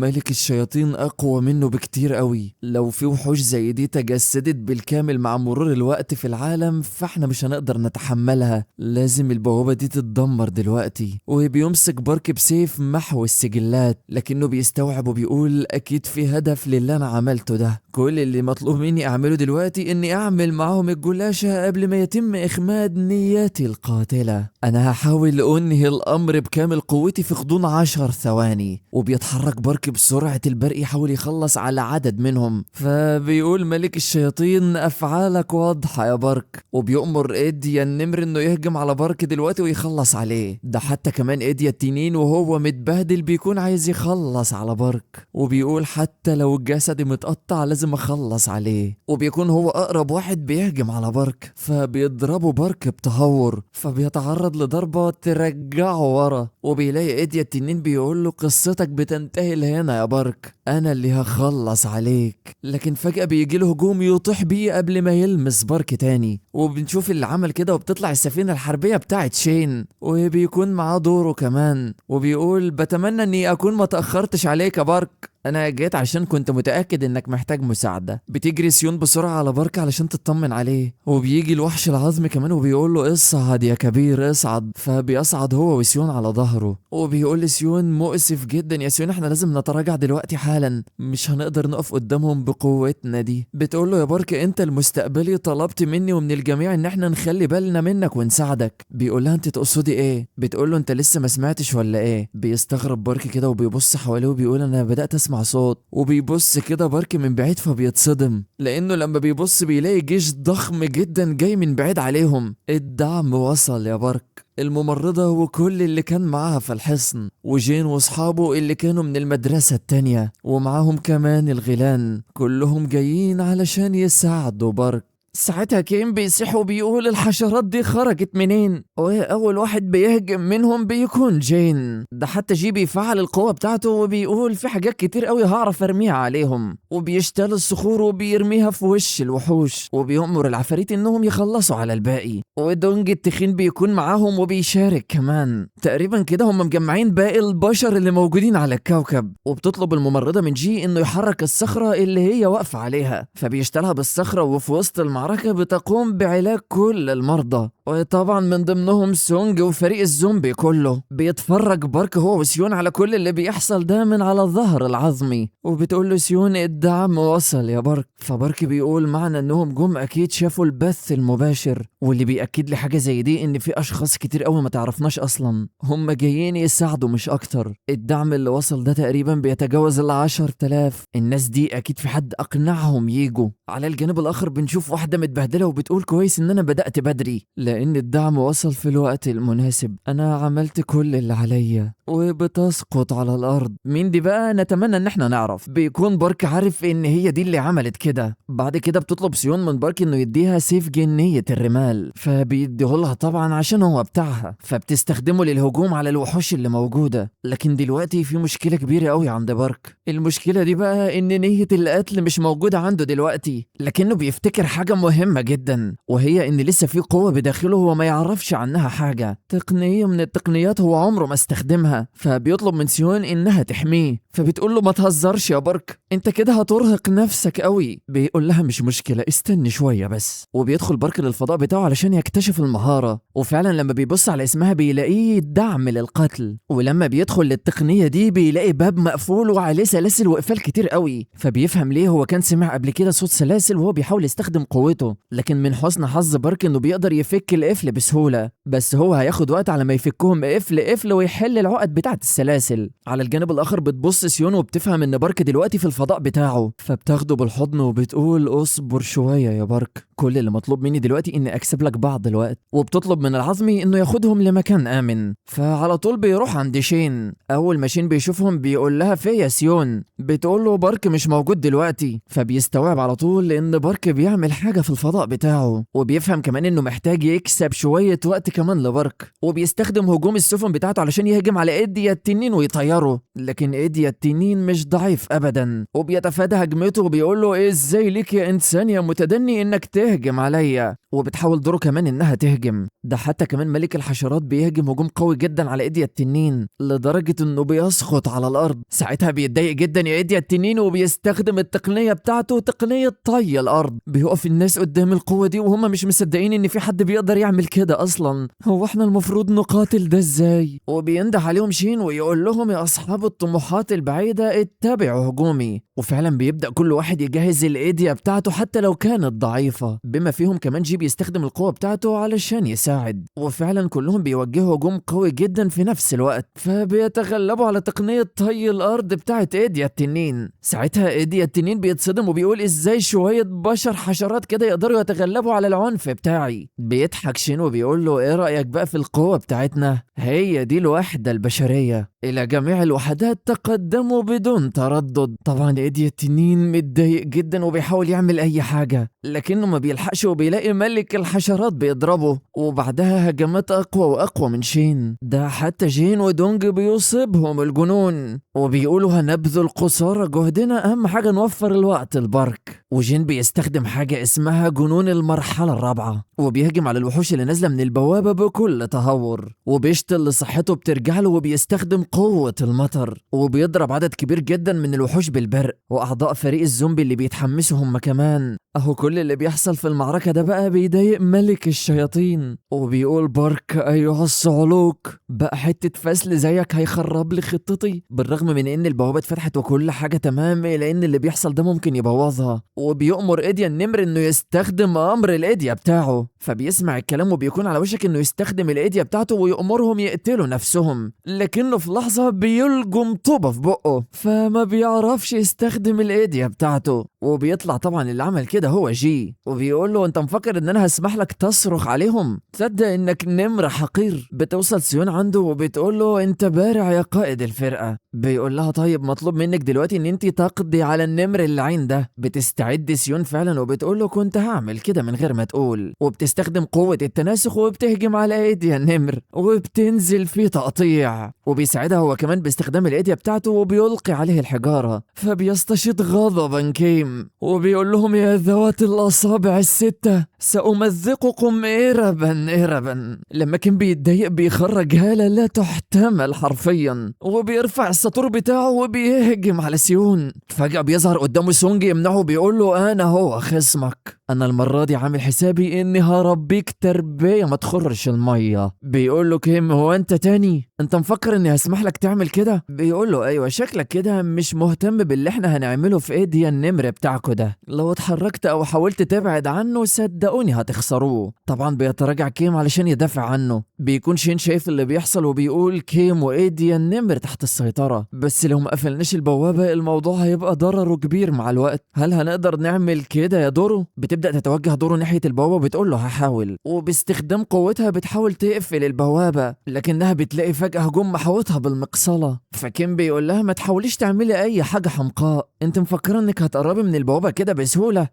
ملك الشياطين اقوى منه بكتير قوي. لو في وحوش زي دي تجسدت بالكامل مع مرور الوقت في العالم فاحنا مش هنقدر نتحملها، لازم البوابة دي تتدمر دلوقتي. وبيمسك بارك بسيف محو السجلات، لكنه بيستوعب وبيقول اكيد في هدف للي انا عملته ده. كل اللي مطلوب مني اعمله دلوقتي اني اعمل معاهم الجلاشة قبل ما يتم اخماد نياتي القاتلة. انا هحاول انهي الامر بكامل قوتي في غضون 10 ثواني. وبيتحرك بارك بسرعة البرق يحاول يخلص على عدد منهم. فبيقول ملك الشياطين افعالك واضحة يا بارك، وبيؤمر ايديا النمر انه يهجم على بارك دلوقتي ويخلص عليه. ده حتى كمان ايديا التنين وهو متبهدل بيكون عايز يخلص على بارك، وبيقول حتى لو جسدي متقطع لازم اخلص عليه. وبيكون هو اقرب واحد بيهجم على بارك، فبيضربه بارك بتهور، فبيتعرض لضربة ترجعه ورا. وبيلاقي ايديا التنين بيقول له قصتك بتنتهي لهنا يا بارك، انا اللي هخلص عليك. لكن فجأة بيجي له هجوم يطيح بيه قبل ما يلمس بارك تاني. وبنشوف اللي عمل كده وبتطلع السفينة الحربية بتاعت شين، وبيكون معاه دوره كمان. وبيقول بتمنى اني اكون ما تأخرتش عليك يا بارك، انا جيت عشان كنت متأكد انك محتاج مساعدة. بتجري سيون بسرعة على بارك علشان تطمن عليه، وبيجي الوحش العظمي كمان وبيقول له اصعد يا كبير اصعد. فبيصعد هو وسيون على ظهره، وبيقول لسيون مؤسف جدا يا سيون، احنا لازم نتراجع دلوقتي حالا، مش هنقدر نقف قدامهم بقوتنا دي. بتقول له يا بارك انت المستقبلي طلبت مني ومن الجميع ان احنا نخلي بالنا منك ونساعدك. بيقول لها انت تقصدي ايه؟ بتقول له انت لسه ما سمعتش ولا ايه؟ بيستغرب بارك كده وبيبص حواليه وبيقول انا بدأت اسمع صوت. وبيبص كده بارك من بعيد فبيتصدم، لانه لما بيبص بيلاقي جيش ضخم جدا جاي من بعيد عليهم. الدعم وصل يا بارك. الممرضة وكل اللي كان معاها في الحصن، وجين واصحابه اللي كانوا من المدرسة التانية، ومعاهم كمان الغيلان، كلهم جايين علشان يساعدوا بارك. ساعتها كين بيصيح وبيقول الحشرات دي خرجت منين، واول واحد بيهجم منهم بيكون جين. ده حتى جي بيفعل القوة بتاعته وبيقول في حاجات كتير قوي هعرف ارميها عليهم، وبيشتغل الصخور وبيرميها في وش الوحوش، وبيأمر العفاريت انهم يخلصوا على الباقي. ودونج التخين بيكون معاهم وبيشارك كمان. تقريبا كده هم مجمعين باقي البشر اللي موجودين على الكوكب. وبتطلب الممرضة من جي انه يحرك الصخرة اللي هي واقفة عليها، فبيشتغلها بالصخرة، وفي وسط المعركة بتقوم بعلاج كل المرضى، وطبعا من ضمنهم سونج وفريق الزومبي كله. بيتفرج بارك هو وسيون على كل اللي بيحصل ده من على الظهر العظمي، وبتقول له سيون الدعم وصل يا بارك. فبارك بيقول معنى انهم جم اكيد شافوا البث المباشر، واللي بيأكد لي حاجة زي دي ان في اشخاص كتير قوي ما تعرفناش اصلا هم جايين يساعدوا مش اكتر. الدعم اللي وصل ده تقريبا بيتجاوز 10,000. الناس دي اكيد في حد اقنعهم ييجوا. على الجانب الاخر بنشوف واحدة متبهدلة وبتقول كويس ان انا بدأت بدري لان الدعم وصل في الوقت المناسب، انا عملت كل اللي عليا. وبتسقط على الارض. مين دي بقى؟ نتمنى ان احنا نعرف. بيكون بارك عارف ان هي دي اللي عملت كده. بعد كده بتطلب سيون من بارك انه يديها سيف جنية الرمال، فبيديهولها طبعا عشان هو بتاعها، فبتستخدمه للهجوم على الوحوش اللي موجودة. لكن دلوقتي في مشكلة كبيرة قوي عند بارك. المشكلة دي بقى ان نية القتل مش موجودة عنده دلوقتي، لكنه بيفتكر حاجة مهمة جدا، وهي ان لسه في قوة بداخله هو ما يعرفش عنها حاجة، تقنية من التقنيات هو عمره ما استخدمها. فبيطلب من سيون انها تحميه، فبتقول له ما تهزرش يا بارك، انت كده هترهق نفسك قوي. بيقول لها مش مشكلة استني شوية بس. وبيدخل بارك للفضاء بتاعه علشان يكتشف المهارة، وفعلا لما بيبص على اسمها بيلاقيه دعم للقتل. ولما بيدخل للتقنية دي بيلاقي باب مقفول وعليه سلاسل وقفال كتير قوي، فبيفهم ليه هو كان سمع قبل كده صوت سلاسل وهو بيحاول يستخدم قوته. لكن من حسن حظ بارك انه بيقدر يفك القفل بسهولة، بس هو هياخد وقت على ما يفكهم قفل قفل ويحل العقد بتاعت السلاسل. على الجانب الاخر بتبص سيون وبتفهم ان بارك دلوقتي في الفضاء بتاعه، فبتاخده بالحضن وبتقول اصبر شوية يا بارك، كل اللي مطلوب مني دلوقتي اني اكسب لك بعض الوقت. وبتطلب من العظمي انه ياخدهم لمكان امن، فعلى طول بيروح عند شين. اول ما شين بيشوفهم بيقول لها في يا سيون، بتقول له بارك مش موجود دلوقتي. فبيستوعب على طول لان بارك بيعمل حاجة في الفضاء بتاعه، وبيفهم كمان انه محتاج يكسب شوية وقت كمان لبارك. وبيستخدم هجوم السفن بتاعته علشان يهجم على ايديا التنين ويطيره. لكن ايديا التنين مش ضعيف ابدا، وبيتفادى هجمته وبيقول له إيه ازاي ليك يا انسان يا متدني انك تهجم عليا. وبتحاول دوره كمان انها تهجم. ده حتى كمان ملك الحشرات بيهجم هجوم قوي جدا على ايديا التنين لدرجة انه بيسقط على الارض. ساعتها بيتضايق جدا يا ايديا التنين وبيستخدم التقنية بتاعته، تقنية طي الارض. بيقف الناس قدام القوة دي وهم مش مصدقين ان في حد بيقدر يعمل كده اصلا. هو احنا المفروض نقاتل ده ازاي؟ وبينده عليهم شين ويقول لهم يا اصحاب الطموحات البعيدة اتبعوا هجومي. وفعلا بيبدأ كل واحد يجهز الايديا بتاعته حتى لو كانت ضعيفة، بما فيهم كمان جي بيستخدم القوة بتاعته علشان يساعد. وفعلا كلهم بيوجهوا هجوم قوي جدا في نفس الوقت، فبيتغلبوا على تقنية طي الارض بتاعت ايديا التنين. ساعتها ايديا التنين بيتصدم وبيقول ازاي شوية بشر حشرات كده يقدروا يتغلبوا على العنف بتاعي. بيضحك شين وبيقول له ايه رأيك بقى في القوة بتاعتنا؟ هي دي الوحدة البشرية. الى جميع الوحدات تقدموا بدون تردد. طبعا ايديا التنين متضايق جدا وبيحاول يعمل اي حاجة، لكنه ما بيلحقش وبيلاقي ملك الحشرات بيضربه، وبعدها هجمات اقوى واقوى من شين. ده حتى جين ودونج بيصيبهم الجنون، وبيقولوا هنبذل قصارى جهدنا، أهم حاجة نوفر الوقت البارك. وجين بيستخدم حاجة اسمها جنون المرحلة الرابعة، وبيهجم على الوحوش اللي نازلة من البوابة بكل تهور، وبيشتل لصحته بترجع له، وبيستخدم قوة المطر، وبيضرب عدد كبير جدا من الوحوش بالبرق. وأعضاء فريق الزومبي اللي بيتحمسوا هم كمان. أهو كل اللي بيحصل في المعركة ده بقى بيضايق ملك الشياطين، وبيقول بارك أيها الصعلوك، بقى حتة فسل زيك هيخرب لي خطتي؟ بالرغم من إن البوابة اتفتحت وكل حاجة تمام، لأن اللي بيحصل ده ممكن يبوظها. وبيؤمر إيديا النمر إنه يستخدم أمر الإيديا بتاعه، فبيسمع الكلام وبيكون على وشك إنه يستخدم الإيديا بتاعته ويأمرهم يقتلوا نفسهم، لكنه في لحظة بيلجم طوبة في بقه، فما بيعرفش يستخدم الإيديا بتاعته. وبيطلع طبعا اللي عمل كده هو جي، وبيقول له انت مفكر ان انا هسمح لك تصرخ عليهم؟ تصدق انك نمر حقير؟ بتوصل سيون عنده وبتقول له انت بارع يا قائد الفرقة. بيقول لها طيب مطلوب منك دلوقتي ان انت تقضي على النمر اللعين ده. بتستعد سيون فعلا وبتقول له كنت هعمل كده من غير ما تقول، وبتستخدم قوة التناسخ وبتهجم على ايديا النمر وبتنزل في تقطيع، وبيساعدها هو كمان باستخدام الايديا بتاعته وبيلقي عليه الحجارة. فبيستشيط غضبا كيم وبيقول لهم يا ذوات الأصابع الستة سأمزقكم إربا إربا. لما كان بيتضايق بيخرج هالة لا تحتمل حرفيا، وبيرفع الساطور بتاعه وبيهجم على سيون. فجأة بيظهر قدامه سونج يمنعه، بيقول له أنا هو خصمك، أنا المرة دي عامل حسابي إني هربيك تربية ما تخرش المية. بيقول له كيم هو أنت تاني؟ أنت مفكر إني هسمح لك تعمل كده؟ بيقول له أيوة، شكلك كده مش مهتم باللي إحنا هنعمله في إيديا النمر بتاعكو ده، لو اتحركت أو حاولت تبعد عنه صدقوني هتخسروه. طبعا بيتراجع كيم علشان يدافع عنه. بيكون شين شايف اللي بيحصل وبيقول كيم وإيديا النمر تحت السيطرة، بس لو ما قفلناش البوابة الموضوع هيبقى ضرره كبير مع الوقت. هل هنقدر نعمل كده يا دورو؟ بتبدأ تتوجه دورو ناحية البوابة وبتقول له هحاول، وباستخدام قوتها بتحاول تقفل البوابة، لكنها بتلاقي فجأة هجوم محاوطها بالمقصلة. فكيم بيقول لها ما تحاوليش تعملي أي حاجة حمقاء، انت مفكرة انك هتقربي من البوابة كده بسهولة؟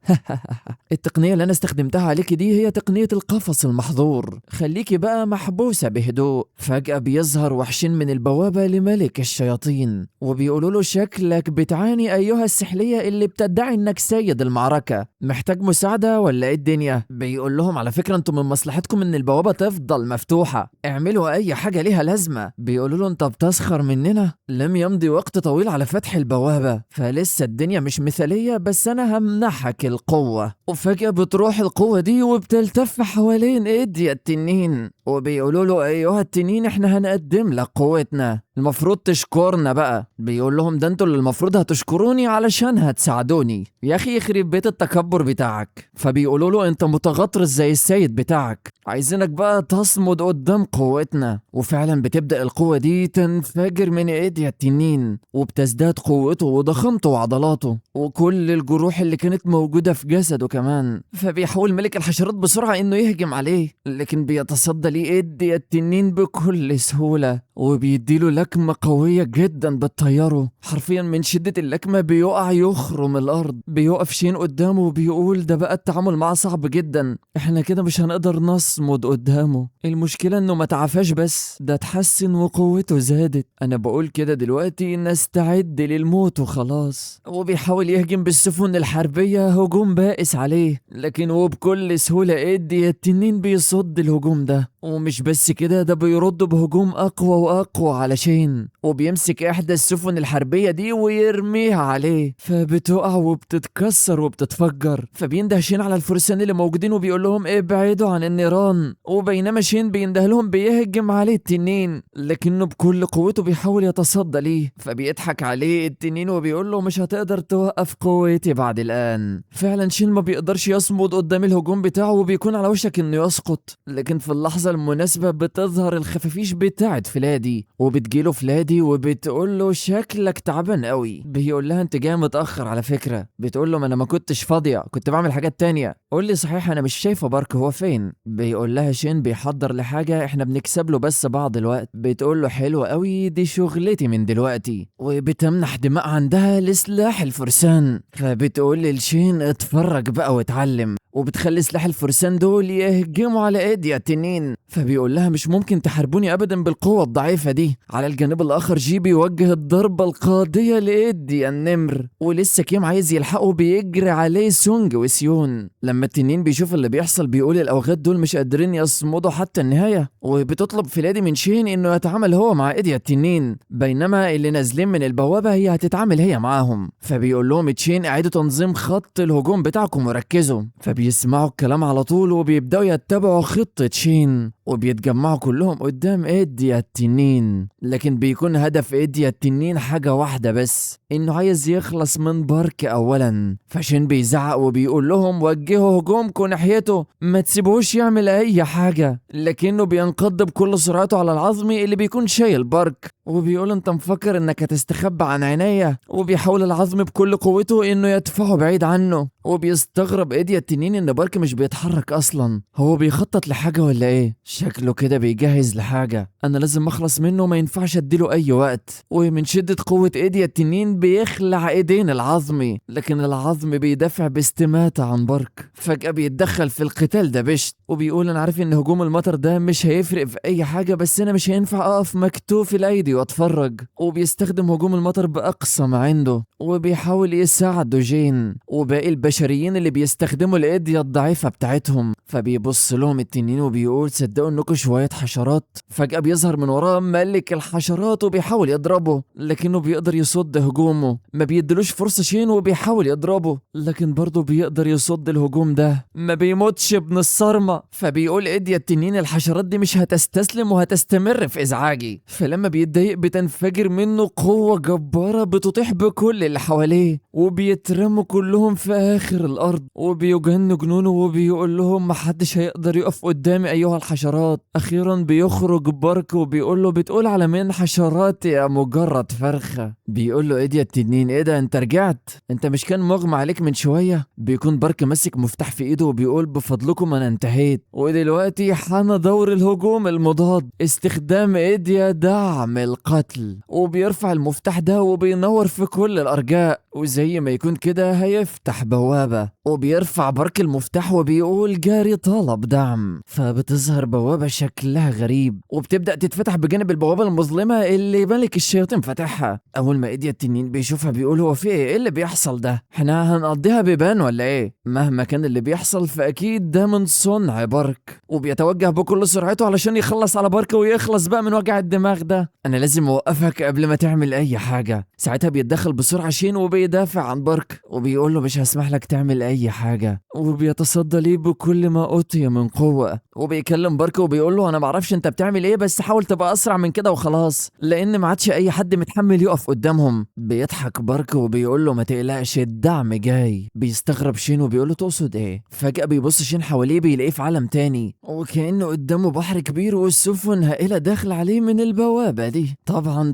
التقنية اللي انا استخدمتها عليكي دي هي تقنية القفص المحظور، خليكي بقى محبوسة بهدوء. فجأة بيظهر وحشين من البوابة لملك الشياطين، وبيقولوا له شكلك بتعاني أيها السحلية اللي بتدعي انك سيد المعركة، محتاج مساعدة ولا ايه الدنيا؟ بيقول لهم على فكرة انتم من مصلحتكم ان البوابة تفضل مفتوحة، اعملوا اي حاجة ليها لازمة. بيقولوا له انت بتسخر مننا؟ لم يمضي وقت طويل على فتح البوابة، فلسه الدنيا مش مثالية، بس انا همنحك القوة. وفجأة بتروح القوة دي وبتلتف حوالين ايديا التنين، وبيقولوا له ايها التنين احنا هنقدم لك قوتنا، المفروض تشكرنا بقى. بيقول لهم ده انتوا اللي المفروض هتشكروني علشان هتساعدوني. يا اخي يخرب بيت التكبر بتاعك. فبيقولوا له انت متغطرس زي السيد بتاعك، عايزينك بقى تصمد قدام قوتنا. وفعلا بتبدأ القوة دي تنفجر من ايديا التنين، وبتزداد قوته وضخامته وعضلاته وكل الجروح اللي كانت موجودة في جسده كمان. فبيحاول ملك الحشرات بسرعة انه يهجم عليه، لكن بيتصدى ليه ايديا التنين بكل سهولة، وبيديله لكمة قوية جدا بتطيره حرفيا. من شدة اللكمة بيقع يخرم الأرض. بيقف شين قدامه وبيقول ده بقى التعامل معاه صعب جدا، احنا كده مش هنقدر نصمد قدامه، المشكلة انه ما تعافاش بس ده اتحسن وقوته زادت. انا بقول كده دلوقتي نستعد للموت وخلاص. وبيحاول يهجم بالسفن الحربية هجوم بائس عليه، لكن وبكل سهولة ايدي التنين بيصد الهجوم ده. ومش بس كده، ده بيرد بهجوم اقوى واقوى على شين، وبيمسك احدى السفن الحربية دي ويرميها عليه، فبتقع وبتتكسر وبتتفجر. فبينده شين على الفرسان اللي موجودين وبيقول لهم ابعدوا عن النيران، وبينما شين بينده لهم بيهجم عليه التنين، لكنه بكل قوته بيحاول يتصدى ليه. فبيضحك عليه التنين وبيقول له مش هتقدر توقف قوتي بعد الآن. فعلا شين ما بيقدرش يصمد قدام الهجوم بتاعه وبيكون على وشك انه يسقط، لكن في اللحظة المناسبة بتظهر الخفافيش بتاعت فلادي، وبتجيله فلادي وبتقول له شكلك تعبان قوي. بيقول لها انت جاي متأخر على فكرة. بتقول له ما انا ما كنتش فاضية، كنت بعمل حاجات تانية. قول لي صحيح انا مش شايفة بارك هو فين؟ بيقول لها شين بيحضر لحاجة احنا بنكسب له بس بعض الوقت. بتقول له حلو قوي، دي شغلتي من دلوقتي. وبتمنح دماء عندها لسلاح الفرسان. فبتقول لشين اتفرج بقى واتعلم، وبتخلي سلاح الفرسان دول يهجموا على ايديا التنين. فبيقول لها مش ممكن تحاربوني ابدا بالقوة الضعيفة دي. على الجانب الاخر جي بيوجه الضربة القاضية لإيدي النمر، ولسه كيم عايز يلحقه بيجري عليه سونج وسيون. لما التنين بيشوف اللي بيحصل بيقول الاوغاد دول مش قادرين يصمدوا حتى النهاية، وبتطلب فيلادي من شين انه يتعامل هو مع ايدي التنين، بينما اللي نازلين من البوابة هي هتتعامل هي معاهم. فبيقول لهم تشين اعيدوا تنظيم خط الهجوم بتاعكم وركزوا. فبيسمعوا الكلام على طول وبيبدأوا يتبعوا خطة شين، وبيتجمعوا كلهم قدام ايدي التنين. لكن بيكون هدف ايدي التنين حاجة واحدة بس، انه عايز يخلص من بارك اولا. فشين بيزعق وبيقول لهم وجهوا هجومكم ناحيته، ما تسيبوش يعمل اي حاجة. لكنه بينقض بكل سرعته على العظمي اللي بيكون شايل بارك، وبيقول انت مفكر انك هتستخبى عن عينيا. وبيحاول العظم بكل قوته انه يدفعه بعيد عنه. وبيستغرب ايدي التنين ان بارك مش بيتحرك اصلا. هو بيخطط لحاجة ولا ايه؟ شكله كده بيجهز لحاجة. انا لازم اخلص منه، ما ينفعش اديله اي وقت. ومن شدة قوة ايدي التنين بيخلع ايدين العظمي، لكن العظم بيدافع باستماتة عن بارك. فجأة بيتدخل في القتال ده بشت، وبيقول انا عارف ان هجوم المطر ده مش هيفرق في اي حاجة، بس انا مش هينفع اقف مكتوف الايدي واتفرج. وبيستخدم هجوم المطر باقصى ما عنده، وبيحاول يساعده جين وباقي البشريين اللي بيستخدموا الايديا الضعيفة بتاعتهم. فبيبص لهم التنين وبيقول صدقوا انكم شوية حشرات. فجأة بيظهر من وراه ملك الحشرات وبيحاول يضربه، لكنه بيقدر يصد هجومه. ما بيدلوش فرصة شين وبيحاول يضربه، لكن برضه بيقدر يصد الهجوم ده، ما بيموتش ابن الصرمة. فبيقول ايديا التنين الحشرات دي مش هتستسلم وهتستمر في ازعاجي. فلما بيتضايق بتنفجر منه قوة جبارة بتطيح بكل اللي حواليه، وبيترموا كلهم في اخر الارض. وبيجن جنونه وبيقول لهم محدش هيقدر يقف قدامي ايها الحشرات. اخيرا بيخرج بارك وبيقول له بتقول على مين حشرات يا مجرد فرخة؟ بيقول له ايديا التنين ايه ده انت رجعت؟ انت مش كان مغمى عليك من شوية؟ بيكون بارك ماسك مفتاح في ايده وبيقول بفضلكم انا انتهيت، ودلوقتي حان دور الهجوم المضاد، استخدام ايديا دعم القتل. وبيرفع المفتاح ده وبينور في كل الارجاء، وزي ما يكون كده هيفتح بوابة. وبيرفع بارك المفتاح وبيقول جاري طلب دعم. فبتظهر بوابة شكلها غريب، وبتبدأ تتفتح بجانب البوابة المظلمة اللي ملك الشياطين فتحها. أول ما ايديا التنين بيشوفها بيقول هو في ايه اللي بيحصل ده؟ احنا هنقضيها بيبان ولا ايه؟ مهما كان اللي بيحصل فأكيد ده من صنع بارك. وبيتوجه بكل سرعته علشان يخلص على بارك ويخلص بقى من وجع الدماغ ده. أنا لازم أوقفك قبل ما تعمل أي حاجة. ساعتها بيتدخل بسرعة شين وبيدافع عن بارك، وبيقول له مش هسمح لك تعمل أي حاجة. وبيتصدى ليه بكل ما أوتي من قوة. وبيكلم بارك وبيقول له أنا معرفش أنت بتعمل إيه، بس حاول تبقى أسرع من كده وخلاص، لأن ما عادش أي حد متحمل يقف قدامهم. بيضحك بارك وبيقول له ما تقلقش الدعم جاي. بيستغرب شين وبيقول له تقصد إيه؟ فجأة بيبص شين حواليه بيلاقيه في عالم تاني، وكأنه قدامه بحر كبير والسفن هائلة داخلة عليه من البوابة دي.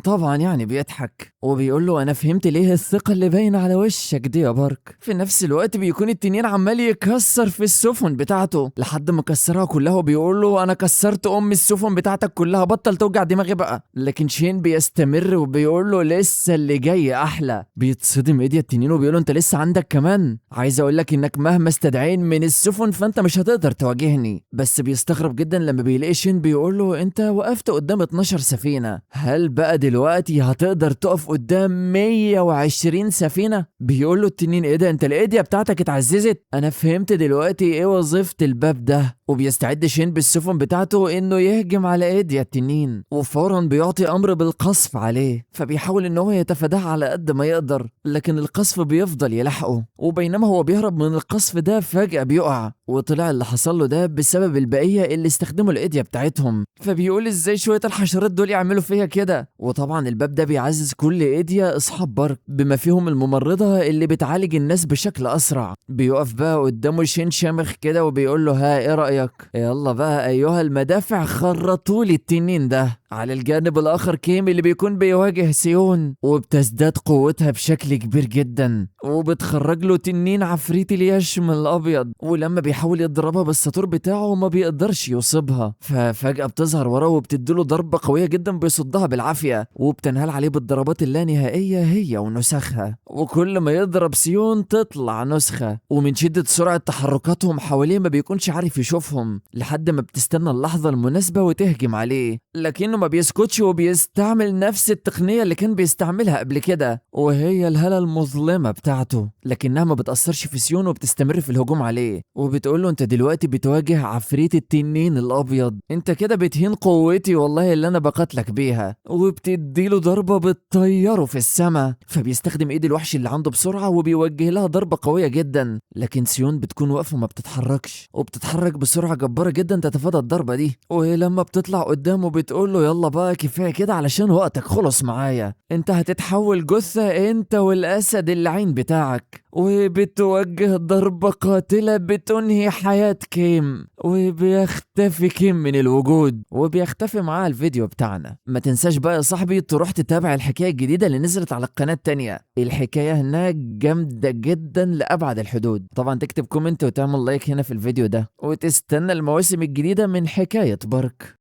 طبعا يعني بيضحك وبيقول له أنا فهمت ليه الثقة اللي باينة على وشك دي يا بارك. في نفس الوقت بيكون التنين عمال يكسر في السفن بتاعته لحد ما كسرها كلها، وبيقول له أنا كسرت السفن بتاعتك كلها، بطل توجع دماغي بقى. لكن شين بيستمر وبيقول له لسه اللي جاي أحلى. بيتصدم ايديا التنين وبيقول له أنت لسه عندك كمان؟ عايز أقول لك إنك مهما استدعين من السفن فأنت مش هتقدر تواجهني. بس بيستغرب جدا لما بيلاقي شين بيقول له أنت وقفت قدام 12 سفينة، هل بقى دلوقتي هتقدر تقف قدام 120 سفينة؟ بيقول له التنين ايه ده انت الايديا بتاعتك اتعززت؟ انا فهمت دلوقتي ايه وظيفة الباب ده. وبيستعد شين بالسفن بتاعته انه يهجم على ايديا التنين، وفورا بيعطي امر بالقصف عليه. فبيحاول ان هو يتفاداه على قد ما يقدر، لكن القصف بيفضل يلحقه. وبينما هو بيهرب من القصف ده فجأة بيقع، وطلع اللي حصل له ده بسبب البقية اللي استخدموا الايديا بتاعتهم. فبيقول ازاي شوية الحشرات دول يعملوا فيا كده؟ وطبعا الباب ده بيعزز كل ايديا اصحاب بارك بما فيهم الممرضة اللي بتعالج الناس بشكل اسرع. بيقف بقى قدامه شين شامخ كده وبيقول له ها ايه رأيك؟ يلا بقى ايها المدافع خرطولي التنين ده. على الجانب الآخر كيم اللي بيكون بيواجه سيون، وبتزداد قوتها بشكل كبير جدا، وبتخرج له تنين عفريت اليشم الأبيض، ولما بيحاول يضربها بالساطور بتاعه ما بيقدرش يصيبها، ففجأة بتظهر وراه وبتديله ضربة قوية جدا بيصدها بالعافية، وبتنهال عليه بالضربات اللانهائية هي ونسخها، وكل ما يضرب سيون تطلع نسخة، ومن شدة سرعة تحركاتهم حواليه ما بيكونش عارف يشوفهم، لحد ما بتستنى اللحظة المناسبة وتهجم عليه، لكنه ما بيسكتش وبيستعمل نفس التقنية اللي كان بيستعملها قبل كده، وهي الهالة المظلمة بتاعته، لكنها ما بتأثرش في سيون وبتستمر في الهجوم عليه، وبتقول له انت دلوقتي بتواجه عفريت التنين الابيض، انت كده بتهين قوتي والله اللي انا بقاتلك بيها، وبتديله ضربة بتطيره في السماء، فبيستخدم ايد الوحش اللي عنده بسرعة وبيوجه لها ضربة قوية جدا، لكن سيون بتكون واقفة وما بتتحركش، وبتتحرك بسرعة جبارة جدا تتفادى الضربة دي، ولما بتطلع قدامه بتقول له يلا بقى كفاية كده علشان وقتك خلص معايا، انت هتتحول جثة انت والاسد اللعين بتاعك، وبتوجه ضربة قاتلة بتنهي حياة كيم، وبيختفي كيم من الوجود، وبيختفي معاه الفيديو بتاعنا. ما تنساش بقى يا صاحبي تروح تتابع الحكاية الجديدة اللي نزلت على القناة التانية، الحكاية هناك جامدة جدا لأبعد الحدود، طبعا تكتب كومنت وتعمل لايك هنا في الفيديو ده، وتستنى المواسم الجديدة من حكاية بارك.